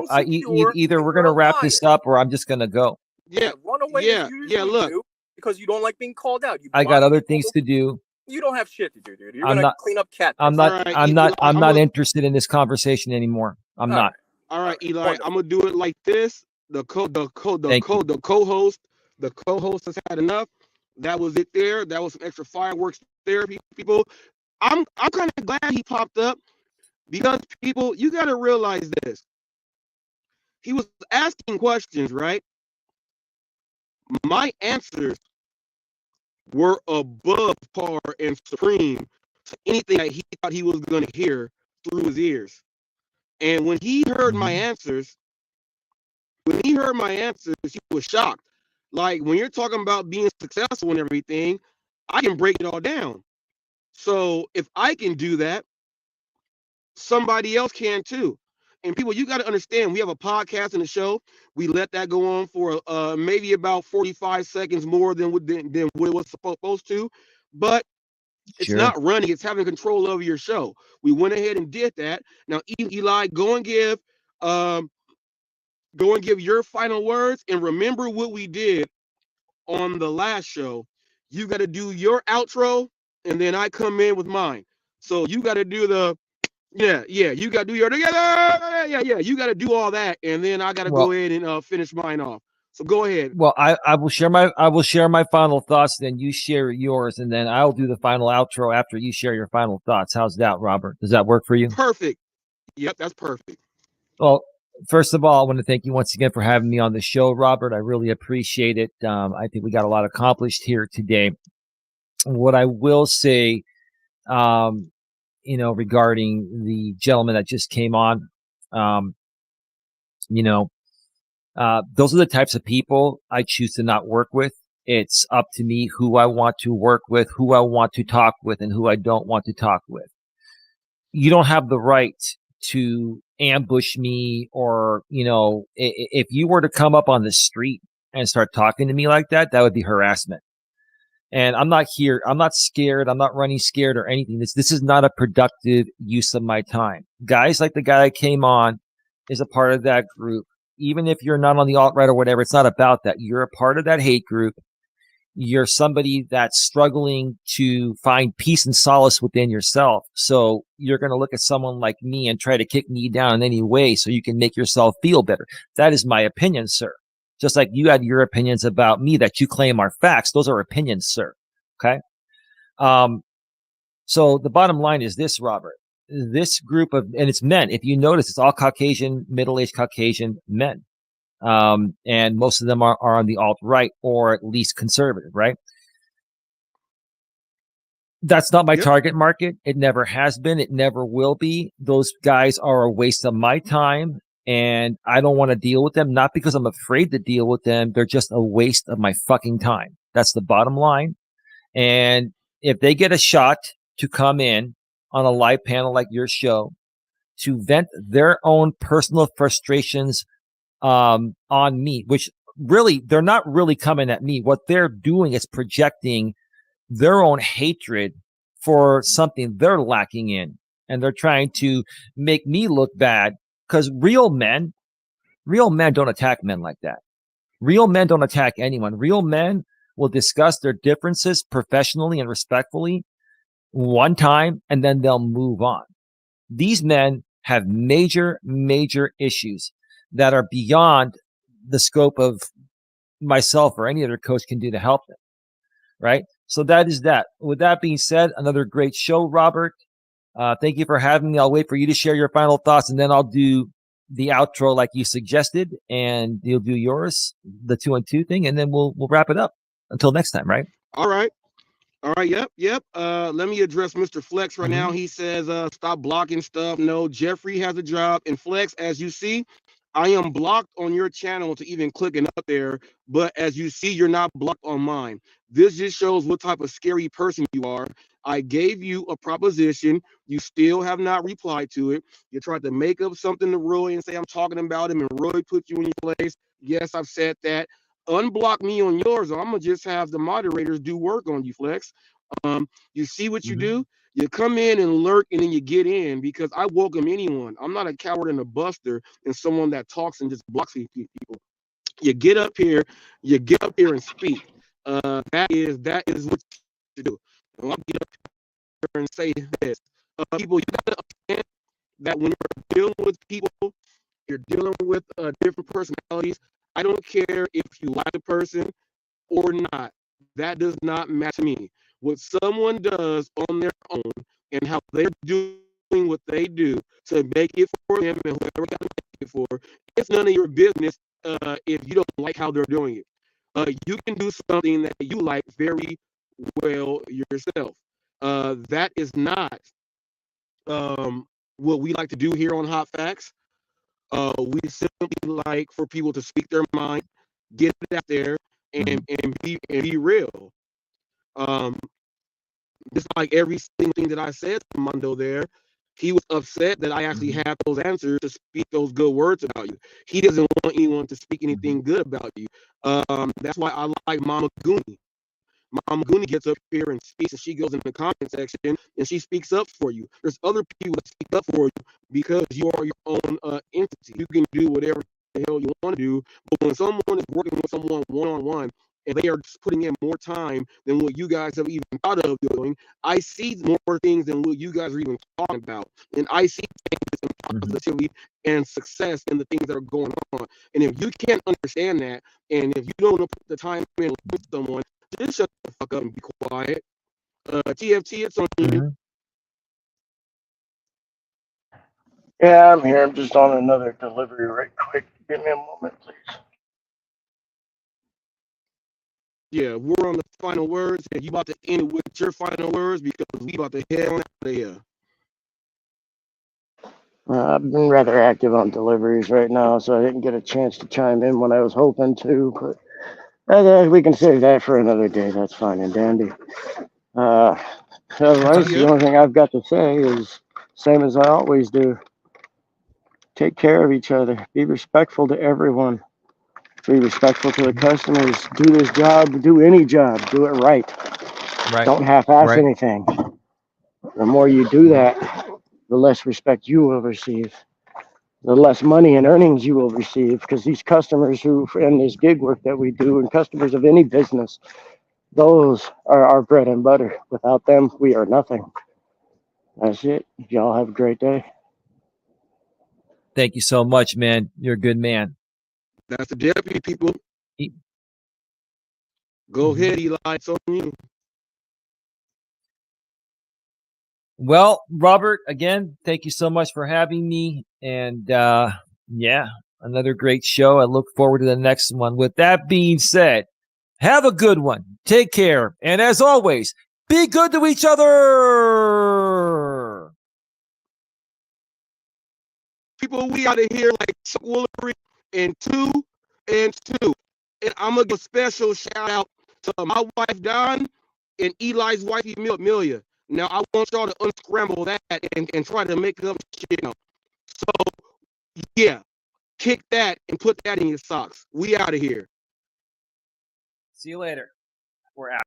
either we're gonna wrap this up or I'm just gonna go. Yeah, run away. Yeah. Look, because you don't like being called out. I got other things to do. You don't have shit to do, dude. You're gonna clean up cat. I'm not interested in this conversation anymore. I'm not. All right, Eli. I'm gonna do it like this. The co-host has had enough. That was it there. That was some extra fireworks there, people. I'm kind of glad he popped up Because people, you got to realize this. He was asking questions, right? My answers were above par and supreme to anything that he thought he was going to hear through his ears. And when he heard my answers, he was shocked. Like when you're talking about being successful and everything, I can break it all down. So if I can do that, somebody else can too. And people, you got to understand, we have a podcast and a show. We let that go on for maybe about 45 seconds more than what it was supposed to. But it's not running, it's having control over your show. We went ahead and did that. Now, Eli, go and give your final words, and remember what we did on the last show. You got to do your outro, and then I come in with mine. So you got to do the you got to do your you got to do all that, and then I got to go ahead and finish mine off. So go ahead. Well, I will share my final thoughts, then you share yours, and then I'll do the final outro after you share your final thoughts. How's that, Robert? Does that work for you? Perfect. Yep, that's perfect. Well, first of all, I want to thank you once again for having me on the show, Robert. I really appreciate it. I think we got a lot accomplished here today. What I will say, regarding the gentleman that just came on, those are the types of people I choose to not work with. It's up to me who I want to work with, who I want to talk with, and who I don't want to talk with. You don't have the right to ambush me, or, if you were to come up on the street and start talking to me like that, that would be harassment. And I'm not scared. I'm not running scared or anything. This is not a productive use of my time. Guys like the guy that came on is a part of that group. Even if you're not on the alt-right or whatever, it's not about that. You're a part of that hate group. You're somebody that's struggling to find peace and solace within yourself. So you're going to look at someone like me and try to kick me down in any way so you can make yourself feel better. That is my opinion, sir. Just like you had your opinions about me that you claim are facts. Those are opinions, sir. Okay. So the bottom line is this, Robert. This group and it's men. If you notice, it's all Caucasian, middle-aged Caucasian men. And most of them are on the alt-right, or at least conservative, right? That's not my target market. It never has been. It never will be. Those guys are a waste of my time, and I don't want to deal with them. Not because I'm afraid to deal with them. They're just a waste of my fucking time. That's the bottom line. And if they get a shot to come in on a live panel like your show to vent their own personal frustrations on me, which really, they're not really coming at me. What they're doing is projecting their own hatred for something they're lacking in. And they're trying to make me look bad, because real men don't attack men like that. Real men don't attack anyone. Real men will discuss their differences professionally and respectfully one time, and then they'll move on. These men have major, major issues that are beyond the scope of myself or any other coach can do to help them. Right? So that is that. With that being said, another great show, Robert. Thank you for having me. I'll wait for you to share your final thoughts, and then I'll do the outro like you suggested, and you'll do yours, the 2-on-2 thing, and then we'll wrap it up. Until next time, right? All right. Yep. Let me address Mr. Flex right now. He says, stop blocking stuff. No, Jeffrey has a job. And Flex, as you see, I am blocked on your channel to even clicking up there. But as you see, you're not blocked on mine. This just shows what type of scary person you are. I gave you a proposition. You still have not replied to it. You tried to make up something to Roy and say I'm talking about him, and Roy put you in your place. Yes, I've said that. Unblock me on yours, or I'm gonna just have the moderators do work on you, Flex. You see what you do? You come in and lurk, and then you get in, because I welcome anyone. I'm not a coward and a buster and someone that talks and just blocks people. You get up here and speak. That is what you do. And I'll get up here and say this. People, you gotta understand that when you're dealing with people, you're dealing with different personalities. I don't care if you like the person or not. That does not matter to me. What someone does on their own and how they're doing doing what they do to make it for them and whoever got to make it for, it's none of your business if you don't like how they're doing it. You can do something that you like very well yourself. That is not what we like to do here on Hot Facts. We simply like for people to speak their mind, get it out there, and be real. Just like every single thing that I said to Mondo there, he was upset that I actually had those answers to speak those good words about you. He doesn't want anyone to speak anything good about you. That's why I like Mama Goonie. Mama Goonie gets up here and speaks, and she goes in the comment section and she speaks up for you. There's other people that speak up for you because you are your own entity. You can do whatever the hell you want to do, but when someone is working with someone one-on-one and they are just putting in more time than what you guys have even thought of doing, I see more things than what you guys are even talking about, and I see things and positivity and success in the things that are going on. And if you can't understand that, and if you don't put the time in with someone, just shut the fuck up and be quiet. TFT, it's on you. Yeah, I'm here. I'm just on another delivery right quick. Give me a moment, please. Yeah, we're on the final words, and you about to end it with your final words because we about to head on out of here. I've been rather active on deliveries right now, so I didn't get a chance to chime in when I was hoping to, but we can save that for another day. That's fine and dandy. Otherwise, the only thing I've got to say is same as I always do. Take care of each other. Be respectful to everyone. Be respectful to the customers. Do this job. Do any job. Do it right. Don't half-ass anything. The more you do that, the less respect you will receive. The less money and earnings you will receive, because these customers who, and this gig work that we do, and customers of any business, those are our bread and butter. Without them, we are nothing. That's it. Y'all have a great day. Thank you so much, man. You're a good man. That's the deputy, people. Go ahead, Eli. It's on you. Well, Robert, again, thank you so much for having me. And yeah, another great show. I look forward to the next one. With that being said, have a good one. Take care. And as always, be good to each other. People, we out of here like Chuck Woolery and 2 and 2. And I'm going to give a special shout out to my wife, Don, and Eli's wife, Amelia. Now, I want y'all to unscramble that and try to make up shit now. So, yeah, kick that and put that in your socks. We out of here. See you later. We're out.